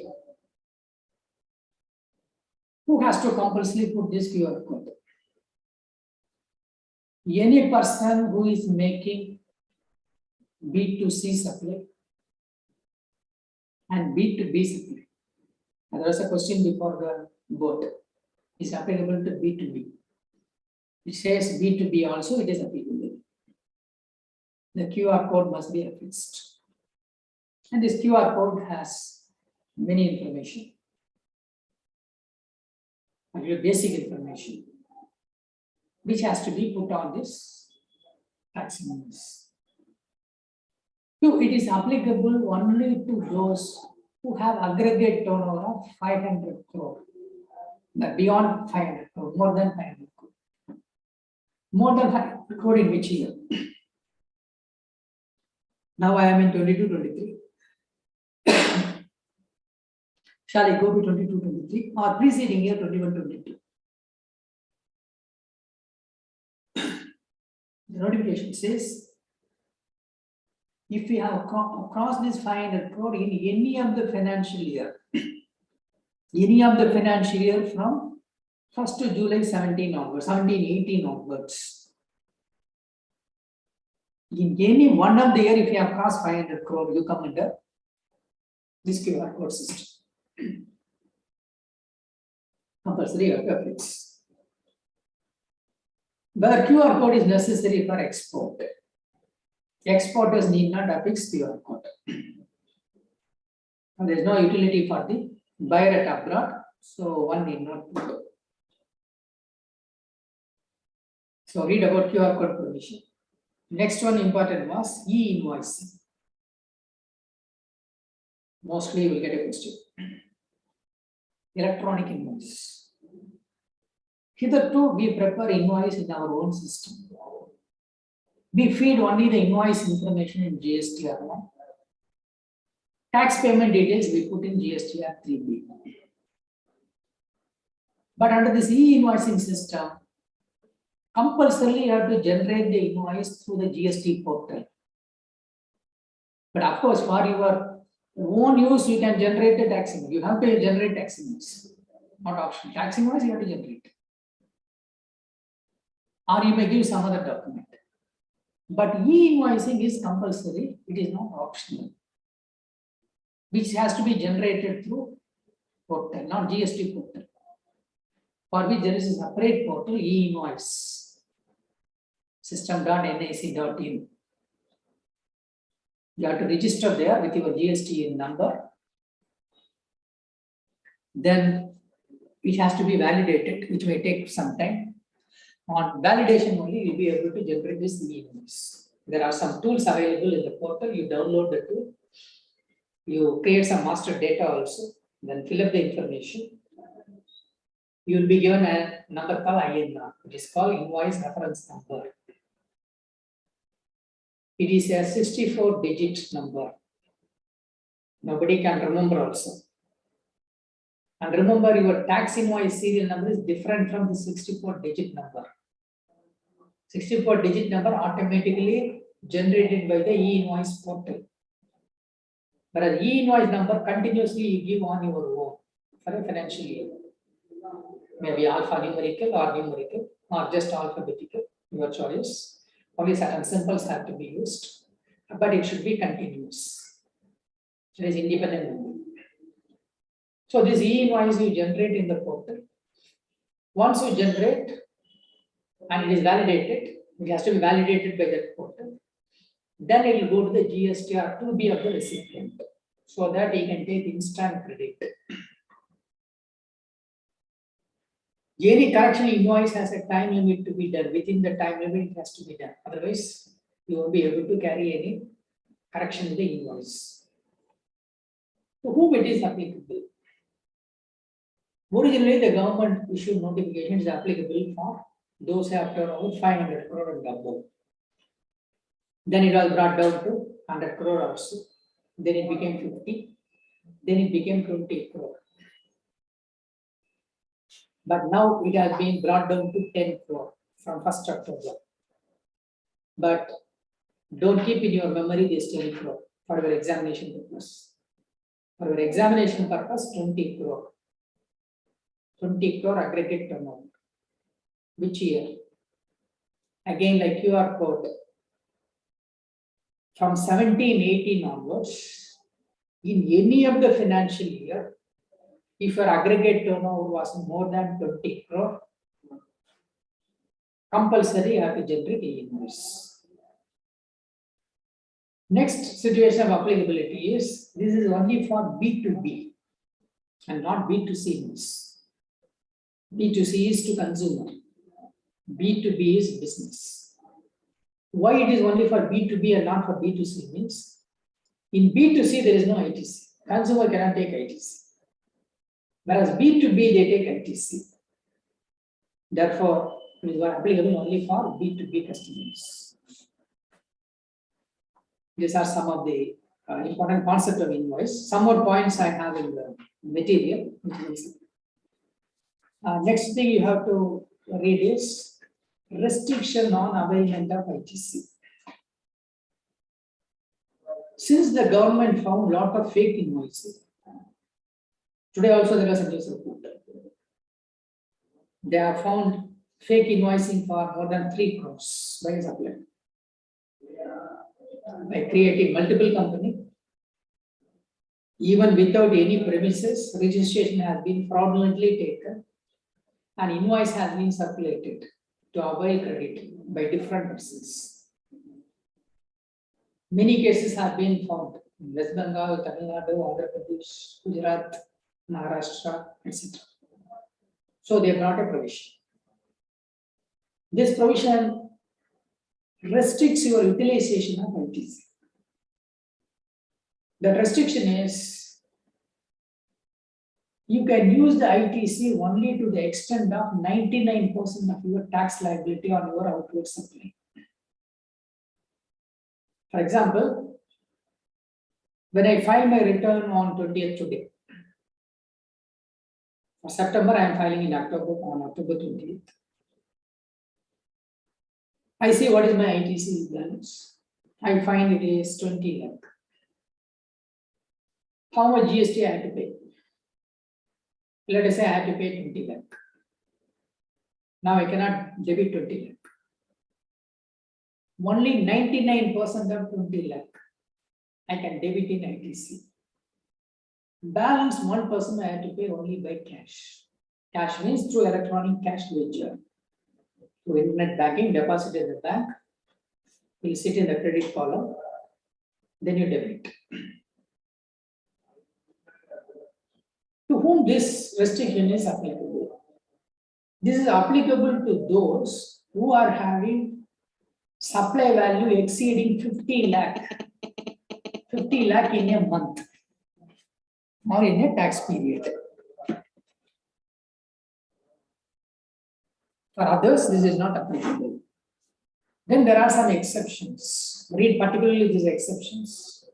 Who has to compulsorily put this QR code? Any person who is making B2C supply and B2B supply. And there was a question before the board. Is applicable to B2B. It says B2B also, it is applicable. The QR code must be affixed. And this QR code has many information. And basic information, which has to be put on this taxonomies. So it is applicable only to those who have aggregate turnover of 500 crore. Beyond 500 crore, more than 500 crore. More than 500 crore in which year? Now I am in 22-23. Shall I go to 22-23 or preceding year 21-22? The notification says, if we have crossed this 500 crore in any of the financial year, from 1st July 17 onwards, 17-18 onwards. In any one of the year, if you have crossed 500 crore, you come under this QR code system. Compulsory affix. Where QR code is necessary for export. Exporters need not affix QR code. And there is no utility for the buyer at abroad, so one need not put. So read about QR code provision. Next one important was e-invoicing. Mostly you will get a question. Electronic invoice. Hitherto we prepare invoice in our own system. We feed only the invoice information in GSTR1. Tax payment details we put in GSTR3B. But under this e-invoicing system, compulsorily you have to generate the invoice through the GST portal. But of course, for your own use, you can generate the tax invoice. You have to generate tax invoice, not optional. Tax invoice you have to generate. Or you may give some other document. But e-invoicing is compulsory, it is not optional, which has to be generated through portal, not GST portal, for which there is a separate portal, e-invoice, system.nic.in. You have to register there with your GST number. Then it has to be validated, which may take some time. On validation only, you'll be able to generate this e-invoice. There are some tools available in the portal. You download the tool. You create some master data also, then fill up the information. You will be given a number called INR, which is called Invoice Reference Number. It is a 64-digit number. Nobody can remember also. And remember, your tax invoice serial number is different from the 64-digit number. 64-digit number automatically generated by the e-invoice portal. Whereas e-invoice number continuously you give on your own for a financial year. Maybe alphanumerical or just alphabetical, your choice. Only certain symbols have to be used. but it should be continuous. It is independent only. So this e-invoice you generate in the portal. Once you generate and it is validated, it has to be validated by that portal. Then it will go to the GSTR to be of the recipient, so that he can take instant credit. Any correction invoice has a time limit to be done. Within the time limit, it has to be done. Otherwise, you won't be able to carry any correction in the invoice. To whom it is applicable? Originally, the government issued notifications applicable for those who have turnover 500 crore and above. Then it was brought down to 100 crore also. Then it became 50. Then it became 20 crore. But now it has been brought down to 10 crore from 1st October. But don't keep in your memory this 10 crore for your examination purpose. For your examination purpose, 20 crore. 20 crore aggregate amount. Which year? Again, like QR code. From 17-18 onwards, in any of the financial year, if your aggregate turnover was more than 20 crore, compulsory you have to generate e-invoice. Next situation of applicability is, this is only for B2B and not B2C means. B2C is to consumer. B2B is business. Why it is only for B2B and not for B2C means, in B2C there is no ITC. Consumer cannot take ITC. Whereas B2B they take ITC. Therefore, it is applicable only for B2B customers. These are some of the important concepts of invoice. Some more points I have in the material. Next thing you have to read is restriction on availment of ITC. Since the government found a lot of fake invoices, today also there was a news report. They have found fake invoicing for more than 3 crores by supply. By creating multiple company, even without any premises, registration has been fraudulently taken and invoice has been circulated to avail credit by different persons. Many cases have been found in West Bengal, Tamil Nadu, Andhra Pradesh, Gujarat, Maharashtra, etc. So they brought a provision. This provision restricts your utilization of ITC. The restriction is, you can use the ITC only to the extent of 99% of your tax liability on your outward supply. For example, when I file my return on 20th today, for September I am filing in October on October 20th. I see what is my ITC balance. I find it is 20 lakh. How much GST I have to pay? Let us say I have to pay 20 lakh. Now I cannot debit 20 lakh. Only 99% of 20 lakh I can debit in ITC. Balance 1% I have to pay only by cash. Cash means through electronic cash ledger. Through internet banking, deposit in the bank, will sit in the credit column, then you debit. To whom this restriction is applicable? This is applicable to those who are having supply value exceeding 50 lakh. 50 lakh in a month or in a tax period. For others, this is not applicable. Then there are some exceptions. Read particularly these exceptions.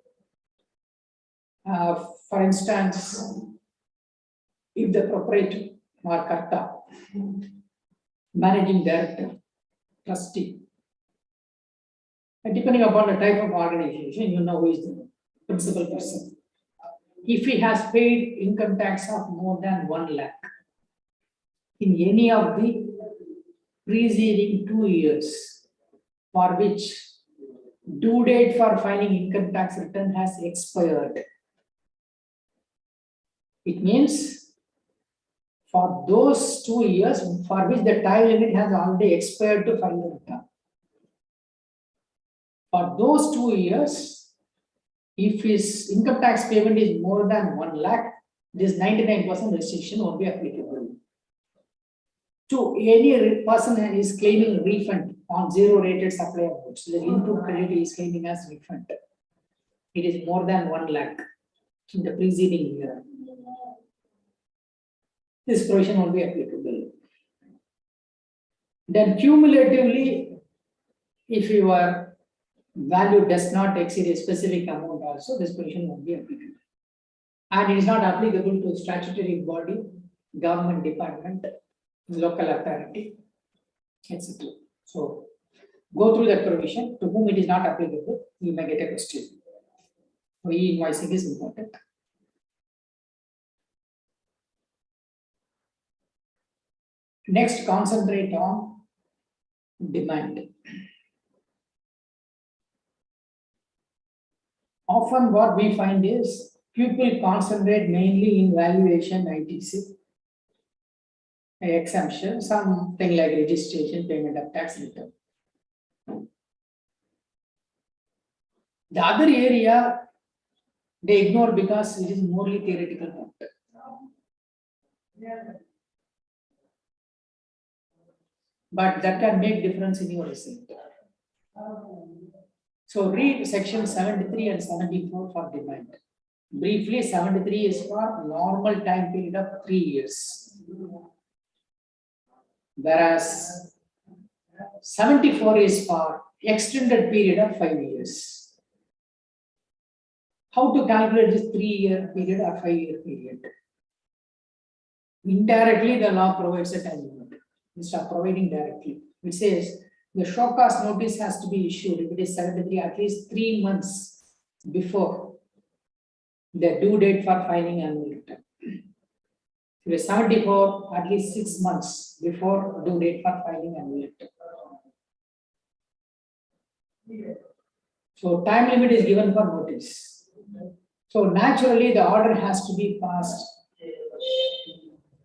For instance, if the proprietor or karta, managing director, trustee, and depending upon the type of organization, you know who is the principal person. If he has paid income tax of more than 1 lakh in any of the preceding 2 years for which due date for filing income tax return has expired. It means for those 2 years for which the time limit has already expired to file the return. For those 2 years, if his income tax payment is more than 1 lakh, this 99% restriction won't be applicable. To any person who is claiming refund on zero rated supplier goods, the input credit is claiming as refund. It is more than 1 lakh in the preceding year. This provision will be applicable. Then cumulatively, if your value does not exceed a specific amount also, this provision will be applicable. And it is not applicable to statutory body, government department, local authority, etc. So go through that provision. To whom it is not applicable, you may get a question. E-invoicing is important. Next, concentrate on demand. Often what we find is people concentrate mainly in valuation, ITC, exemption, something like registration, payment of tax return. The other area they ignore because it is morely theoretical content. But that can make difference in your result. So read section 73 and 74 for demand. Briefly, 73 is for normal time period of 3 years. Whereas 74 is for extended period of 5 years. How to calculate this 3-year period or 5-year period? Indirectly, the law provides a time limit. Instead of providing directly, it says the show cause notice has to be issued if it is 73 at least 3 months before the due date for filing annual return. If it is 74, at least 6 months before due date for filing annual return. So time limit is given for notice. So naturally, the order has to be passed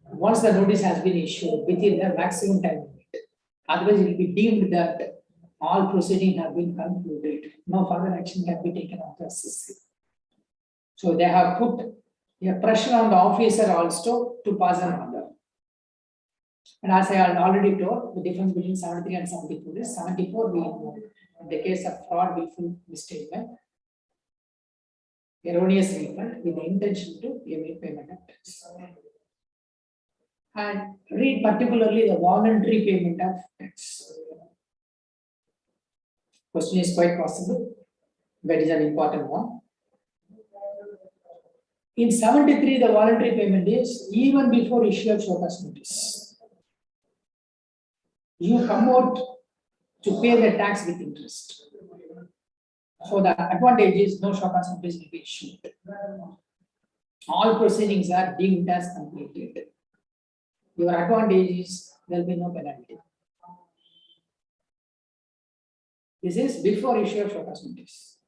once the notice has been issued within the maximum time limit. Otherwise, it will be deemed that all proceedings have been concluded. No further action can be taken on the SSC. So they have put a pressure on the officer also to pass an order. And as I had already told, the difference between 73 and 74 is 74 we know in the case of fraud, willful misstatement, erroneous refund with the intention to evade payment of tax. And read particularly the voluntary payment of tax. Question is quite possible, but is an important one. In 73, the voluntary payment is even before issue of show cause notice. You come out to pay the tax with interest. So the advantage is no show cause notice will be issued. All proceedings are deemed as completed. Your advantage is there will be no penalty. This is before issue of show cause notice.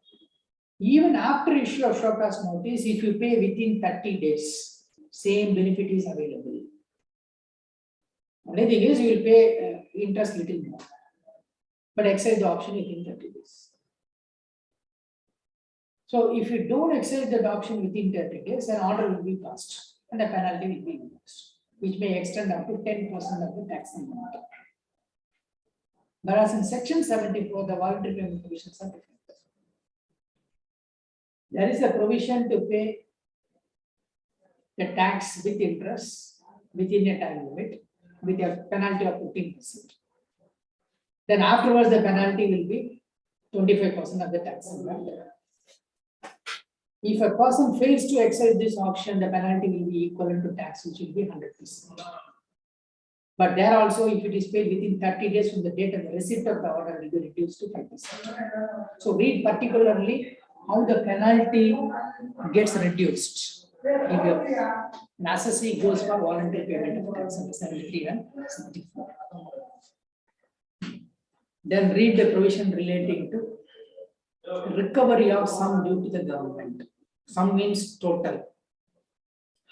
Even after issue of show cause notice, if you pay within 30 days, same benefit is available. Only thing is you will pay interest little more, but exercise the option within 30 days. So if you don't exercise the option within 30 days, an order will be passed and a penalty will be imposed, which may extend up to 10% of the tax amount. Whereas in section 74, the voluntary payment provisions are different. There is a provision to pay the tax with interest within a time limit with a penalty of 15%. Then afterwards, the penalty will be 25% of the tax amount. If a person fails to exercise this option, the penalty will be equivalent to tax, which will be 100%. But there also, if it is paid within 30 days from the date of the receipt of the order, it will be reduced to 5%. So read particularly how the penalty gets reduced. An assessee goes for voluntary payment of tax under 73 and 74. Then read the provision relating to recovery of sum due to the government. Sum means total.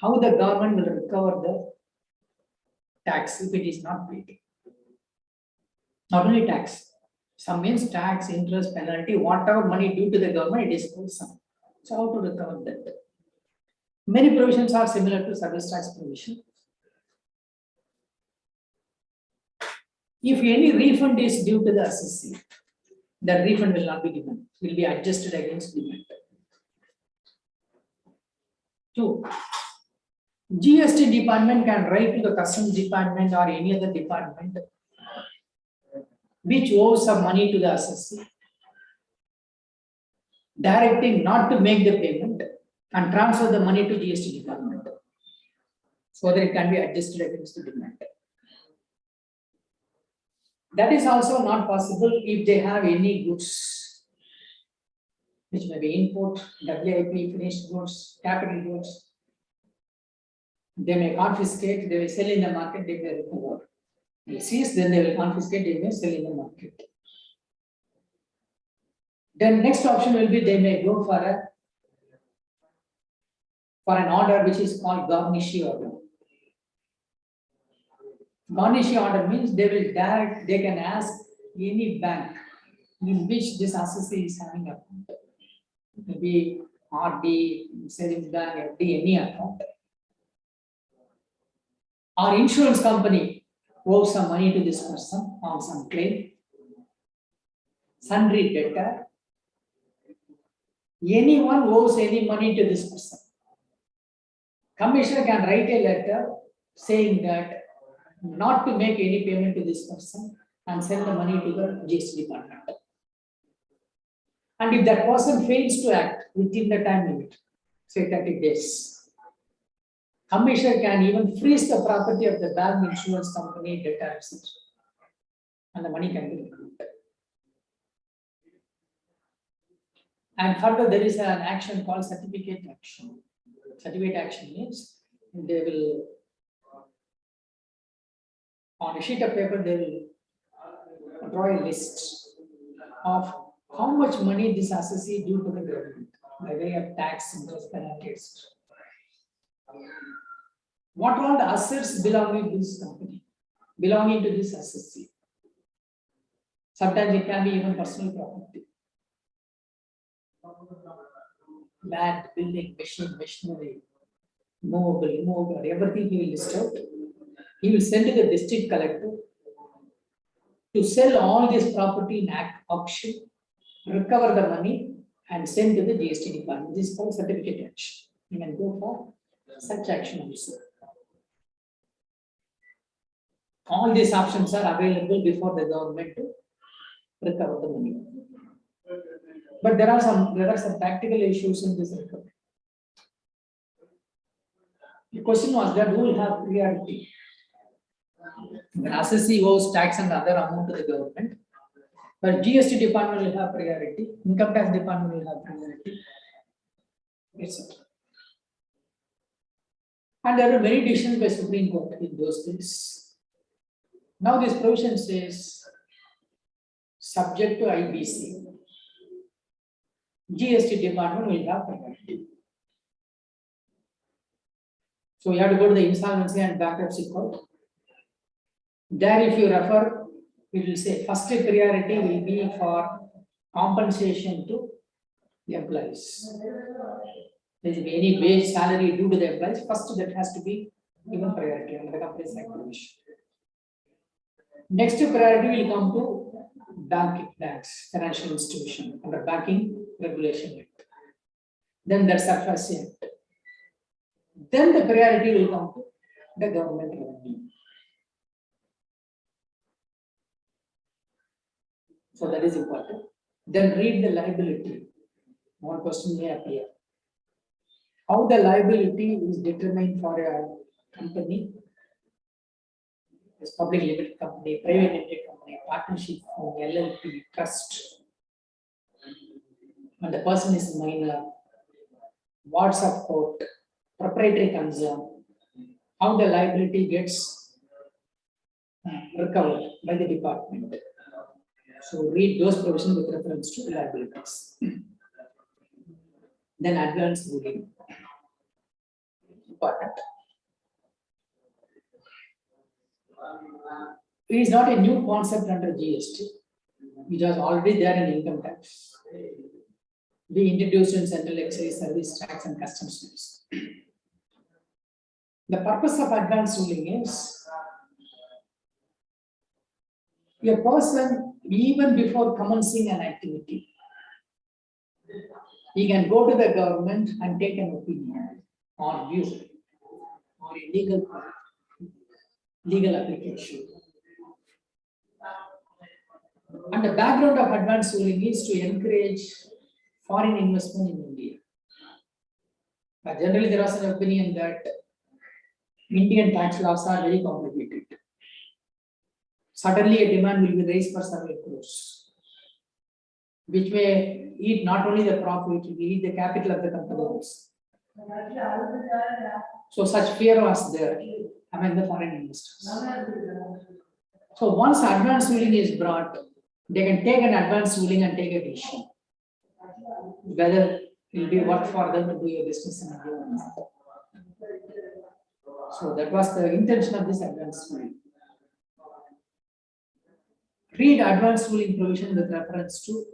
How the government will recover the tax if it is not paid. Not only tax. Sum means tax, interest, penalty, whatever money due to the government, it is called sum. So how to recover that? Many provisions are similar to service tax provision. If any refund is due to the assessee, the refund will not be given, will be adjusted against demand. 2. GST department can write to the customs department or any other department which owes some money to the assessee, directing not to make the payment and transfer the money to GST department so that it can be adjusted against the demand. That is also not possible if they have any goods, which may be import, WIP, finished goods, capital goods. They may confiscate, they will sell in the market, they may recover. They seize, then they will confiscate, they may sell in the market. Then next option will be they may go for an order which is called garnishee order. Garnishee order means they can ask any bank in which this assessee is having account. Maybe RD, savings bank, FD, any account. Or insurance company owes some money to this person on some claim. Sundry debtor. Anyone owes any money to this person. Commissioner can write a letter saying that not to make any payment to this person and send the money to the GST department. And if that person fails to act within the time limit, say 30 days, Commissioner can even freeze the property of the bank, insurance company, debtor, etc. And the money can be recovered. And further, there is an action called certificate action. Certificate action means they will, on a sheet of paper, they will draw a list of how much money this assessee due to the government by way of tax, interest, penalties. What all the assets belonging to this company, belonging to this assessee. Sometimes it can be even personal property. Land, building, machine, machinery, movable, immovable, everything he will list out. He will send to the district collector to sell all this property in auction, recover the money, and send to the GST department. This is called certificate action. You can go for such action also. All these options are available before the government to recover the money. But there are some practical issues in this recovery. The question was that who will have priority? The assessee owes tax and other amount to the government, but GST department will have priority, income tax department will have priority, etc. And there were many decisions by Supreme Court in those days. Now this provision says subject to IBC. GST department will have priority. So you have to go to the insolvency and bankruptcy court. There, if you refer, it will say first priority will be for compensation to the employees. There will be any wage salary due to the employees, first that has to be given priority under the Companies Act provision. Next priority will come to banks, financial institution under Banking Regulation Act. Then that's SIRC Act. Then the priority will come to the government revenue. So that is important. Then read the liability. One question may appear. How the liability is determined for a company, as public limited company, private limited company, partnership, LLP, trust, and the person is minor, wards of court, proprietary concern, how the liability gets recovered by the department. So read those provisions with reference to liabilities. Then advance ruling. Important. It is not a new concept under GST. It was already there in income tax. We introduced in central excise, service tax, and customs duties. The purpose of advance ruling is a person, even before commencing an activity, he can go to the government and take an opinion or view or a legal application. And the background of advance ruling is to encourage foreign investment in India. But generally, there was an opinion that Indian tax laws are very complicated. Suddenly, a demand will be raised for several crores, which may eat not only the profit, it will eat the capital of the company also. So, such fear was there among the foreign investors. So, once advance ruling is brought, they can take an advance ruling and take a decision whether it will be worth for them to do a business in India or not. So that was the intention of this advance ruling. Read advance ruling provision with reference to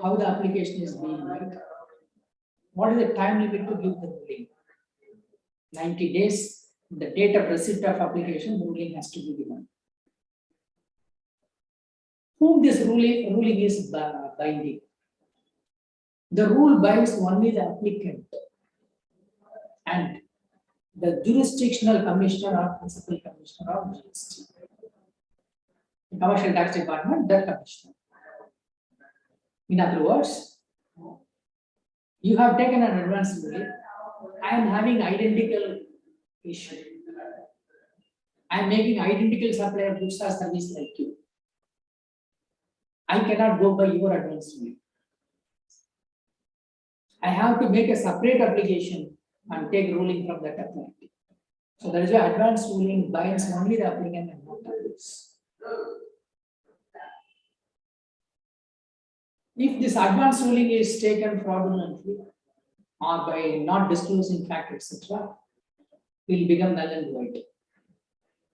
how the application is being made. What is the time limit to give the ruling? 90 days. The date of receipt of application, the ruling has to be given. Whom this ruling is binding? The rule binds only the applicant and the jurisdictional commissioner or principal commissioner of GST. The commercial tax department, that commissioner. In other words, you have taken an advance ruling. I am having identical issue. I am making identical supply of goods or service like you. I cannot go by your advance ruling. I have to make a separate application and take ruling from that authority. So that is why advance ruling binds only the applicant and not others. If this advance ruling is taken fraudulently or by not disclosing fact, etc., it will become null and void.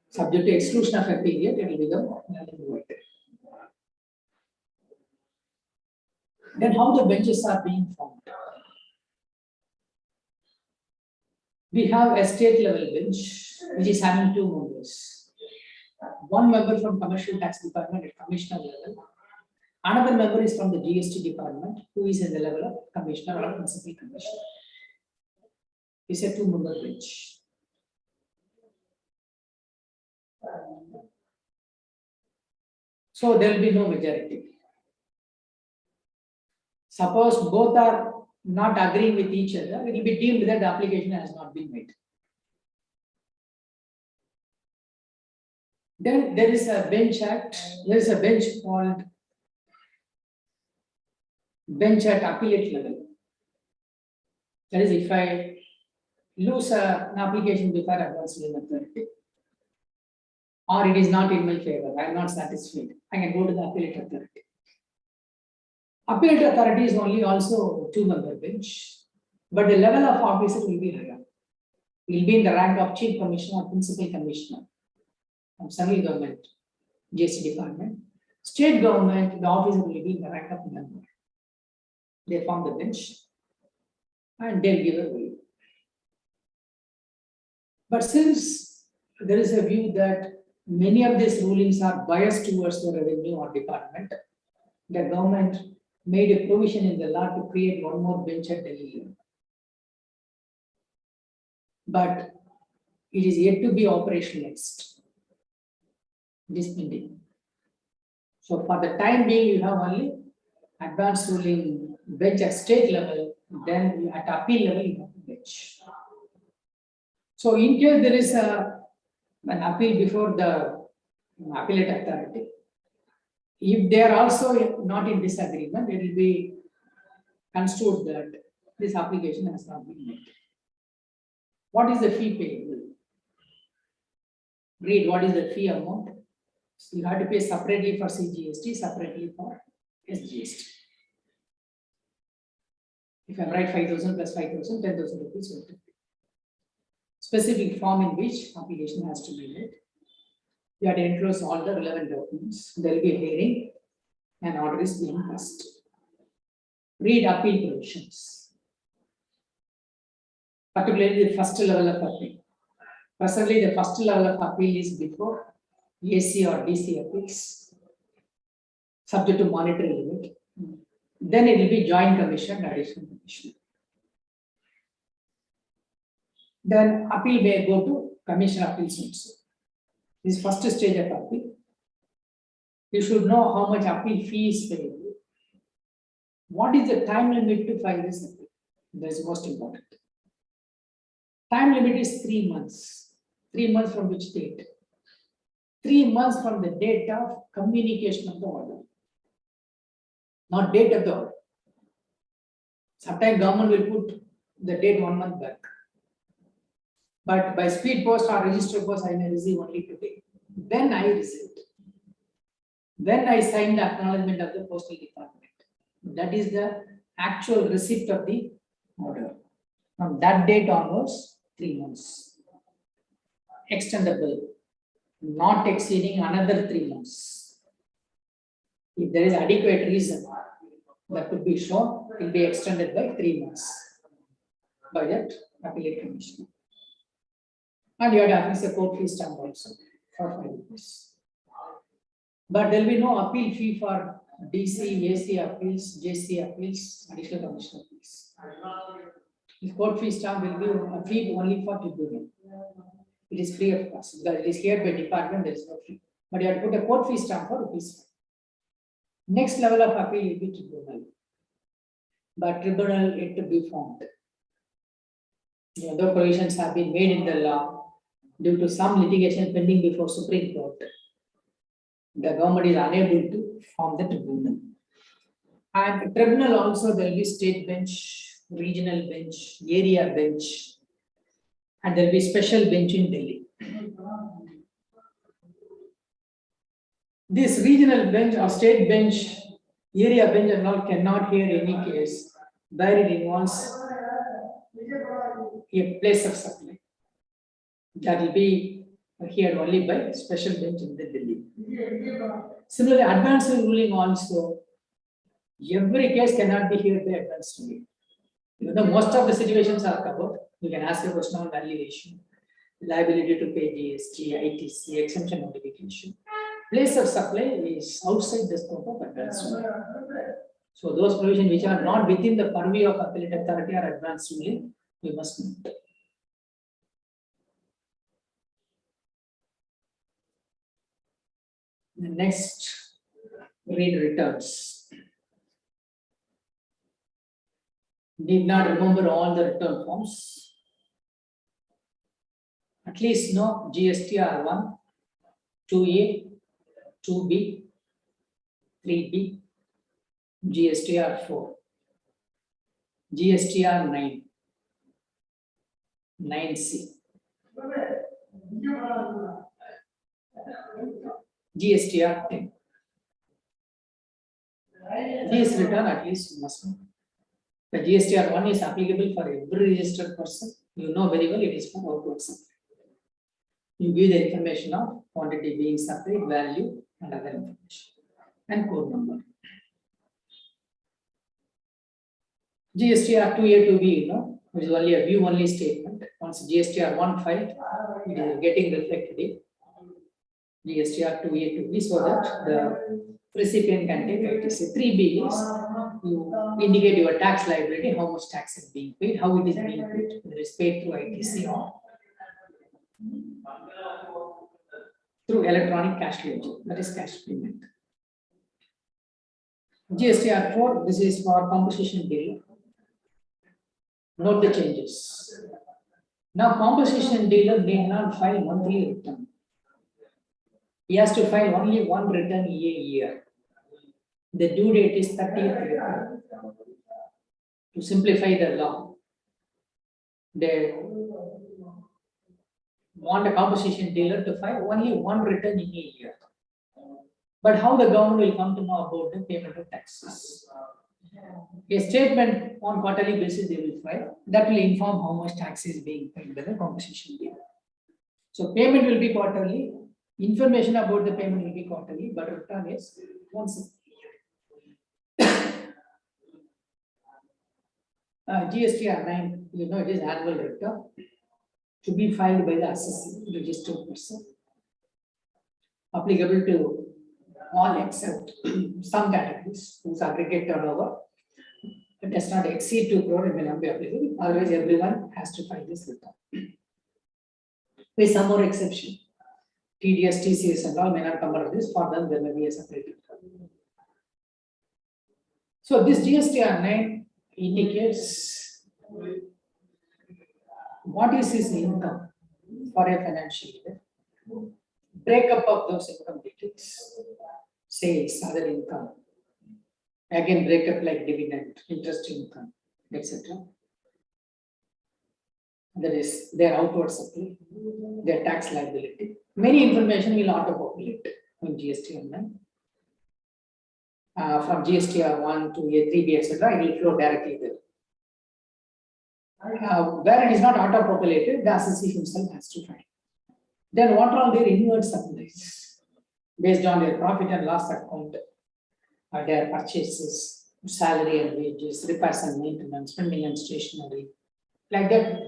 Subject to exclusion of a period, it will become null and void. Then how the benches are being formed? We have a state level bench which is having 2 members. One member from commercial tax department at commissioner level. Another member is from the GST department who is in the level of commissioner or principal commissioner. It's a 2-member bench. So there will be no majority. Suppose both are not agreeing with each other, it will be deemed that the application has not been made. Then there is a bench act, there is a bench called bench at appellate level. That is, if I lose an application before advance ruling authority, or it is not in my favor, I am not satisfied, I can go to the appellate authority. Appellate authority is only also 2-member bench, but the level of officer will be higher. It will be in the rank of chief commissioner or principal commissioner from central government, GST department. State government, the officer will be in the rank of member. They form the bench and they'll give a ruling. But since there is a view that many of these rulings are biased towards the revenue or department, the government made a provision in the law to create one more bench at Delhi level. But it is yet to be operationalized. It is pending. So for the time being, you have only advanced ruling bench at state level, then at appeal level, you have a bench. So in case there is an appeal before the appellate authority, if they are also not in disagreement, it will be construed that this application has not been made. What is the fee payable? Read what is the fee amount. So you have to pay separately for CGST, separately for SGST. If I write 5,000 plus 5,000, 10,000 rupees will be. Specific form in which application has to be made. You have to enclose all the relevant documents. There will be a hearing and order is being passed. Read appeal provisions. Particularly the first level of appeal. Presently, the first level of appeal is before AC or DC appeals, subject to monetary limit. Then it will be joint commission, additional commission. Then appeal may go to commission appeals also. This first stage of appeal. You should know how much appeal fee is paid. What is the time limit to file this appeal? That is most important. Time limit is 3 months. 3 months from which date? 3 months from the date of communication of the order. Not date of the order. Sometimes government will put the date 1 month back. But by speed post or register post, I may receive only today. Then I receive it. Then I sign the acknowledgement of the postal department. That is the actual receipt of the order. From that date onwards, 3 months. Extendable, not exceeding another 3 months. If there is adequate reason that could be shown, it will be extended by 3 months by that appellate commission. And you have to affix a court fee stamp also for 5 rupees. But there will be no appeal fee for DC, AC appeals, JC appeals, additional commission appeals. The court fee stamp will be a fee only for tribunal. It is free of cost. Because it is here by department, there is no fee. But you have to put a court fee stamp for rupees. Next level of appeal will be tribunal. But tribunal yet to be formed. The other provisions have been made in the law due to some litigation pending before Supreme Court. The government is unable to form the tribunal. And tribunal also there will be state bench, regional bench, area bench, and there will be special bench in Delhi. This regional bench or state bench, area bench and all cannot hear any case where it involves a place of supply. That will be heard only by special bench in the Delhi. Similarly, advanced ruling also, every case cannot be heard by advanced ruling. Even though most of the situations are covered, you can ask a question on valuation, liability to pay GST, ITC, exemption notification. Place of supply is outside the scope of advanced ruling. So those provisions which are not within the purview of appellate authority or advanced ruling, we must know. The next, read returns. Need not remember all the return forms. At least know GSTR 1, 2A, 2B, 3B, GSTR 4, GSTR 9, 9C, GSTR 10. These return at least you must know. The GSTR 1 is applicable for every registered person. You know very well it is for outward supply. You give the information of quantity being supplied, value, and other information, and code number. GSTR 2A, 2B, you know, which is only a view only statement. Once GSTR 1 filed, it is getting reflected in GSTR 2A, 2B, so that the recipient can take ITC. 3B is you indicate your tax liability, how much tax is being paid, how it is being paid, whether it is paid through ITC or through electronic cash ledger, that is cash payment. GSTR 4, this is for composition dealer. Note the changes. Now, composition dealer may not file monthly return. He has to file only one return a year. The due date is 30th April. To simplify the law, they want a composition dealer to file only one return in a year. But how the government will come to know about the payment of taxes? A statement on quarterly basis they will file that will inform how much tax is being paid by the compensation bill. So payment will be quarterly, information about the payment will be quarterly, but return is once a year. GSTR 9, you know, it is annual return to be filed by the assessee, registered person, applicable to all except some categories whose aggregate turnover does not exceed 2 crore, it may not be applicable. Otherwise, everyone has to file this return. With some more exception, TDS, TCS, and all may not come out of this. For them, there may be a separate return. So this GSTR 9 indicates what is his income for a financial year. Breakup of those income details, sales, other income. Again, breakup like dividend, interest income, etc. That is their outward supply, their tax liability. Many information will auto-populate in GSTR 9. From GSTR 1 to A3B, etc., it will flow directly there. Where it is not auto-populated, the assessee himself has to find. Then what are their inward supplies based on their profit and loss account, their purchases, salary and wages, repairs and maintenance, spending and stationery. Like that,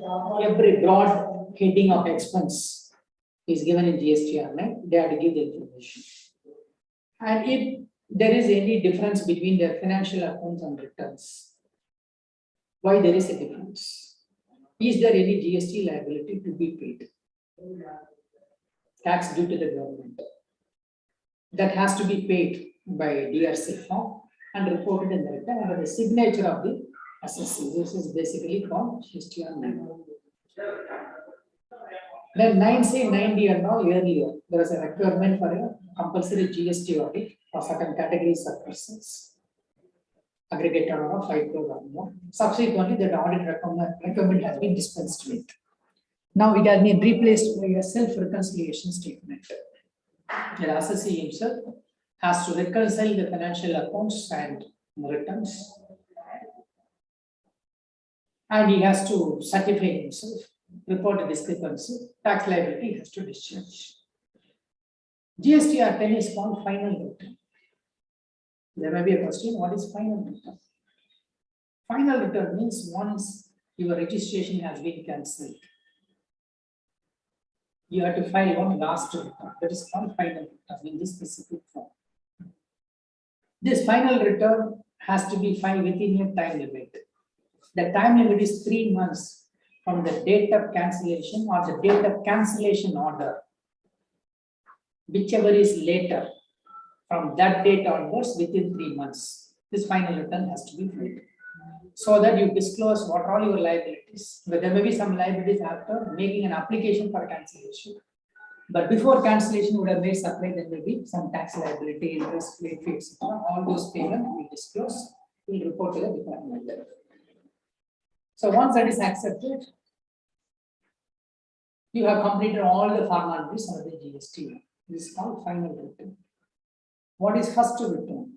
every broad heading of expense is given in GSTR 9. They have to give the information. And if there is any difference between their financial accounts and returns, why there is a difference? Is there any GST liability to be paid? Tax due to the government. That has to be paid by DRC form and reported in the return under the signature of the assessee. This is basically called GSTR 9. Then 9C, 9D and all earlier, there was a requirement for a compulsory GST audit for certain categories of persons. Aggregate turnover of 5 crore or more. Subsequently, that audit requirement has been dispensed with. Now it has been replaced by a self-reconciliation statement. The assessee himself has to reconcile the financial accounts and returns. And he has to certify himself, report a discrepancy, tax liability has to discharge. GSTR 10 is called final return. There may be a question, what is final return? Final return means once your registration has been cancelled, you have to file one last return. That is called final return in this specific form. This final return has to be filed within a time limit. The time limit is 3 months from the date of cancellation or the date of cancellation order. Whichever is later, from that date onwards within 3 months, this final return has to be filed. So that you disclose what are your liabilities. But there may be some liabilities after making an application for cancellation. But before cancellation you would have made supply, there may be some tax liability, interest, late fees, all those payments we disclose, we will report to the department. So once that is accepted, you have completed all the formalities under the GST. This is called final return. What is first return?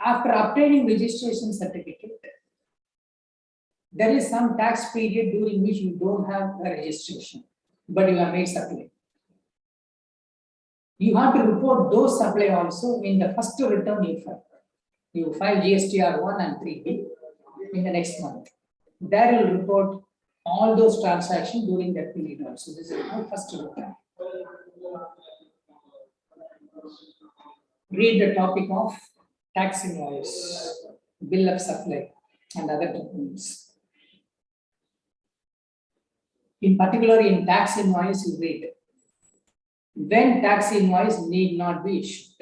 After obtaining registration certificate, there is some tax period during which you don't have a registration, but you have made supply. You have to report those supply also in the first return you file. You file GSTR 1 and 3B in the next month. There you will report all those transactions during that period also. This is called first return. Read the topic of tax invoice, bill of supply, and other documents. In particular, in tax invoice, you read when tax invoice need not be issued.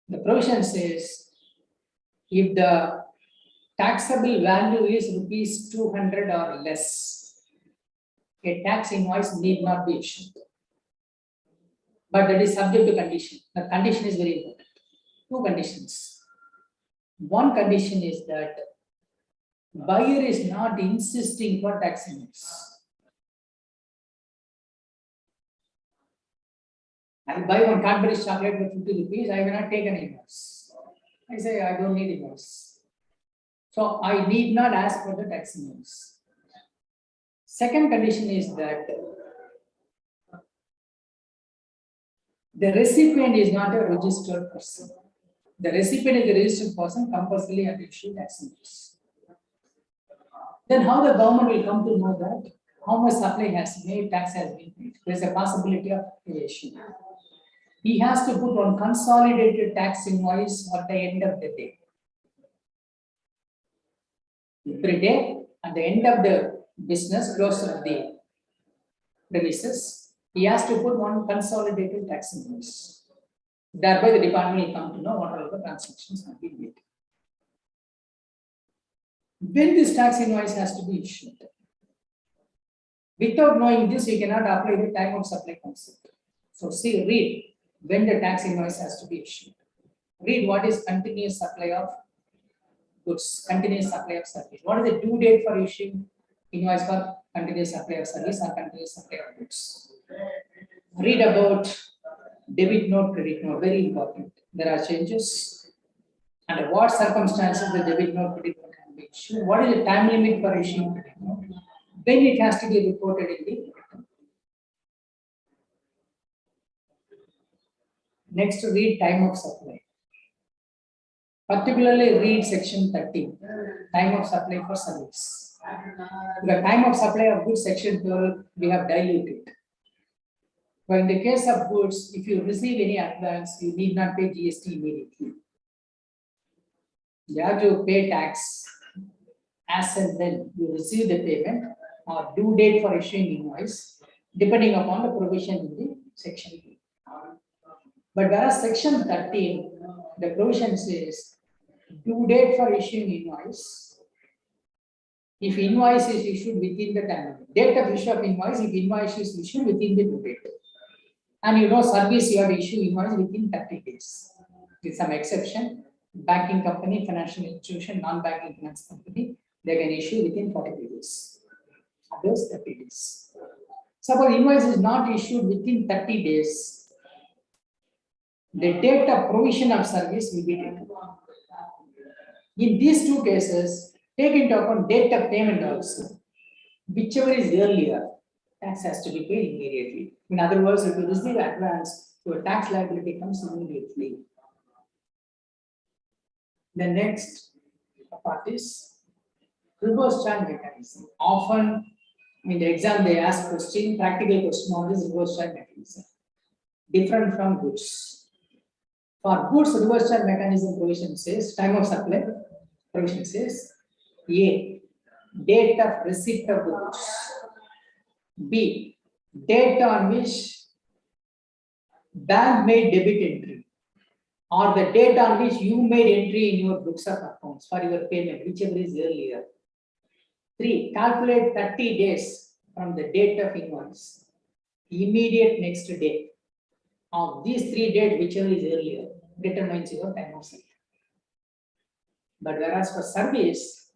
The provision says if the taxable value is rupees 200 or less, a tax invoice need not be issued. But that is subject to condition. The condition is very important. 2 conditions. One condition is that buyer is not insisting for tax invoice. I buy one Cadbury chocolate for 50 rupees, I will not take an invoice. I say I don't need invoice. So I need not ask for the tax invoice. Second condition is that the recipient is not a registered person. The recipient is a registered person, compulsorily have to issue tax invoice. Then how the government will come to know that how much supply has made, tax has been paid? There is a possibility of evasion. He has to put on consolidated tax invoice at the end of the day. Every day, at the end of the business, close of the premises, he has to put one consolidated tax invoice. Thereby, the department will come to know what all the transactions have been made. When this tax invoice has to be issued? Without knowing this, we cannot apply the time of supply concept. So, see, read when the tax invoice has to be issued. Read what is continuous supply of goods, continuous supply of service. What is the due date for issuing invoice for continuous supply of service or continuous supply of goods? Read about debit note, credit note, very important. There are changes. Under what circumstances the debit note, credit note can be issued? What is the time limit for issuing credit note? When it has to be reported in the return. Next, read time of supply. Particularly read section 13, time of supply for service. The time of supply of goods, section 12, we have diluted. But in the case of goods, if you receive any advance, you need not pay GST immediately. You have to pay tax as and when you receive the payment or due date for issuing invoice, depending upon the provision in the section. But whereas section 13, the provision says due date for issuing invoice. If invoice is issued within the time, date of issue of invoice, if invoice is issued within the due date. And you know, service you have to issue invoice within 30 days. With some exception, banking company, financial institution, non-banking finance company, they can issue within 40 days. Others 30 days. Suppose invoice is not issued within 30 days, the date of provision of service will be taken. In these two cases, take into account date of payment also. Whichever is earlier, tax has to be paid immediately. In other words, if you receive advance, your tax liability comes immediately. The next part is reverse charge mechanism. Often in the exam they ask question, practical question on this reverse charge mechanism. Different from goods. For goods, reverse charge mechanism provision says time of supply. Provision says A, date of receipt of the goods. B, date on which bank made debit entry, or the date on which you made entry in your books of accounts for your payment, whichever is earlier. 3, calculate 30 days from the date of invoice. Immediate next day. Of these 3 dates, whichever is earlier, determines your time of supply. But whereas for service,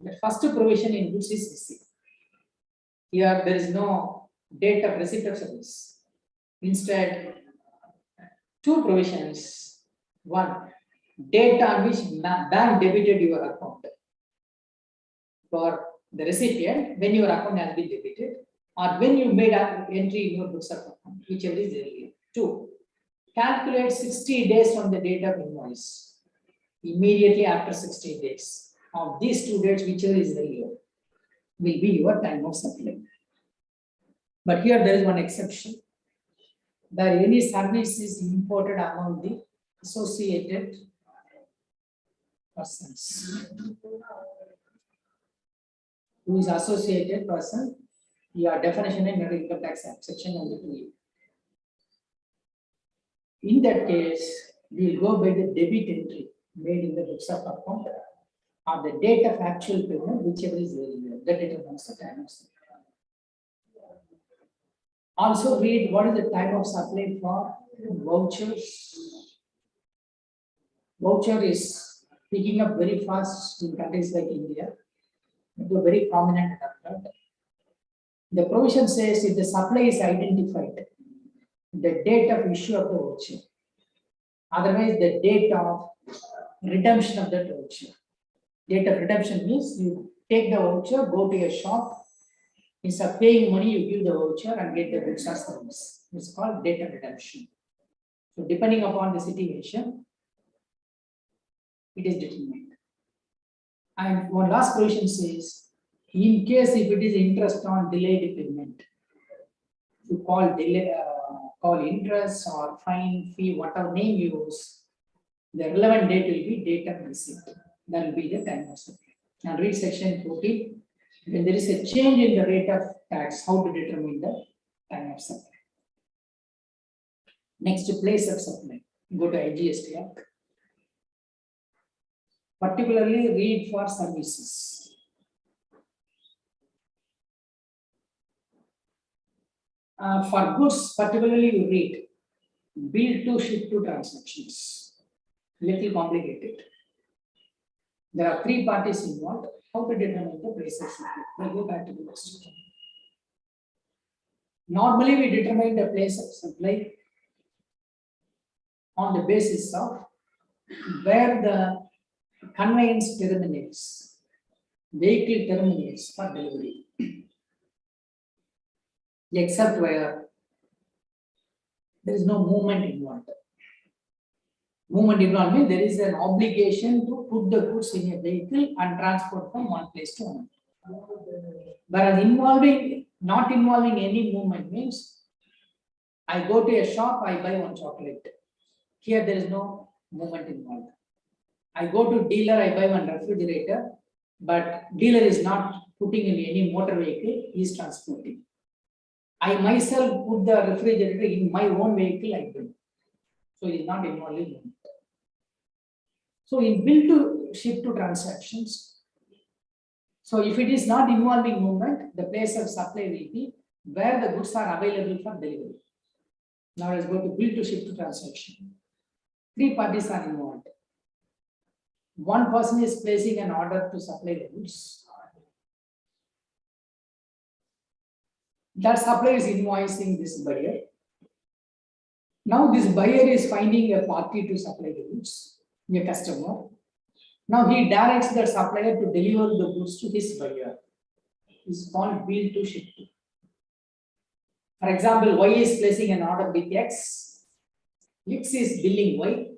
the first provision in goods is receipt. Here there is no date of receipt of service. Instead, 2 provisions. 1, date on which bank debited your account. For the recipient, when your account has been debited, or when you made an entry in your books of account, whichever is earlier. 2, calculate 60 days from the date of invoice. Immediately after 60 days. Of these 2 dates, whichever is earlier, will be your time of supply. But here there is one exception. That any service is imported among the associated persons. Who is associated person? Your definition in your income tax act, section number 3. In that case, we will go by the debit entry made in the books of account or the date of actual payment, whichever is earlier. That determines the time of supply. Also read what is the time of supply for vouchers. Voucher is picking up very fast in countries like India. It's a very prominent adapter. The provision says if the supply is identified, the date of issue of the voucher. Otherwise, the date of redemption of that voucher. Date of redemption means you take the voucher, go to a shop, instead of paying money, you give the voucher and get the goods or service. It's called date of redemption. So depending upon the situation, it is determined. And one last provision says, in case if it is interest on delayed payment, you call delay, call interest or fine, fee, whatever name you use, the relevant date will be date of receipt. That will be the time of supply. Now read section 14. When there is a change in the rate of tax, how to determine the time of supply. Next, place of supply. Go to IGST Act. Particularly read for services. For goods, particularly you read bill to ship to transactions. Little complicated. There are three parties involved. How to determine the place of supply? We'll go back to the question. Normally, we determine the place of supply on the basis of where the conveyance terminates, vehicle terminates for delivery, except where there is no movement involved. Movement involved means there is an obligation to put the goods in a vehicle and transport from one place to another. Whereas not involving any movement means I go to a shop, I buy one chocolate. Here there is no movement involved. I go to dealer, I buy one refrigerator, but dealer is not putting in any motor vehicle, he is transporting. I myself put the refrigerator in my own vehicle, I buy. So it is not involving movement. So in bill to ship to transactions, so if it is not involving movement, the place of supply will be where the goods are available for delivery. Now let's go to bill to ship to transaction. Three parties are involved. One person is placing an order to supply the goods. That supplier is invoicing this buyer. Now this buyer is finding a party to supply the goods, a customer. Now he directs the supplier to deliver the goods to his buyer. It's called bill to ship to. For example, Y is placing an order with X. X is billing Y.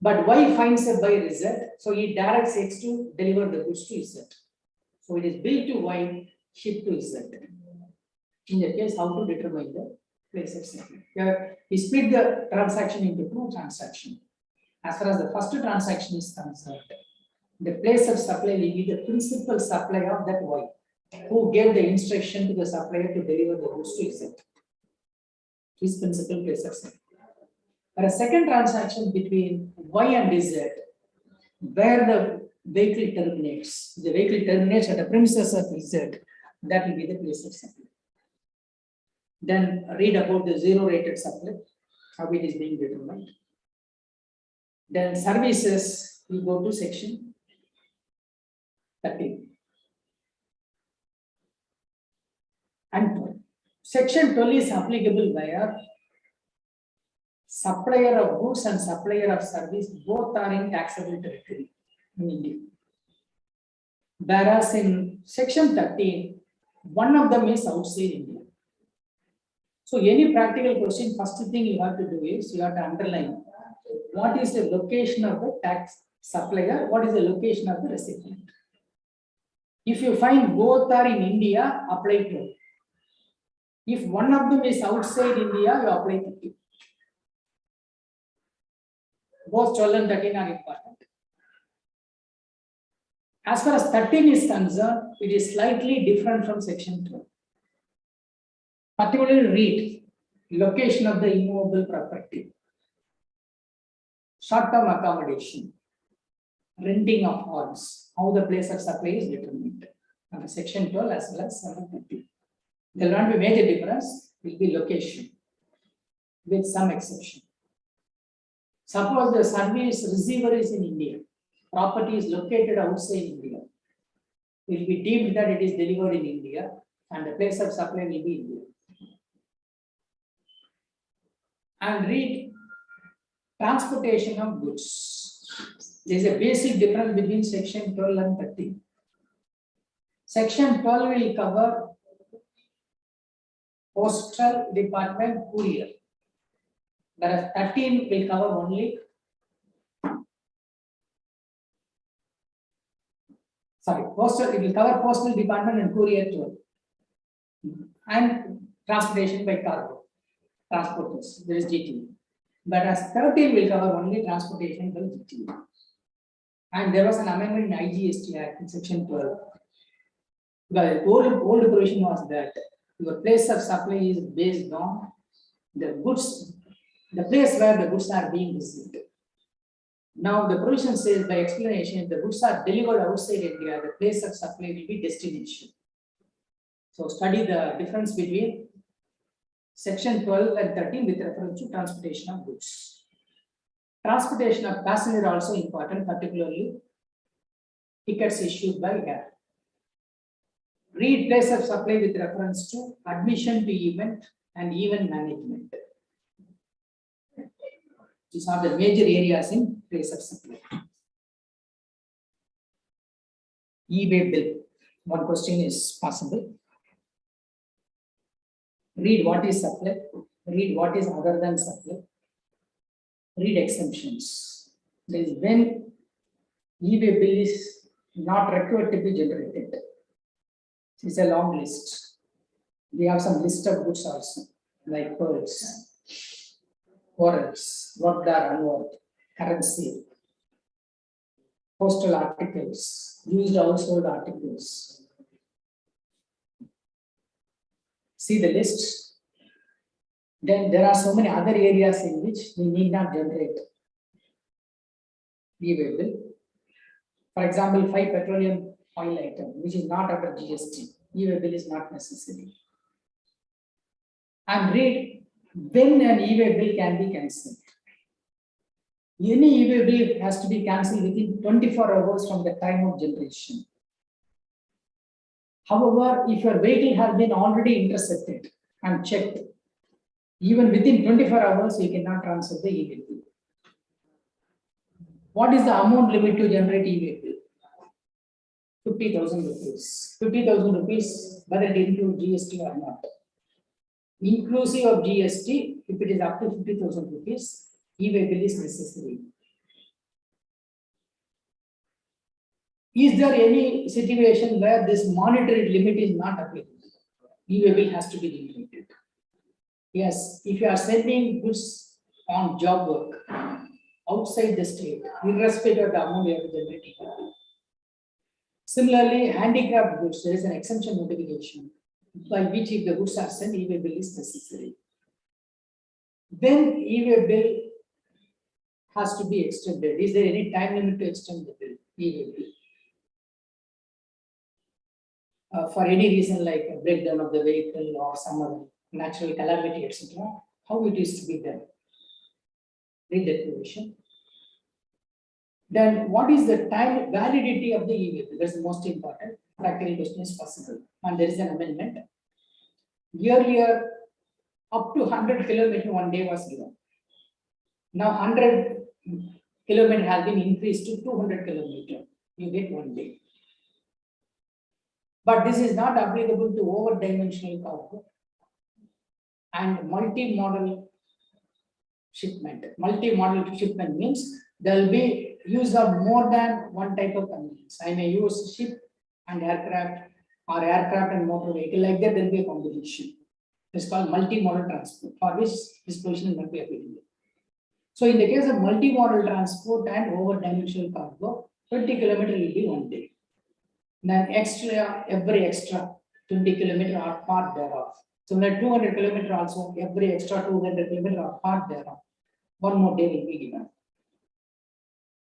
But Y finds a buyer Z, so he directs X to deliver the goods to Z. So it is bill to Y, ship to Z. In that case, how to determine the place of supply? Here we split the transaction into two transactions. As far as the first transaction is concerned, the place of supply will be the principal supplier of that Y, who gave the instruction to the supplier to deliver the goods to Z. His principal place of supply. For a second transaction between Y and Z, where the vehicle terminates at the premises of Z, that will be the place of supply. Then read about the zero rated supply, how it is being determined. Then services, we go to section 13. And section 12 is applicable where supplier of goods and supplier of service both are in taxable territory in India. Whereas in section 13, one of them is outside India. So any practical question, first thing you have to do is you have to underline what is the location of the tax supplier, what is the location of the recipient. If you find both are in India, apply 12. If one of them is outside India, you apply 13. Both 12 and 13 are important. As far as 13 is concerned, it is slightly different from section 12. Particularly read location of the immovable property, short-term accommodation, renting of halls, how the place of supply is determined. Under section 12 as well as 13. There will not be major difference, will be location with some exception. Suppose the service receiver is in India, property is located outside India, it will be deemed that it is delivered in India and the place of supply will be India. and read transportation of goods. There is a basic difference between section 12 and 13. Section 12 will cover postal department courier. Whereas 13 will cover only postal, it will cover postal department and courier too. And transportation by cargo, transporters, there is GT. But as 13 will cover only transportation by GT. And there was an amendment in IGST Act in section 12. The old provision was that your place of supply is based on the goods, the place where the goods are being received. Now the provision says by explanation, if the goods are delivered outside India, the place of supply will be destination. So study the difference between section 12 and 13 with reference to transportation of goods. Transportation of passenger also important, particularly tickets issued by air. Read place of supply with reference to admission to event and event management. These are the major areas in place of supply. eBay bill. One question is possible. Read what is supply. Read what is other than supply. Read exemptions. There is when eBay bill is not required to be generated. It's a long list. We have some list of goods also, like pearls, corals, worked or unworked, currency, postal articles, used household articles. See the list. Then there are so many other areas in which we need not generate eBay bill. For example, 5 petroleum oil item, which is not under GST, eBay bill is not necessary. And read when an eBay bill can be cancelled. Any eBay bill has to be cancelled within 24 hours from the time of generation. However, if your vehicle has been already intercepted and checked, even within 24 hours, you cannot transfer the eBay bill. What is the amount limit to generate eBay bill? 50,000 rupees. 50,000 rupees, whether it includes GST or not. Inclusive of GST, if it is up to 50,000 rupees, eBay bill is necessary. Is there any situation where this monetary limit is not applicable? eBay bill has to be generated. Yes, if you are sending goods on job work outside the state, irrespective of the amount you have to generate eBay bill. Similarly, handicraft goods, there is an exemption notification by which if the goods are sent, eBay bill is necessary. Then eBay bill has to be extended. Is there any time limit to extend the bill? eBay bill. For any reason like a breakdown of the vehicle or some other natural calamity, etc., how it is to be done? Read that provision. Then what is the time validity of the eBay bill? That's the most important. Practical question is possible. And there is an amendment. Earlier, up to 100 kilometers one day was given. Now 100 kilometers has been increased to 200 kilometers. You get 1 day. But this is not applicable to over-dimensional cargo and multi-modal shipment. Multi-modal shipment means there will be use of more than one type of conveyance. I may use ship and aircraft or aircraft and motor vehicle, like that there will be a combination. It's called multi-modal transport, for which this position will be applicable. So in the case of multi-modal transport and over-dimensional cargo, 20 kilometers will be 1 day. Then every extra 20 kilometers are part thereof. So like 200 kilometers also, every extra 200 kilometers are part thereof. 1 more day will be given.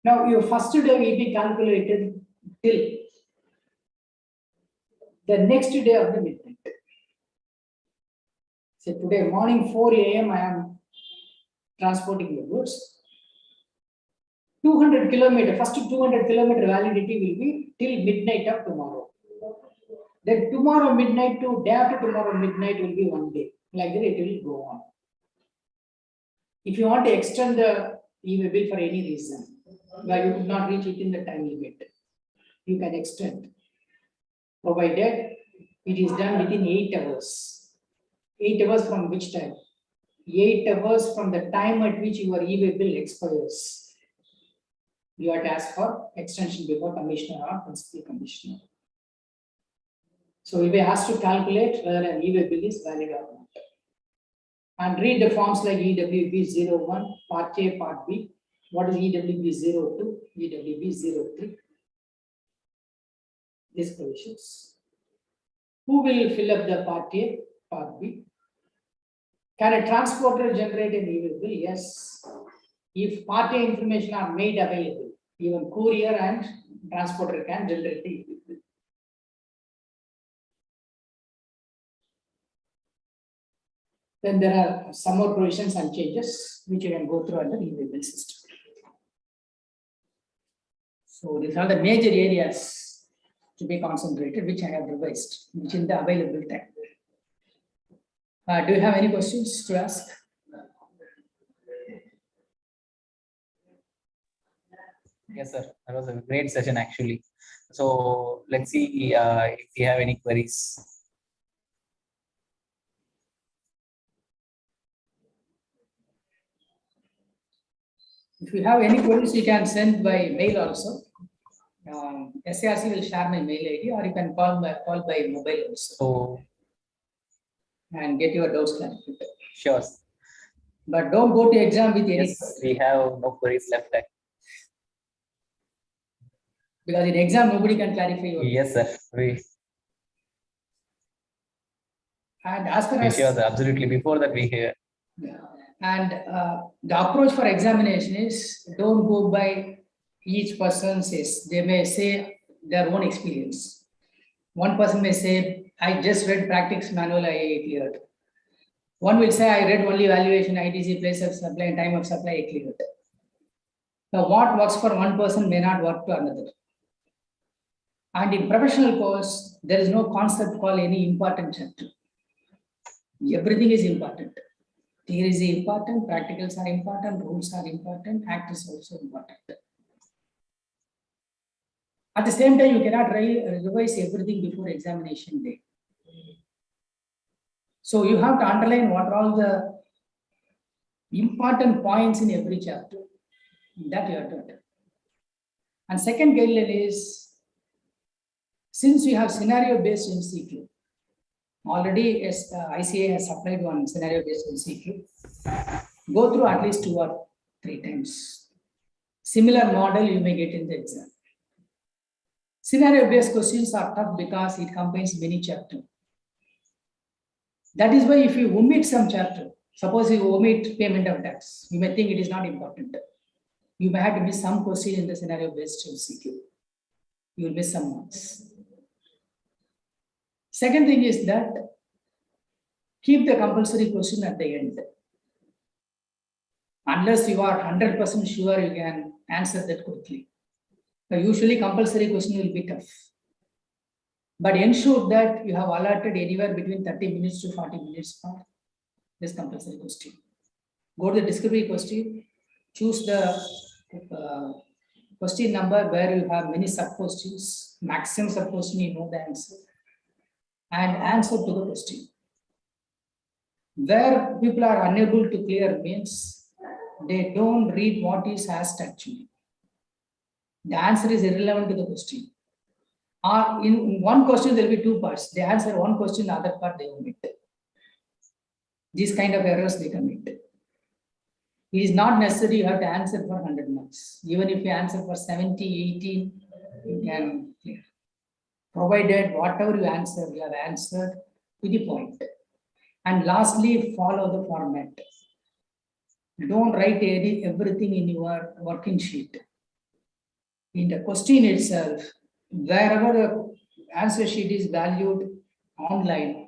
Now your first day will be calculated till the next day of the midnight. So today morning 4 a.m. I am transporting the goods. 200 kilometers, first 200 kilometer validity will be till midnight of tomorrow. Then tomorrow midnight to day after tomorrow midnight will be 1 day. Like that it will go on. If you want to extend the e-way bill for any reason, where you could not reach it in the time limit, you can extend, provided it is done within 8 hours. 8 hours from which time? 8 hours from the time at which your e-way bill expires. You have to ask for extension before commissioner or principal commissioner. So e-way has to calculate whether an e-way bill is valid or not. And read the forms like EWB 01, Part A, Part B. What is EWB 02, EWB 03? These provisions. Who will fill up the Part A, Part B? Can a transporter generate an e-way bill? Yes. If Part A information are made available, even courier and transporter can generate the e-way bill. Then there are some more provisions and changes which you can go through under e-way bill system. So these are the major areas to be concentrated, which I have revised, which in the available time. Do you have any questions to ask? Yes, sir. That was a great session actually. So let's see if you have any queries. If you have any queries, you can send by mail also. SIRC will share my mail ID, or you can call by mobile also So and get your doubts clarified. sure. But don't go to exam with any, Yes, we have no queries left. because in exam nobody can clarify your. Yes, sir. And as far as Sure, sir. Absolutely. Before that, we hear. Yeah. And the approach for examination is don't go by each person says. They may say their own experience. One person may say, I just read practice manual, I cleared. One will say, I read only valuation, IDT, place of supply, and time of supply, I cleared. Now, what works for one person may not work to another. And in professional course, there is no concept called any important chapter. Everything is important. Theory is important, practicals are important, rules are important, act is also important. At the same time, you cannot revise everything before examination day. So you have to underline what are all the important points in every chapter. That you have to do. And second guideline is, since we have scenario-based MCQ, already ICAI has supplied one scenario-based MCQ, go through at least 2 or 3 times. Similar model you may get in the exam. Scenario-based questions are tough because it combines many chapters. That is why if you omit some chapter, suppose you omit payment of tax, you may think it is not important. You may have to miss some question in the scenario-based MCQ. You will miss some marks. Second thing is that keep the compulsory question at the end. Unless you are 100% sure you can answer that quickly. Usually compulsory question will be tough. But ensure that you have allotted anywhere between 30 minutes to 40 minutes for this compulsory question. Go to the discovery question, choose the question number where you have many sub-questions, maximum sub-question you know the answer, and answer to the question. Where people are unable to clear means they don't read what is asked actually. The answer is irrelevant to the question. Or in one question, there will be 2 parts. They answer one question, the other part they omit. These kind of errors they commit. It is not necessary you have to answer for 100 marks. Even if you answer for 70, 80, you can clear. Provided whatever you answer, you have answered to the point. And lastly, follow the format. Don't write everything in your working sheet. In the question itself, wherever the answer sheet is valued online,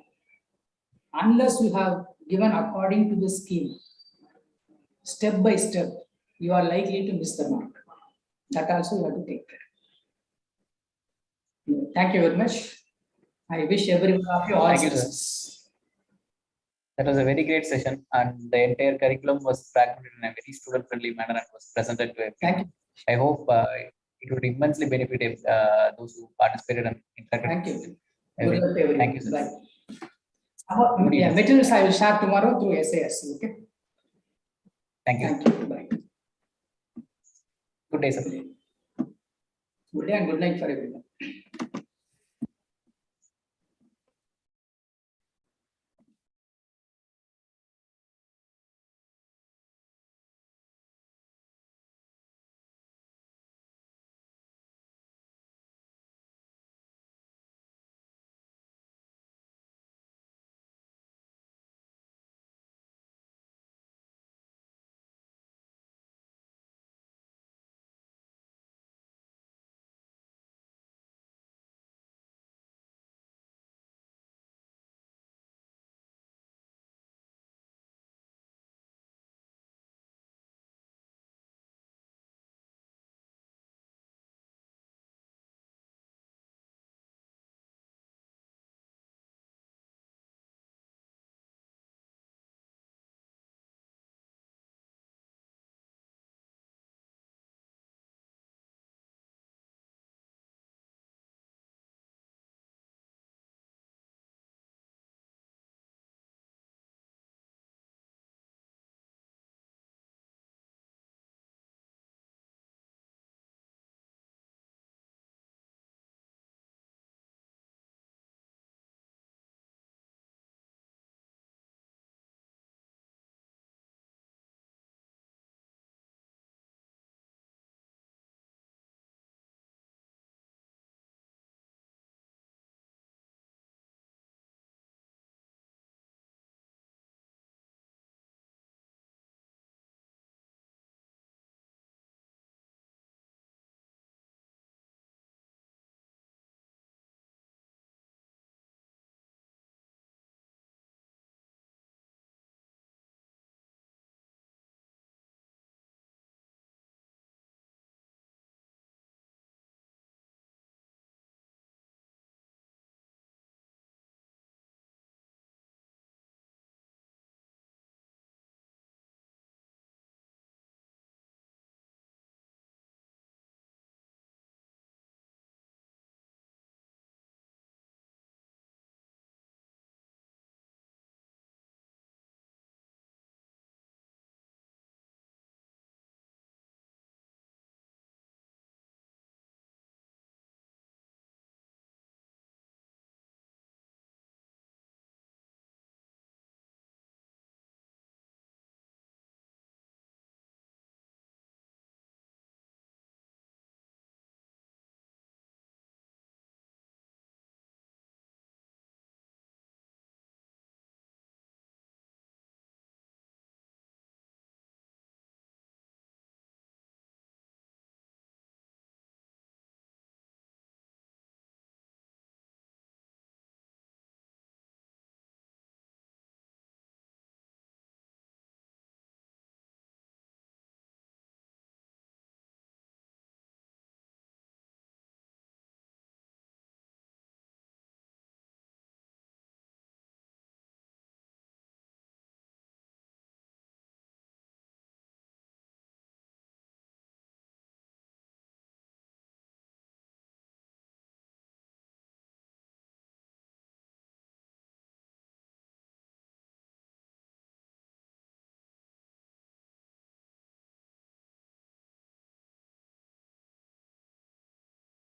unless you have given according to the scheme, step by step, you are likely to miss the mark. That also you have to take care. Thank you very much. I wish everyone of you all Thank you, sir. success. That was a very great session, and the entire curriculum was fragmented in a very student-friendly manner and was presented to everyone. Thank you. I hope it would immensely benefit those who participated and interacted. Thank you. Everyone. Good luck to everyone. Thank you, sir. Bye. Good Yeah, evening. materials I will share tomorrow through SIRC. Okay. Thank you. Thank you. Bye. Good day, sir. Good day and good night for everyone.